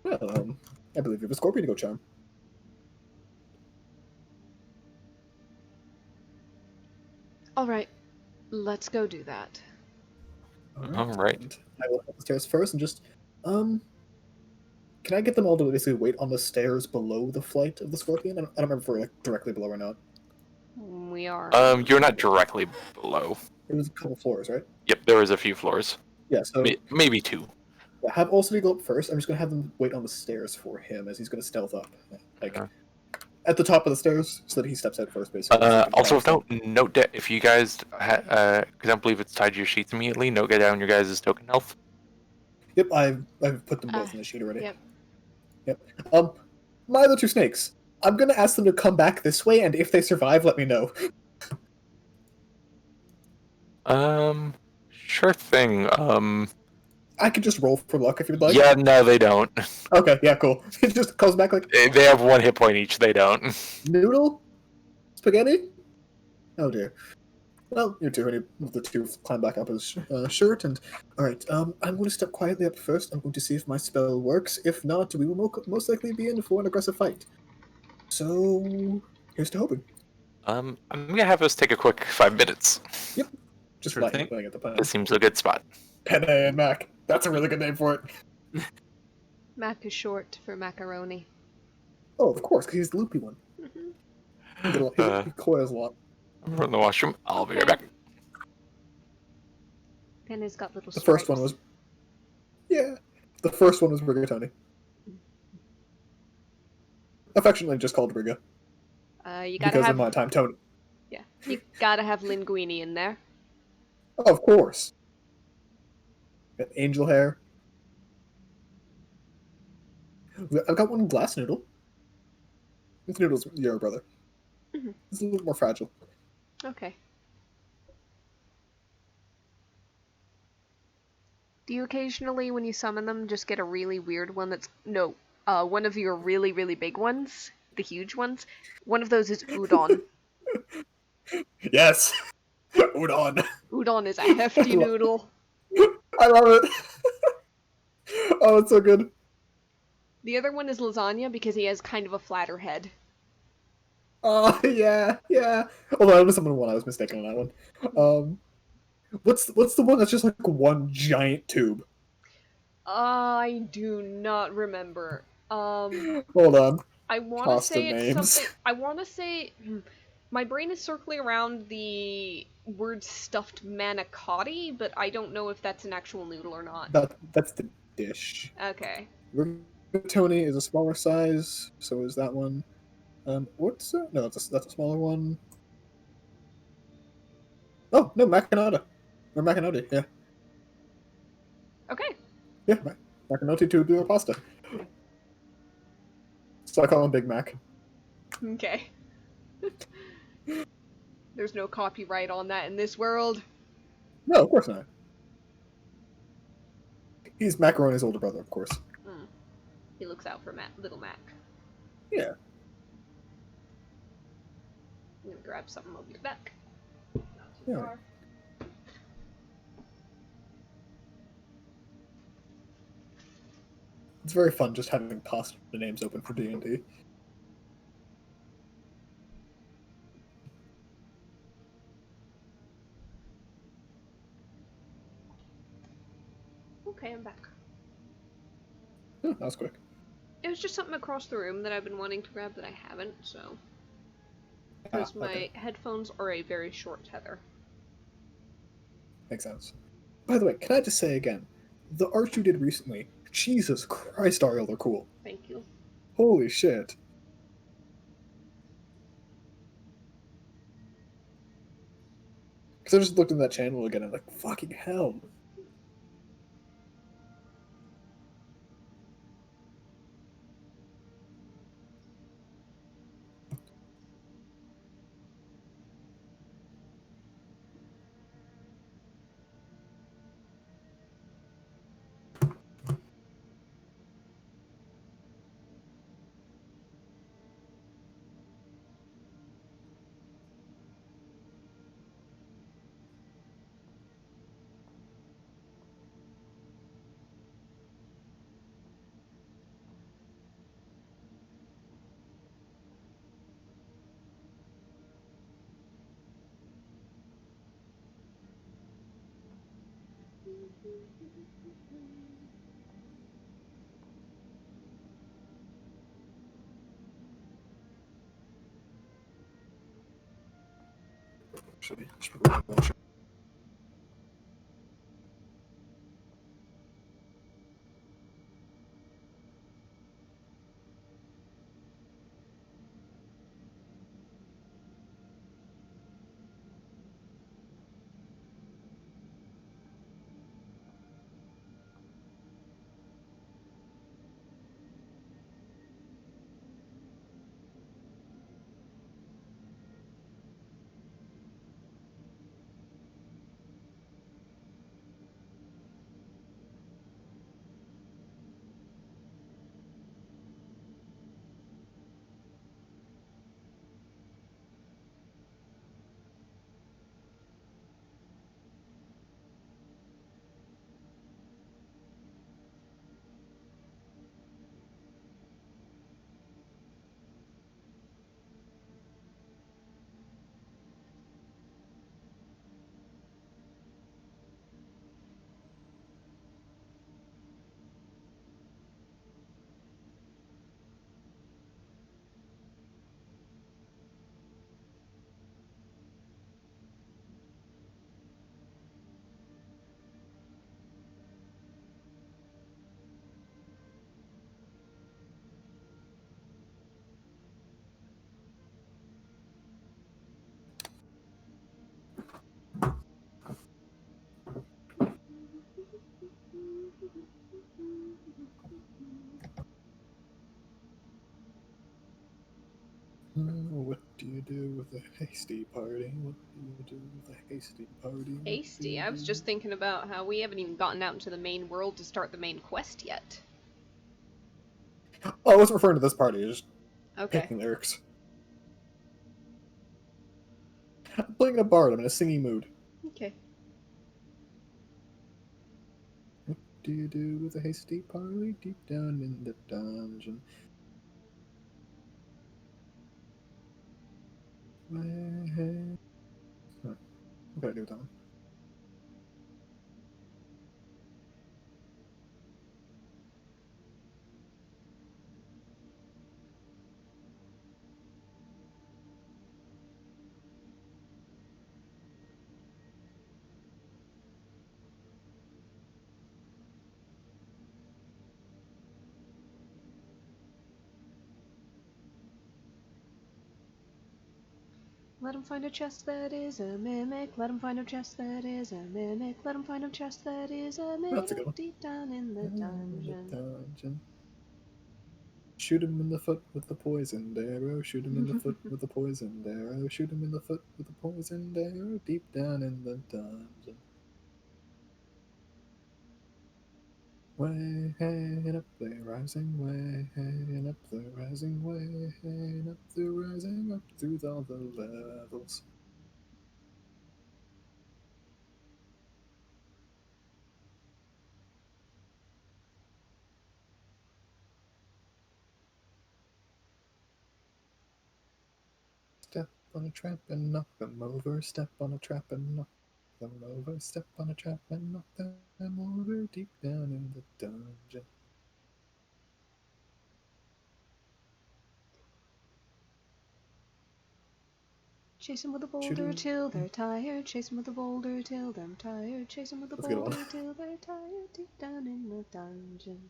Well, I believe you have a scorpion to go charm. All right, let's go do that. All right. And I will head upstairs first and just can I get them all to basically wait on the stairs below the flight of the Scorpion? I don't remember if we're like, directly below or not. We are. You're not directly below. It was a couple floors, right? Yep, there is a few floors. Yeah, so Maybe two. have Olsen go up first. I'm just gonna have them wait on the stairs for him as he's gonna stealth up, like Uh. at the top of the stairs, so that he steps out first, basically. So he can Also, follow note that if you guys, because I don't believe it's tied to your sheets immediately, note down your guys' token health. Yep, I've put them both in the sheet already. Yep. Yep. My other two snakes. I'm gonna ask them to come back this way, and if they survive, let me know. Sure thing. I could just roll for luck if you'd like. Yeah, no, they don't. Okay, yeah, cool. It just comes back like They have 1 hit point each. They don't. noodle, spaghetti. Oh dear. Well, you two, the two climb back up his shirt, and all right. I'm going to step quietly up first. I'm going to see if my spell works. If not, we will most likely be in for an aggressive fight. So here's to hoping. I'm gonna have us take a quick 5 minutes. Yep. Just Sure lightning thing. playing at the pen. This seems a good spot. Penne and Mac. That's a really good name for it. Mac is short for macaroni. Oh, of course, because he's the loopy one. He coils a lot. I'm in the washroom. I'll be right back. Penna's got little The first one stripes. was. Yeah. The first one was Rigatoni. Affectionately just called Riga. You gotta Because have. in my time, Tony. Yeah, you gotta have linguine in there. Oh, of course. Got angel hair. I've got one glass noodle. This noodle's your brother. Mhm. It's a little more fragile. Okay. Do you occasionally, when you summon them, just get a really weird one that's one of your really, really big ones, the huge ones? One of those is udon. Yes! Udon. Udon is a hefty noodle. I love it. Oh, it's so good. The other one is lasagna because he has kind of a flatter head. Oh, yeah, yeah. Although I was someone one, I was mistaken on that one. What's the one that's just like one giant tube? I do not remember. Hold on. I want to Pasta say it's names. something. I want to say. My brain is circling around the word stuffed manicotti, but I don't know if that's an actual noodle or not. That's the dish. Okay. Rigatoni is a smaller size, so is that one. What's that? No, that's a smaller one. Oh no, macanata or macanoti. Yeah, Okay. yeah, macanoti tubular pasta. So I call him Big Mac. Okay. There's no copyright on that in this world. No, of course not. He's Macaroni's older brother, of course. He looks out for little Mac. Yeah. I'm gonna grab something. I'll be back. Not too Yeah. far. It's very fun just having pasta names open for D&D. Okay, I'm back. That was quick. It was just something across the room that I've been wanting to grab that I haven't, so. Because my Okay. headphones are a very short tether. Makes sense. By the way, can I just say again, the art you did recently, Jesus Christ, Ariel, they're cool. Thank you. Holy shit. Because I just looked in that channel again and I'm like, fucking hell. Actually, I should probably watch it. What do you do with a hasty party? What do you do with a hasty party? What do Hasty. you I was do? just thinking about how we haven't even gotten out into the main world to start the main quest yet. Oh, I wasn't referring to this party. I was just Okay. picking lyrics. I'm playing a bard. I'm in a singing mood. Okay. What do you do with a hasty party deep down in the dungeon? Huh. What can I do with that one? Let him find a chest that is a mimic. Let him find a chest that is a mimic. Let him find a chest that is a That's a good one. mimic deep down in the dungeon. Dungeon. Shoot him in the foot with the poisoned arrow. Shoot him in the foot with the poisoned arrow. Shoot him in the foot with the poisoned arrow. Deep down in the dungeon. Way up the rising, way up the rising, way up the rising, up through all the levels. Step on a trap and knock them over. Step on a trap and knock them over. Step on a trap and knock them over. Deep down in the dungeon. Chase them with a boulder Shooting. till they're tired. Chase them with a boulder till they're tired. Chase them with a That's a good one. boulder till they're tired. Deep down in the dungeon.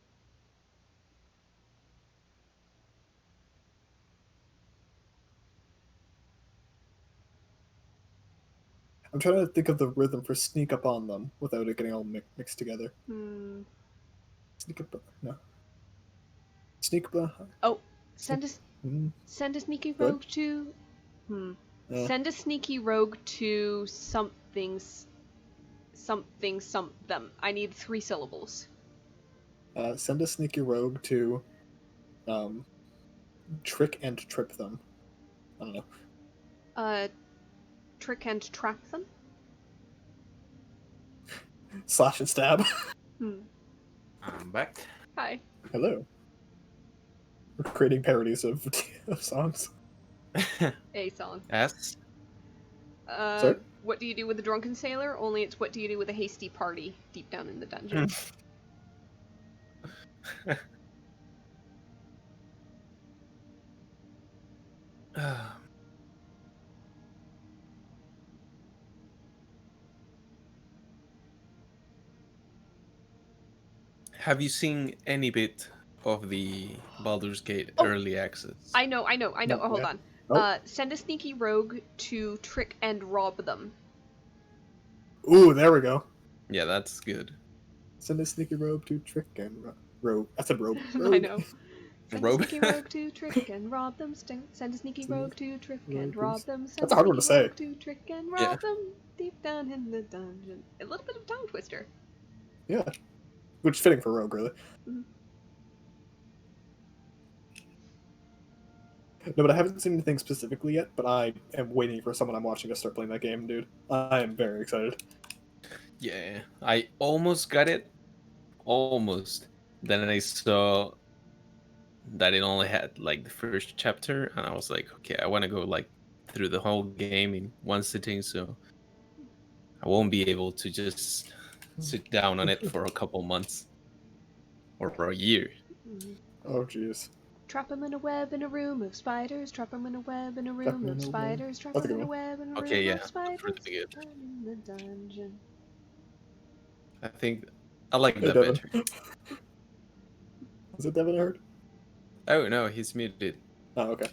I'm trying to think of the rhythm for sneak up on them without it getting all mixed together. Sneak up. No. Sneak up. Oh, send a Mm, sneaky Good. rogue to. eh. Send a sneaky rogue to something's something them. I need 3 syllables. Send a sneaky rogue to trick and trip them. I don't know. Trick and trap them. Slash and stab. I'm back. Hi. Hello. We're creating parodies of songs. A song. As Sorry? What do you do with a drunken sailor? Only it's what do you do with a hasty party deep down in the dungeon. Have you seen any bit of the Baldur's Gate Oh, early access? I know. No, Oh, hold yeah. on. Oh. Send a sneaky rogue to trick and rob them. Ooh, there we go. Yeah, that's good. Send a sneaky rogue to trick and rogue. I said rogue. I Rogue. know. Send Robe? a sneaky rogue to trick and rob them. Send a sneaky rogue to trick and rob them. Send That's a hard one sneaky to say. rogue to trick and Yeah. rob them deep down in the dungeon. A little bit of tongue twister. Yeah. Which is fitting for rogue, really. Mhm. No, but I haven't seen anything specifically yet, but I am waiting for someone I'm watching to start playing that game, dude. I am very excited. Yeah, I almost got it. Almost. Then I saw that it only had like the first chapter, and I was like, okay, I want to go like through the whole game in one sitting, so I won't be able to just sit down on it for a couple months or for a year. Mhm. Oh, jeez. Trap him in a web in a room of spiders. Trap him in a web in a Trap room him of in a web. spiders. Trap That's a him good in a one. web in a Okay, room yeah, of that's spiders. pretty good. Down in the dungeon. I think I like Hey, that Devin. better. Is it Devin I heard? Oh no, he's muted. Oh, okay.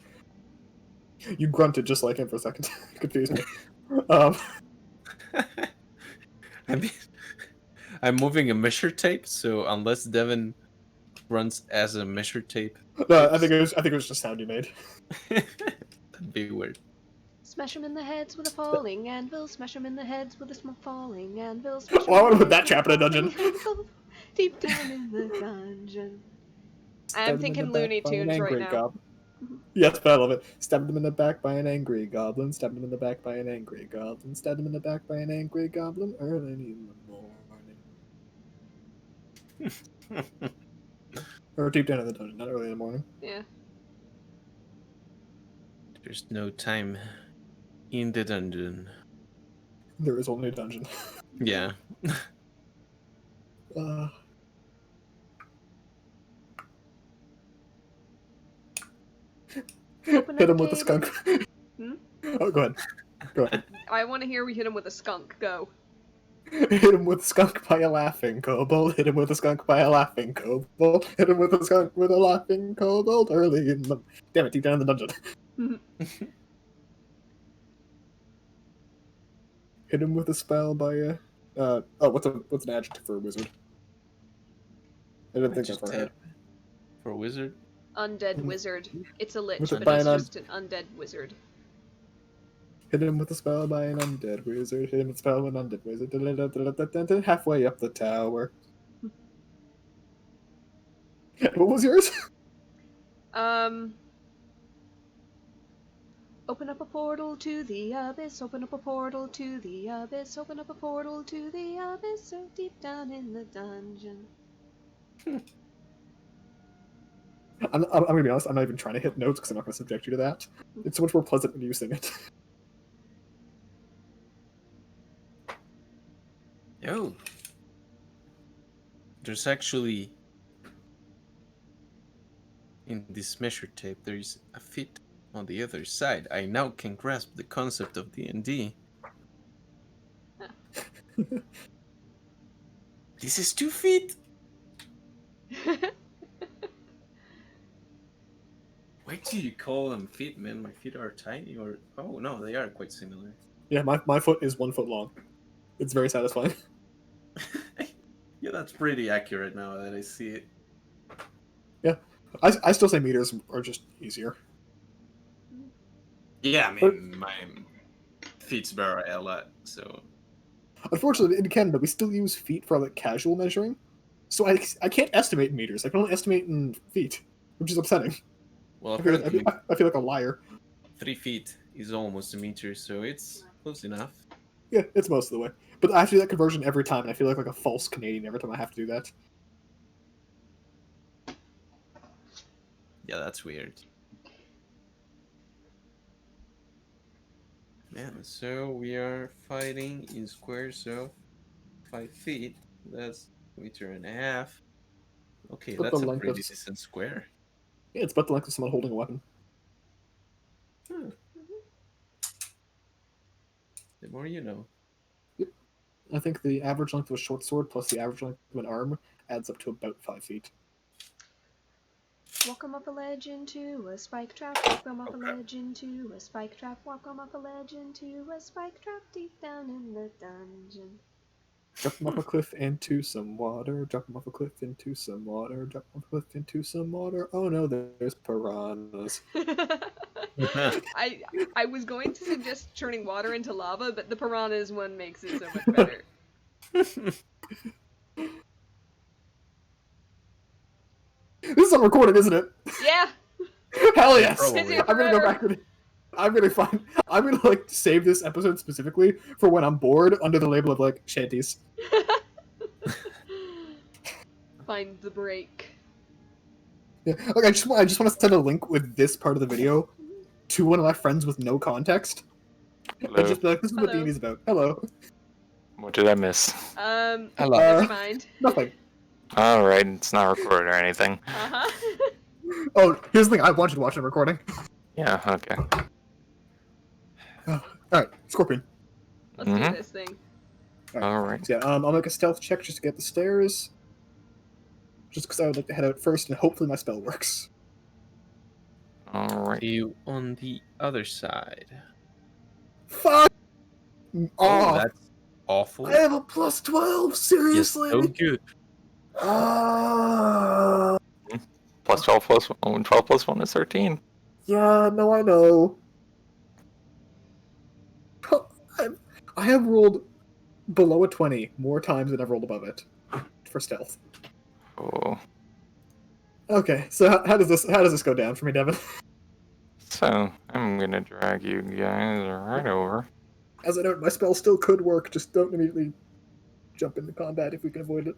You grunted just like him for a second. Confused me. Um, I mean, I'm moving a measure tape, so unless Devin runs as a measure tape, no, I think it was just sound you made. that'd be weird. Smash him in the heads with a falling anvil. Smash him in the heads with a small falling anvil. Oh, I want to put that chap in a dungeon. Deep down in the dungeon. I'm Stabbed him in thinking the back Looney by an Tunes right angry now. goblin. Yes, but I love it. Stabbed him in the back by an angry goblin. Stabbed him in the back by an angry goblin. Stabbed him in the back by an angry goblin early in the morning. Or deep down in the dungeon, not early in the morning. Yeah. There's no time in the dungeon. There is only a dungeon. Yeah. Uh, Open hit up him with a skunk. Hmm? Oh, go ahead. Go ahead. I want to hear we hit him with a skunk. Go. Hit him with a skunk by a laughing kobold. Hit him with a skunk by a laughing kobold. Hit him with a skunk with a laughing kobold early in the. Damn it, deep down in the dungeon. Hit him with a spell by a. What's an adjective for a wizard? I didn't think Just I've heard. for a wizard. Undead wizard. It's a lich, Wizard but by he's an just an undead wizard. Hit him with a spell by an undead wizard. Hit him with a spell by an undead wizard. Halfway up the tower. What was yours? Open up a portal to the abyss. Open up a portal to the abyss. Open up a portal to the abyss. So deep down in the dungeon. I'm gonna be honest. I'm not even trying to hit notes because I'm not gonna subject you to that. It's so much more pleasant when you sing it. Oh. There's actually in this measure tape there's a fit on the other side. I now can grasp the concept of D&D. This is 2 feet. Why do you call them feet, man? My feet are tiny, or oh no, they are quite similar. Yeah, my foot is 1 foot long. It's very satisfying. Yeah, that's pretty accurate now that I see it. Yeah, I still say meters are just easier. Yeah, I mean my feet vary a lot, so Unfortunately, in Canada, we still use feet for like casual measuring, so I can't estimate in meters. I can only estimate in feet, which is upsetting. well I feel like, apparently I feel like a liar. 3 feet is almost a meter, so it's close enough. Yeah, it's most of the way. But I have to do that conversion every time, and I feel like a false Canadian every time I have to do that. Yeah, that's weird. Man, so we are fighting in squares of 5 feet. That's a meter and a half. Okay, But the that's a length of pretty decent square. yeah, it's about the length of someone holding a weapon. Hmm, the more you know. I think the average length of a short sword plus the average length of an arm adds up to about 5 feet. Walk 'em up a ledge into a spike trap. Walk 'em up a Okay. ledge into a spike trap. Walk 'em up a ledge into a spike trap deep down in the dungeon. Drop them off a cliff into some water. Drop them off a cliff into some water. Drop them off a cliff into some water. Oh no, there's piranhas. I was going to suggest turning water into lava, but the piranhas one makes it so much better. This is on recording, isn't it? Yeah, Hell yes! Probably. I'm gonna go back to the. I'm gonna find. I'm gonna like save this episode specifically for when I'm bored under the label of like shanties. find the break. Yeah, like I just want to send a link with this part of the video to one of my friends with no context, Hello. and just be like, "This is what Hello. D&D is about." Hello. What did I miss? Hello. Never mind. Nothing. Alright, it's not recorded or anything. Uh-huh. Oh, here's the thing. I want you to watch the recording. Yeah, okay. All right, Scorpion. Let's do Mhm. this thing. Alright. So, yeah, I'll make a stealth check just to get the stairs. Just because I would like to head out first, and hopefully my spell works. Alright. You on the other side. Fuck! Oh, Oh, that's awful. I have a plus 12. Yes, Seriously? so good. Ah, Plus 12 plus 1, 12 plus 1 is 13. yeah, no, I know. I have rolled below a 20 more times than I've rolled above it for stealth. Oh. Okay, so how does this go down for me, Devin? So, I'm gonna drag you guys right over. As I note, my spell still could work. Just don't immediately jump into combat if we can avoid it.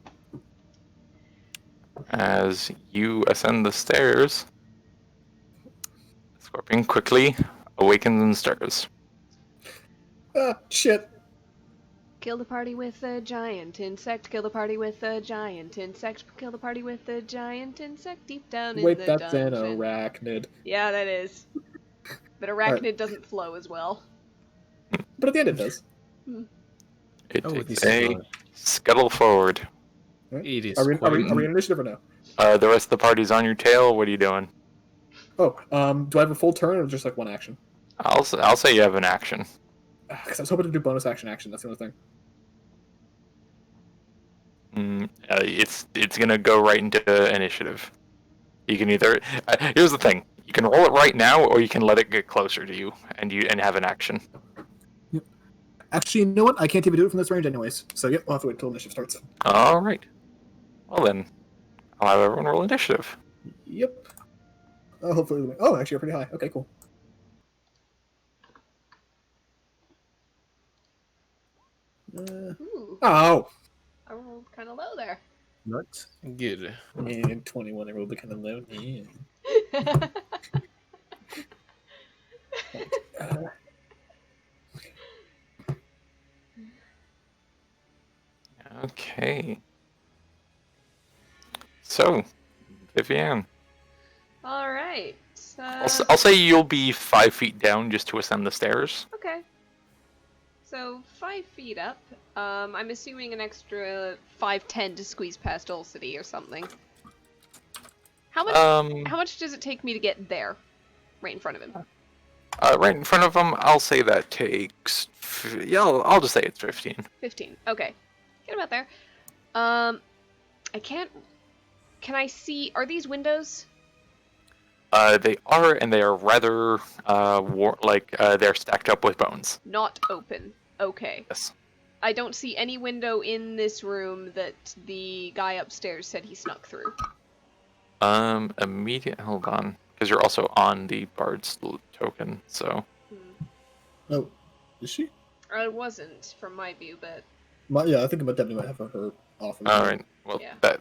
As you ascend the stairs, Scorpion quickly awakens and stirs. Ah, shit. Kill the party with a giant insect. Kill the party with a giant insect. Kill the party with a giant insect deep down in Wait, the that's an dungeon. arachnid. Yeah, that is. But arachnid doesn't flow as well. But at the end it does. It Oh, takes this a is not. scuttle forward. Right? It is Are we quite. in initiative or no? The rest of the party's on your tail. What are you doing? Oh, do I have a full turn or just like one action? I'll say you have an action. Because I was hoping to do bonus action. That's the only thing. It's gonna go right into initiative. You can either here's the thing: you can roll it right now, or you can let it get closer to you and have an action. Actually, you know what? I can't even do it from this range anyways. So yep, I'll have to wait until initiative starts. All right. Well then, I'll have everyone roll initiative. Yep. Hopefully. Oh, actually, you're pretty high. Okay, cool. Ooh, Oh! I rolled kind of low there. Not good. And 21, I rolled it kind of low. Yeah. Okay. So, Vivian, All right. I'll say you'll be 5 feet down just to ascend the stairs. Okay. So 5 feet up. I'm assuming an extra 5'10" to squeeze past Ulcity or something. How much does it take me to get there, right in front of him? Right in front of him, I'll say that takes. Yeah, I'll just say it's 15. 15. Okay, get him out there. I can't. Can I see? Are these windows? They are, and they are rather they're stacked up with bones. Not open. Okay. Yes. I don't see any window in this room that the guy upstairs said he snuck through. Hold on, because you're also on the Bard's token, so. Oh, is she? I wasn't from my view, but Yeah, I think I definitely might have her off. All right. Well, Yeah.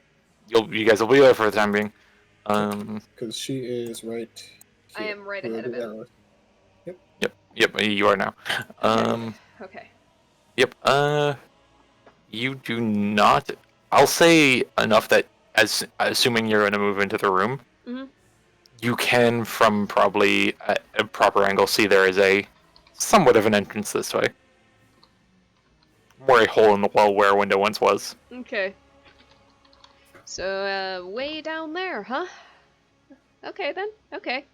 you guys will be there for the time being. Because she is right. I am right ahead of him. Yep. Yep, you are now. Okay. Yep, you do not... I'll say enough that, as assuming you're going to move into the room, Mm-hmm. you can, from probably a proper angle, see there is a somewhat of an entrance this way. More a hole in the wall where a window once was. Okay. So, way down there, huh? Okay then. Okay.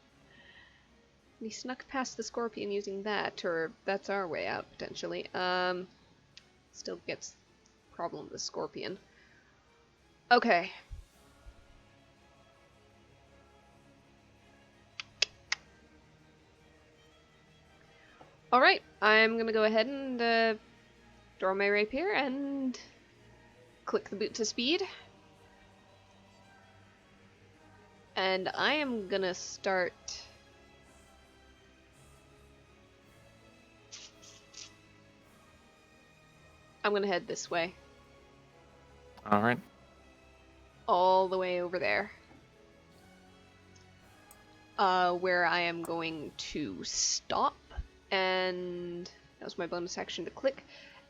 We snuck past the scorpion using that, or that's our way out potentially. Still gets problem with the scorpion. Okay. All right. I'm gonna go ahead and draw my rapier and click the boot to speed. And I am gonna start. I'm gonna head this way. Alright. All the way over there. Where I am going to stop, and that was my bonus action to click.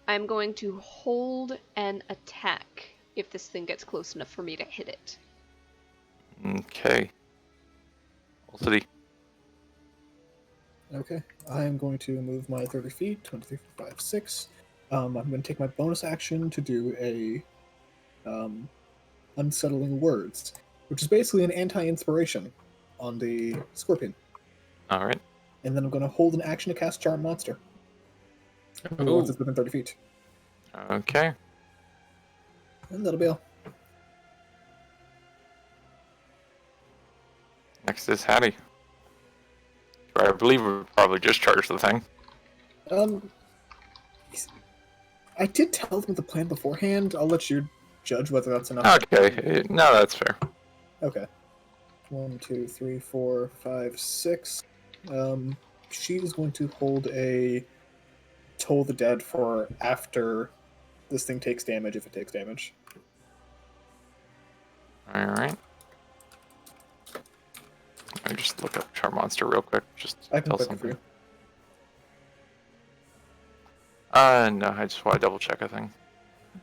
I'm going to hold an attack if this thing gets close enough for me to hit it. Okay. City. Okay, I am going to move my 30 feet, 23, 5, 6. I'm going to take my bonus action to do a unsettling words, which is basically an anti-inspiration on the scorpion. Alright. And then I'm going to hold an action to cast Charm Monster. Once it's within 30 feet. Okay. And that'll be all. Next is Hattie. I believe we probably just charged the thing. I did tell them the plan beforehand. I'll let you judge whether that's enough. Okay. No, that's fair. Okay. 1, 2, 3, 4, 5, 6. She's going to hold a Toll the Dead for after this thing takes damage, if it takes damage. Alright. Let me just look up Charm Monster real quick. Just I can tell click it for something. you. No, I just want to double check a thing.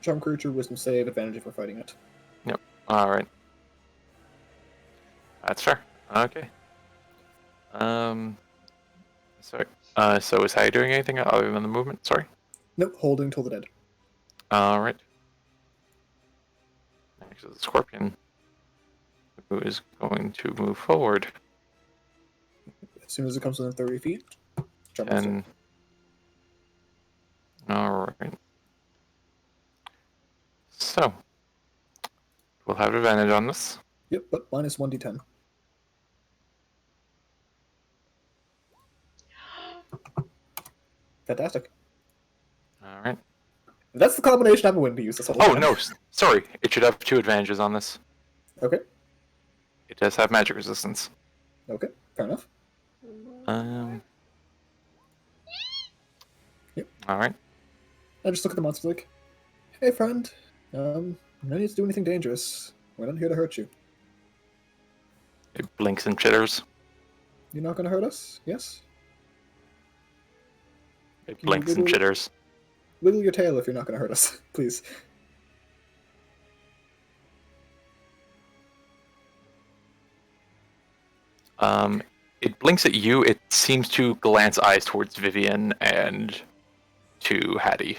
Charm creature, wisdom save, advantage if we're fighting it. Yep. Alright. That's fair. Okay. Sorry. So is Hattie doing anything other than the movement? Sorry. Nope, holding Toll the Dead. Alright. Next is the Scorpion, who is going to move forward. As soon as it comes within 30 feet, Charm Monster. And alright. So we'll have advantage on this. Yep, but minus 1d10. Fantastic. Alright. That's the combination I've been waiting to use this whole Oh time. no, sorry. It should have 2 advantages on this. Okay, It does have magic resistance. okay, fair enough. Yep. Alright. I just look at the monster like, hey friend, no need to do anything dangerous. We're not here to hurt you. It blinks and chitters. You're not gonna hurt us? Yes? It Can you blinks and wiggle- chitters. Wiggle your tail if you're not gonna hurt us, please. It blinks at you. It seems to glance eyes towards Vivian and to Hattie.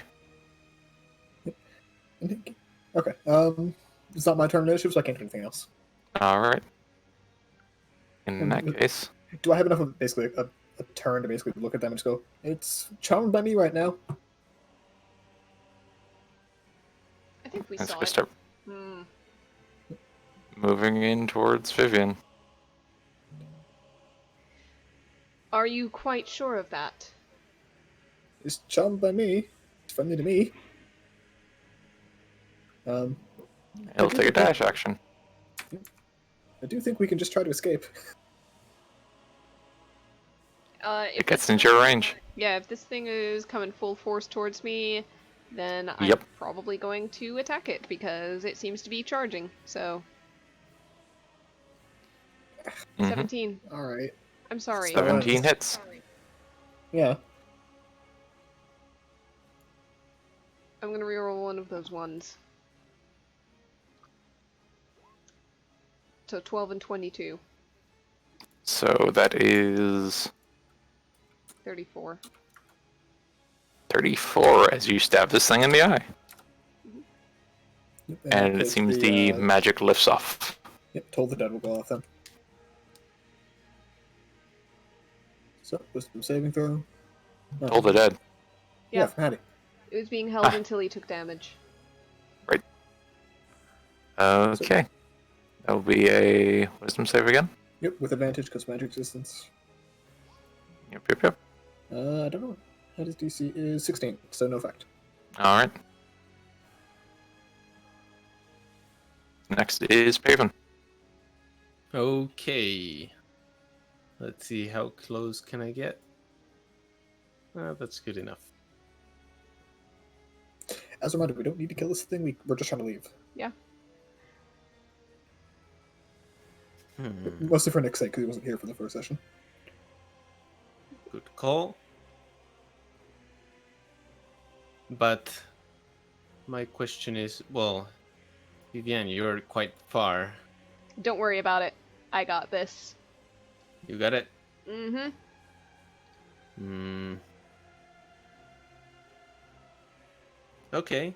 Okay, it's not my turn initiative, so I can't do anything else. Alright. In that case, Do I have enough of basically a turn to basically look at them and just go, it's charmed by me right now? I think we as saw we it. start Hmm. moving in towards Vivian. Are you quite sure of that? It's charmed by me. It's friendly to me. He'll take a dash action. I do think we can just try to escape. If It gets this into your range. Yeah, if this thing is coming full force towards me, then I'm Yep. probably going to attack it because it seems to be charging. So, Mhm. 17. Alright. I'm sorry. 17 Just- hits. Sorry. Yeah. I'm gonna reroll one of those ones. So 12 and 22. So that is 34. 34 as you stab this thing in the eye. Yep, And it take seems the magic lifts off. Yep, Toll the Dead will go off then. So, wisdom saving throw. No. Toll the Dead. Yeah, from Hattie. It was being held until he took damage. Right. Okay. That will be a wisdom save again. Yep, with advantage because magic resistance. Yep, yep, yep. I don't know. Hattie's DC is 16, so no effect. Alright. Next is Paven. Okay. Let's see, how close can I get? That's good enough. As a reminder, we don't need to kill this thing. We're just trying to leave. Yeah. Mostly for Nick's sake, because he wasn't here for the first session. Good call. But my question is, well, Vivian, you're quite far. Don't worry about it. I got this. You got it? Mm-hmm. Okay.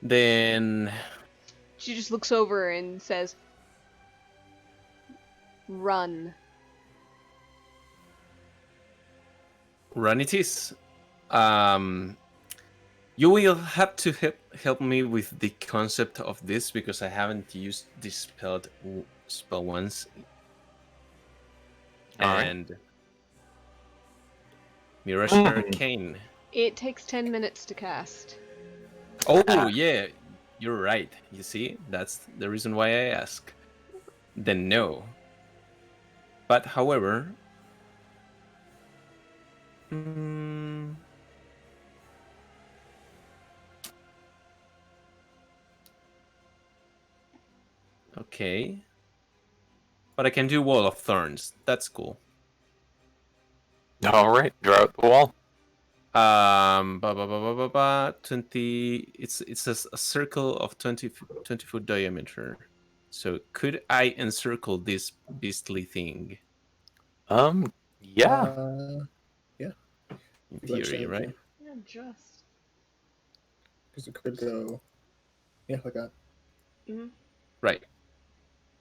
Then She just looks over and says, "Run." run it is. You will have to help me with the concept of this because I haven't used this spell once. Alright. And Mirage Arcane. It takes 10 minutes to cast. Oh yeah, you're right. You see, that's the reason why I ask. Then no. But however, okay. But I can do Wall of Thorns. That's cool. Alright, draw out the wall. 20. It's a circle of 20 foot diameter. So could I encircle this beastly thing? Yeah. Yeah. In Let's theory, say, right? Yeah, just. Because it could go. Yeah, like that. Mm-hmm. Right.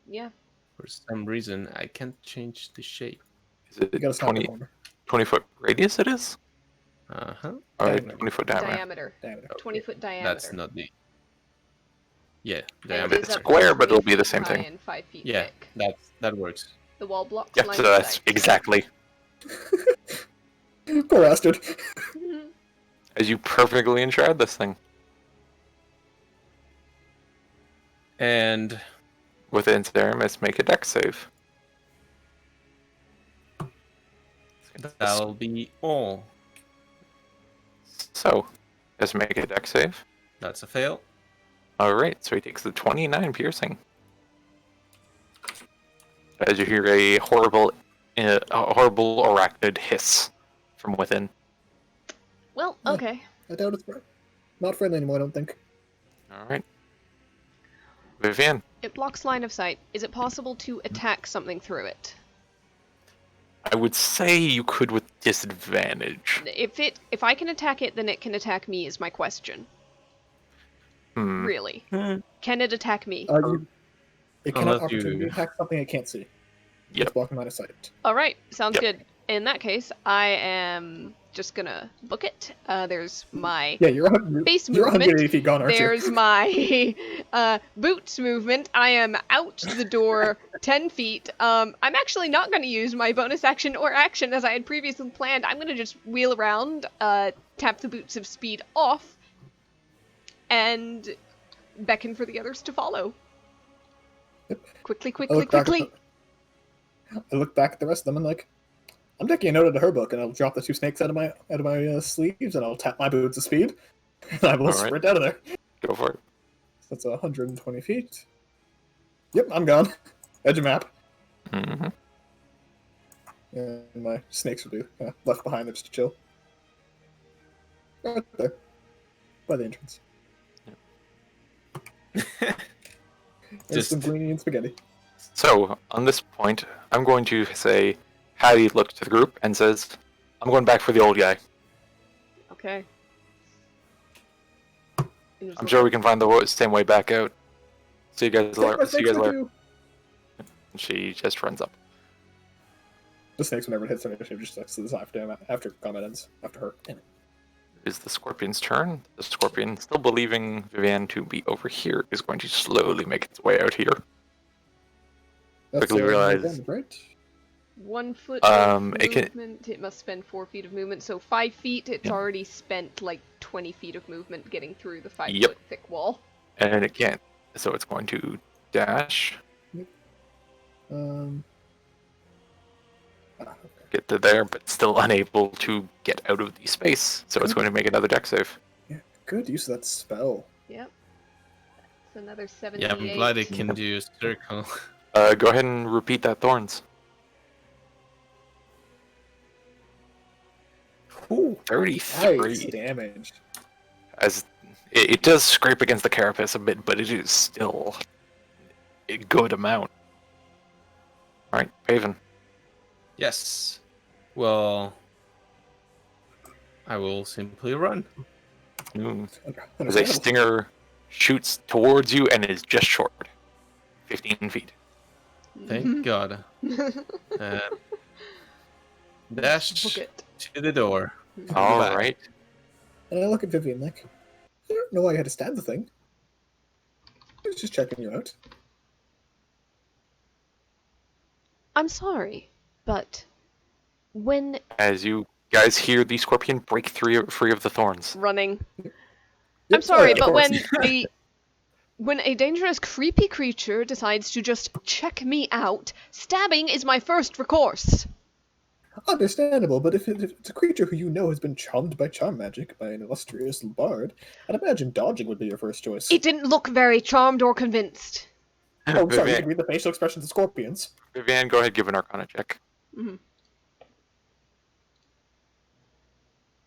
Yeah. For some reason, I can't change the shape. Is it You gotta stop the 20, corner. 20 foot radius it is? Uh-huh. Or Diameter. 20 foot diameter? Diameter. Diameter. 20-foot diameter. That's not the... Yeah, And it diameter. is It's up to square, but 20 it'll be the feet same high thing. And 5 feet Yeah, thick. that works. The wall blocks Yep, line so of that's sight. exactly Poor bastard. as you perfectly enshroud this thing. And With Interim, make a dex save. that'll be all. So, let's make a dex save. That's a fail. Alright, so he takes the 29 piercing. As you hear a horrible arachnid hiss from within. Well, Yeah. okay. I doubt it's not friendly anymore, I don't think. Alright. Vivian, It blocks line of sight. Is it possible to attack something through it? I would say you could with disadvantage. If I can attack it, then it can attack me is my question. Really. Can it attack me? It cannot Unless you- opportunity attack something it can't see. Yep. It's blocking line of sight. Alright, sounds Yep. good. In that case, I am just gonna book it. There's my Yeah, you're base you're movement. 180 feet gone, aren't There's you? my boots movement. I am out the door 10 feet. I'm actually not going to use my bonus action or action as I had previously planned. I'm going to just wheel around, tap the boots of speed off, and beckon for the others to follow. Yep. Quickly, I quickly, look back quickly. I look back at the rest of them and like, I'm taking a note of her book, and I'll drop the two snakes out of my sleeves, and I'll tap my boots of speed, and I will Alright. sprint out of there. Go for it. So that's 120 feet. Yep, I'm gone. Edge of map. Mm-hmm. And my snakes will be left behind there just to chill. Right there. By the entrance. There's some Just greenie and spaghetti. So, on this point, I'm going to say, Hattie looks to the group and says, I'm going back for the old guy. Okay. I'm sure we can find the same way back out. See you guys Take my later. See you snakes guys with later. you! And she just runs up. The snakes, whenever it hits their initiative, just to the side after combat ends. After her. Damn it. It is the scorpion's turn. The scorpion, still believing Vivian to be over here, is going to slowly make its way out here. That's Quickly realize- damage, right? 1 foot of it can- movement. It must spend 4 feet of movement. So 5 feet, it's Yeah. already spent like 20 feet of movement getting through the 5 Yep. foot thick wall. And it can't. So it's going to dash, Okay. get to there, but still unable to get out of the space. So it's going to make another deck save. Yeah, good use of that spell. Yep. That's another 78. yeah, I'm glad it can do circle. Go ahead and repeat that, Thorns. Ooh, 33. Nice damage. As it does scrape against the carapace a bit, but it is still a good amount. Alright, Paven. Yes. Well, I will simply run. As a Understandable. stinger shoots towards you and is just short. 15 feet. Thank God. Dash Book it. to the door. Alright. And I look at Vivian like, I don't know why you had to stab the thing. I was just checking you out. I'm sorry, but when As you guys hear the scorpion break free of the thorns. running, Yep, I'm sorry, of but course. when a dangerous, creepy creature decides to just check me out, stabbing is my first recourse. Understandable, but if it's a creature who you know has been charmed by charm magic by an illustrious bard, I'd imagine dodging would be your first choice. It didn't look very charmed or convinced. Oh, sorry, you Vivian, can read the facial expressions of scorpions. Vivian, go ahead, give an Arcana check.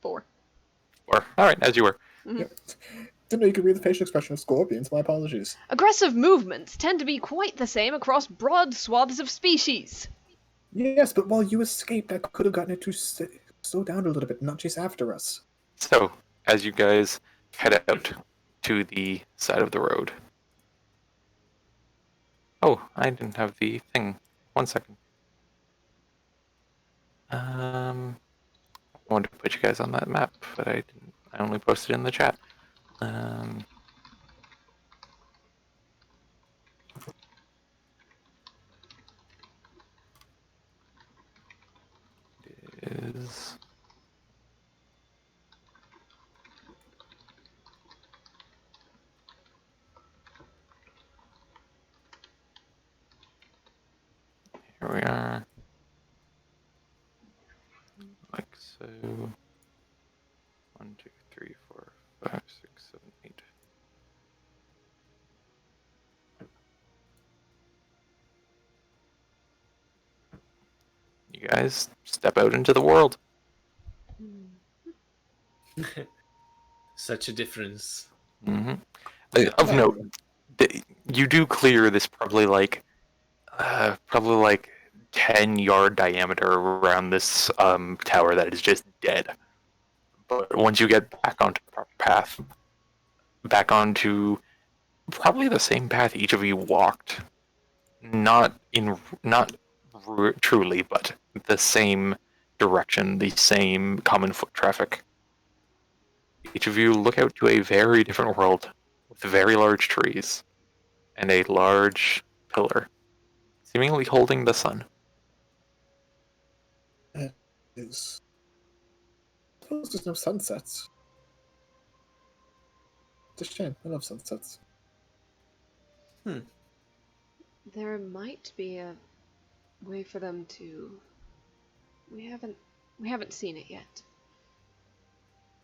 4. Alright, as you were. Yep. Didn't know you could read the facial expression of scorpions. My apologies. Aggressive movements tend to be quite the same across broad swaths of species. Yes, but while you escaped, I could have gotten it to slow down a little bit, not chase after us. So, as you guys head out to the side of the road. Oh, I didn't have the thing. 1 second. I wanted to put you guys on that map, but I didn't. I only posted it in the chat. It is. Here we are. Like so. 1, 2, 3, 4, 5, 6, 7, 8. You guys step out into the world. Such a difference. Mm-hmm. Of note, you do clear this probably like 10-yard diameter around this tower that is just dead. But once you get back onto the proper path, back onto probably the same path each of you walked, not truly, but the same direction, the same common foot traffic. Each of you look out to a very different world with very large trees and a large pillar, seemingly holding the sun. Is I suppose there's no sunsets. It's a shame. I love sunsets. There might be a way for them to. We haven't seen it yet.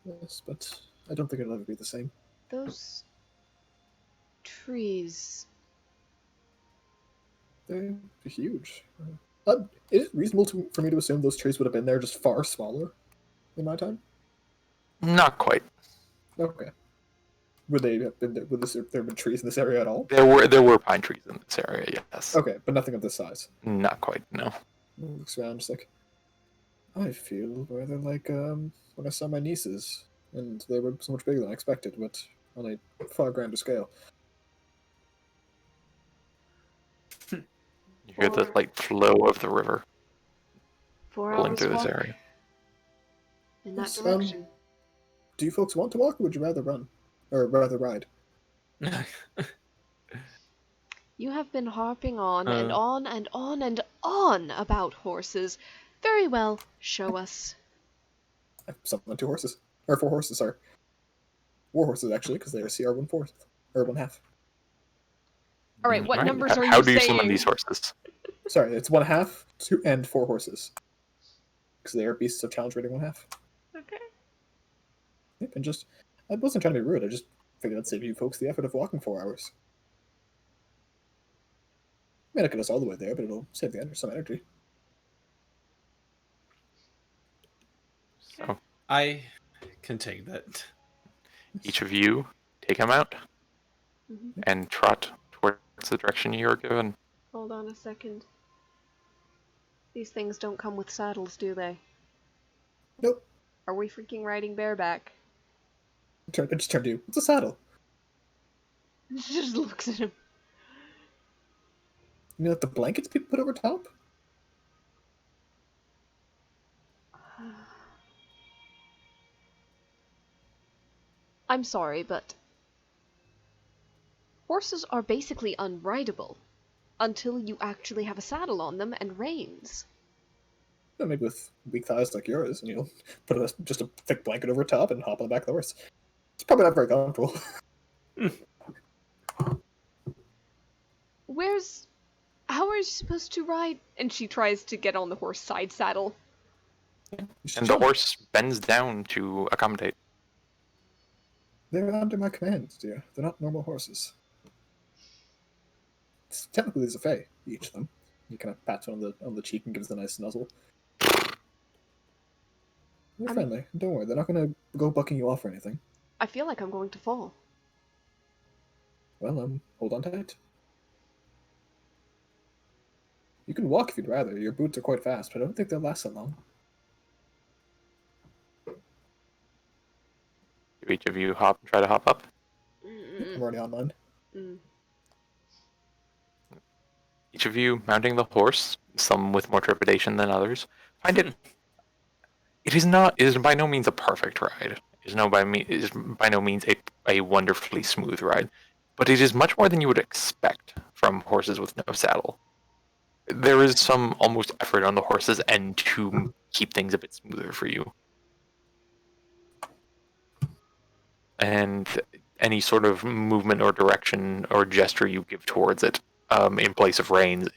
Yes, but I don't think it'll ever be the same. Those trees. They're huge. Is it reasonable for me to assume those trees would have been there, just far smaller in my time? Not quite. Okay. Would they have been there? There have been trees in this area at all? There were pine trees in this area, yes. Okay, but nothing of this size. Not quite, no. Looks around, just like, I feel rather like when I saw my nieces, and they were so much bigger than I expected, but on a far grander scale. You hear the light flow of the river 4 rolling hours through this walk area. in that Yes, direction. Do you folks want to walk, or would you rather run? Or rather ride? You have been harping on and Uh. on and on and on about horses. Very well, show us. I summoned 2 horses. Or 4 horses, sorry. 4 horses, actually, because they are CR 1/4. Or 1/2. Alright, what numbers are How you do you summon saying? these horses? Sorry, it's 1/2, 2, and 4 horses. Because they are beasts of challenge rating 1/2. Okay. Yep, and just, I wasn't trying to be rude, I just figured I'd save you folks the effort of walking 4 hours. May not get us all the way there, but it'll save some energy. So I can take that. each of you take him out Mhm. and trot towards the direction you're given. Hold on a second. These things don't come with saddles, do they? Nope. Are we freaking riding bareback? I just turned to you. It's a saddle. She just looks at him. You know, like the blankets people put over top? I'm sorry, but horses are basically unrideable until you actually have a saddle on them and reins. No, maybe with weak thighs like yours, and you'll put just a thick blanket over top and hop on the back of the horse. It's probably not very comfortable. How are you supposed to ride? And she tries to get on the horse side saddle. And the horse bends down to accommodate. They're under my command, dear. They're not normal horses. Technically, there's a fey, each of them. He kind of pats one on the cheek and gives the nice nuzzle. They're friendly. Don't worry, they're not going to go bucking you off or anything. I feel like I'm going to fall. Well, hold on tight. You can walk if you'd rather. Your boots are quite fast, but I don't think they'll last that long. Do each of you try to hop up? I'm already on mine. Mm. Each of you mounting the horse, some with more trepidation than others, find it. It is by no means a perfect ride. It is by no means a wonderfully smooth ride, but it is much more than you would expect from horses with no saddle. There is some almost effort on the horse's end to keep things a bit smoother for you. And any sort of movement or direction or gesture you give towards it, in place of reins,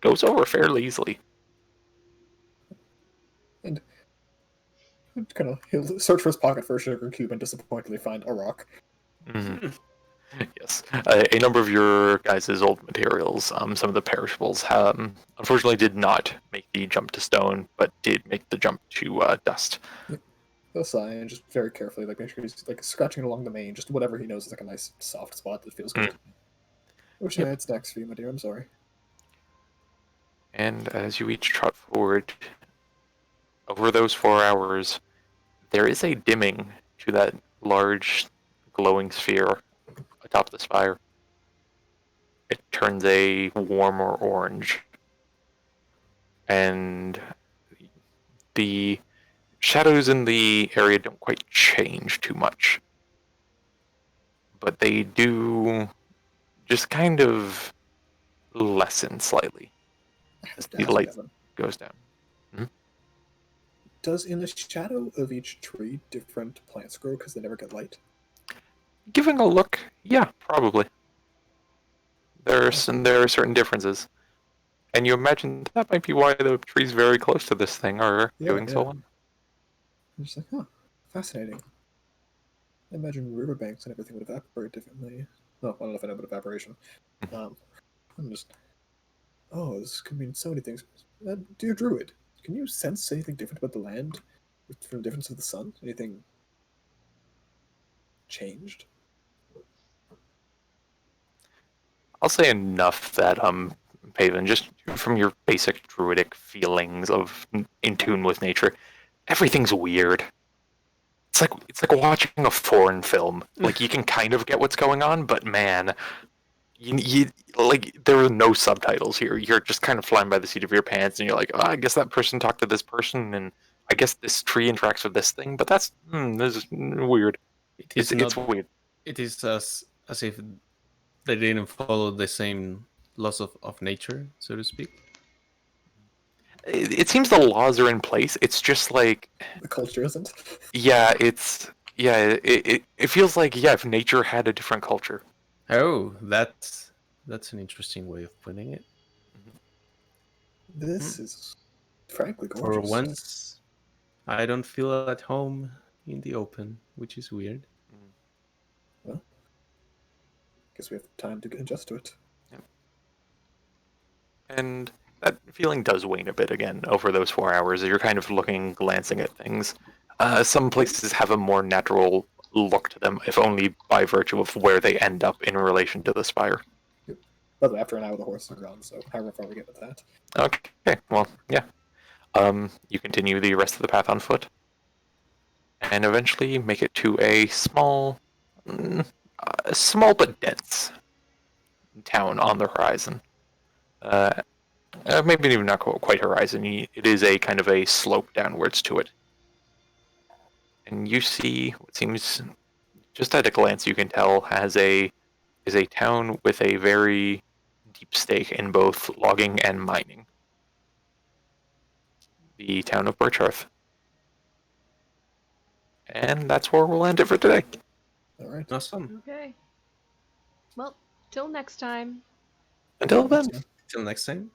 goes over fairly easily. And he'll search for his pocket for a sugar cube and disappointedly find a rock. Mm-hmm. Yes, a number of your guys' old materials, some of the perishables, unfortunately did not make the jump to stone, but did make the jump to dust. He'll sigh and just very carefully, make sure he's scratching along the mane, just whatever he knows is a nice soft spot that feels good. I wish I had snacks for you, my dear. I'm sorry. And as you each trot forward, over those 4 hours, there is a dimming to that large glowing sphere atop the spire. It turns a warmer orange. And the shadows in the area don't quite change too much. But they do just kind of lessen slightly as the light goes down. Does in the shadow of each tree different plants grow because they never get light? Giving a look, yeah, probably. There are certain differences. And you imagine that might be why the trees very close to this thing are doing so well. I'm just like, huh, fascinating. I imagine riverbanks and everything would evaporate differently. No, I don't know if I know about evaporation. I'm just... Oh, this could mean so many things. Dear Druid, can you sense anything different about the land from the difference of the sun? Anything changed? I'll say enough that Paven, just from your basic druidic feelings of in tune with nature, everything's weird. It's like watching a foreign film. Like you can kind of get what's going on, but man, you like there are no subtitles here. You're just kind of flying by the seat of your pants, and you're like, oh, I guess that person talked to this person, and I guess this tree interacts with this thing. But this is weird. It is It's not. weird. It is as if they didn't follow the same laws of nature, so to speak. It seems the laws are in place. It's just like The culture isn't. yeah, it feels like yeah, if nature had a different culture. Oh, that's an interesting way of putting it. This is frankly For gorgeous. once, I don't feel at home in the open, which is weird. Well, guess we have time to adjust to it. And that feeling does wane a bit again over those 4 hours as you're kind of looking, glancing at things. Some places have a more natural look to them, if only by virtue of where they end up in relation to the spire. By the way, after an hour, the horse is gone, so however far we get with that. Okay, well, yeah. You continue the rest of the path on foot, and eventually make it to a small but dense town on the horizon. Maybe even not quite horizon. It is a kind of a slope downwards to it. And you see what seems, just at a glance, you can tell is a town with a very deep stake in both logging and mining. The town of Birchhearth. And that's where we'll end it for today. All right. Awesome. Okay. Well, till next time. Until then. Till next time.